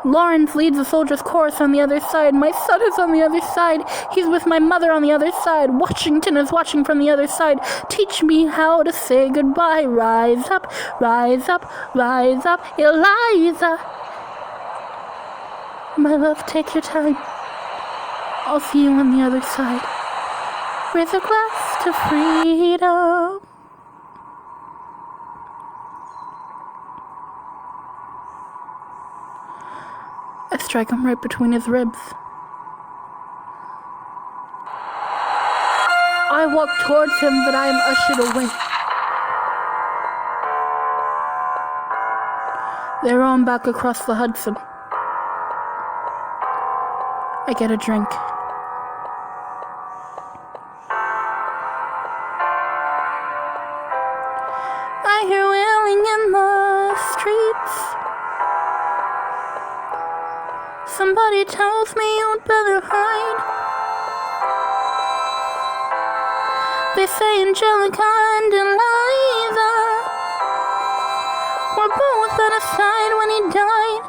Lawrence leads the soldiers' chorus on the other side. My son is on the other side. He's with my mother on the other side. Washington is watching from the other side. Teach me how to say goodbye. Rise up, rise up, rise up. Eliza. My love, take your time. I'll see you on the other side. Raise a glass to freedom. I strike him right between his ribs. I walk towards him, but I am ushered away. They're on back across the Hudson. I get a drink. I hear wailing in the streets. Somebody tells me you'd better hide. They say Angelica and Eliza were both on his side when he died.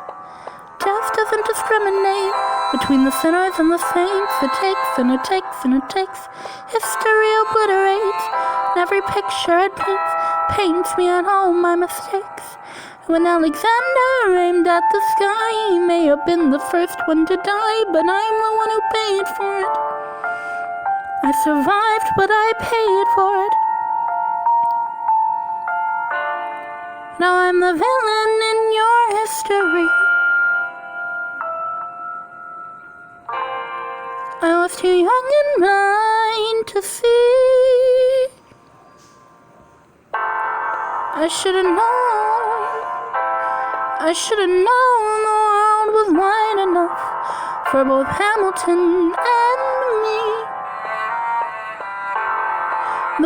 Death doesn't discriminate between the sinners and the saints. It takes and it takes and it takes. History obliterates, and every picture it paints me on all my mistakes. When Alexander aimed at the sky, he may have been the first one to die, but I'm the one who paid for it. I survived, but I paid for it. Now I'm the villain in your history. I was too young and blind to see. I should have known. I should have known the world was wide enough for both Hamilton and me.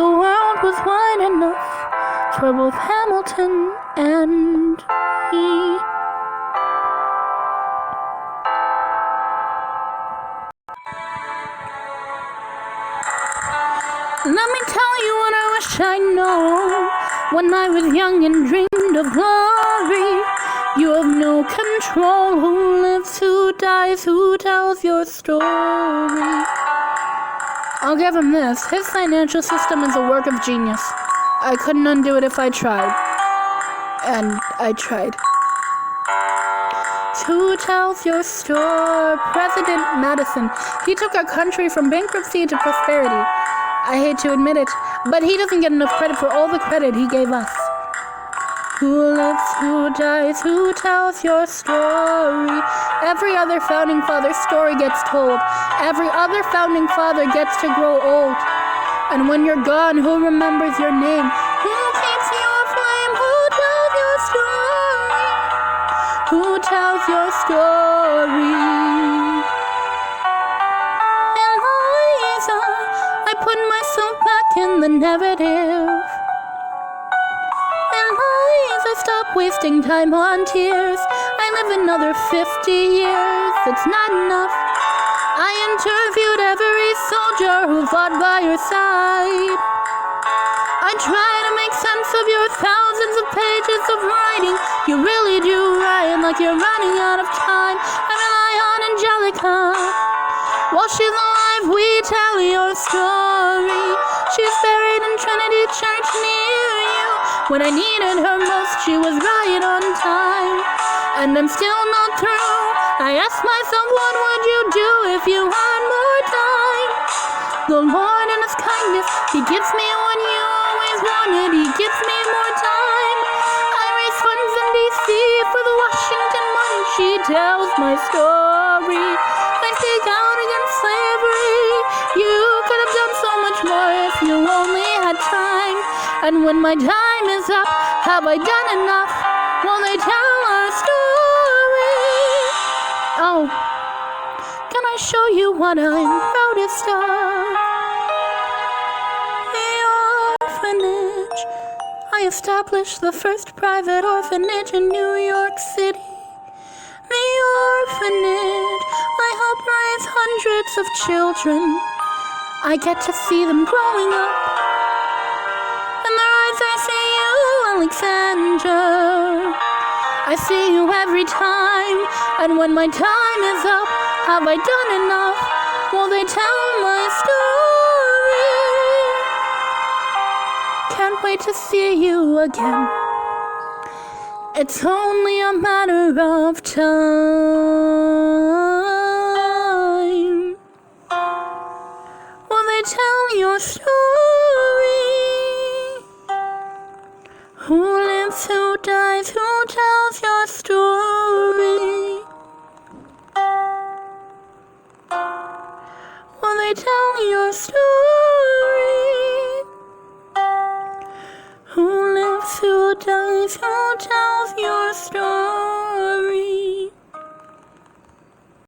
The world was wide enough for both Hamilton and me. Let me tell you what I wish I'd known when I was young and dreamed of glory. You have no control. Who lives, who dies, who tells your story? I'll give him this. His financial system is a work of genius. I couldn't undo it if I tried. And I tried. Who tells your story? President Madison. He took our country from bankruptcy to prosperity. I hate to admit it, but he doesn't get enough credit for all the credit he gave us. Who lives, who dies, who tells your story? Every other founding father's story gets told. Every other founding father gets to grow old. And when you're gone, who remembers your name? Who keeps your flame? Who tells your story? Who tells your story? Eliza, I put myself back in the narrative. Eliza, stop wasting time on tears. I live another 50 years, it's not enough. I interviewed every soldier who fought by your side. I try to make sense of your thousands of pages of writing. You really do write like you're running out of time. I rely on Angelica. While she's alive, we tell your story. She's buried in Trinity Church near you. When I needed her most, she was right on time. And I'm still not through. I ask myself, what would you do if you had more time? The Lord in His kindness, He gives me what you always wanted. He gives me more time. I raise funds in D.C. for the Washington money. She tells my story. I speak out against slavery. You could have done so much more if you only had time. And when my time is up, have I done enough? Will they tell our story? Oh, can I show you what I'm proudest of? The orphanage. I established the first private orphanage in New York City. The orphanage. I help raise hundreds of children. I get to see them growing up. In their eyes I see you, Alexandra. I see you every time. And when my time is up, have I done enough? Will they tell my story? Can't wait to see you again. It's only a matter of time. Will they tell your story? Who lives, who dies, who tells your story? Will they tell your story? Who lives, who dies, who tells your story?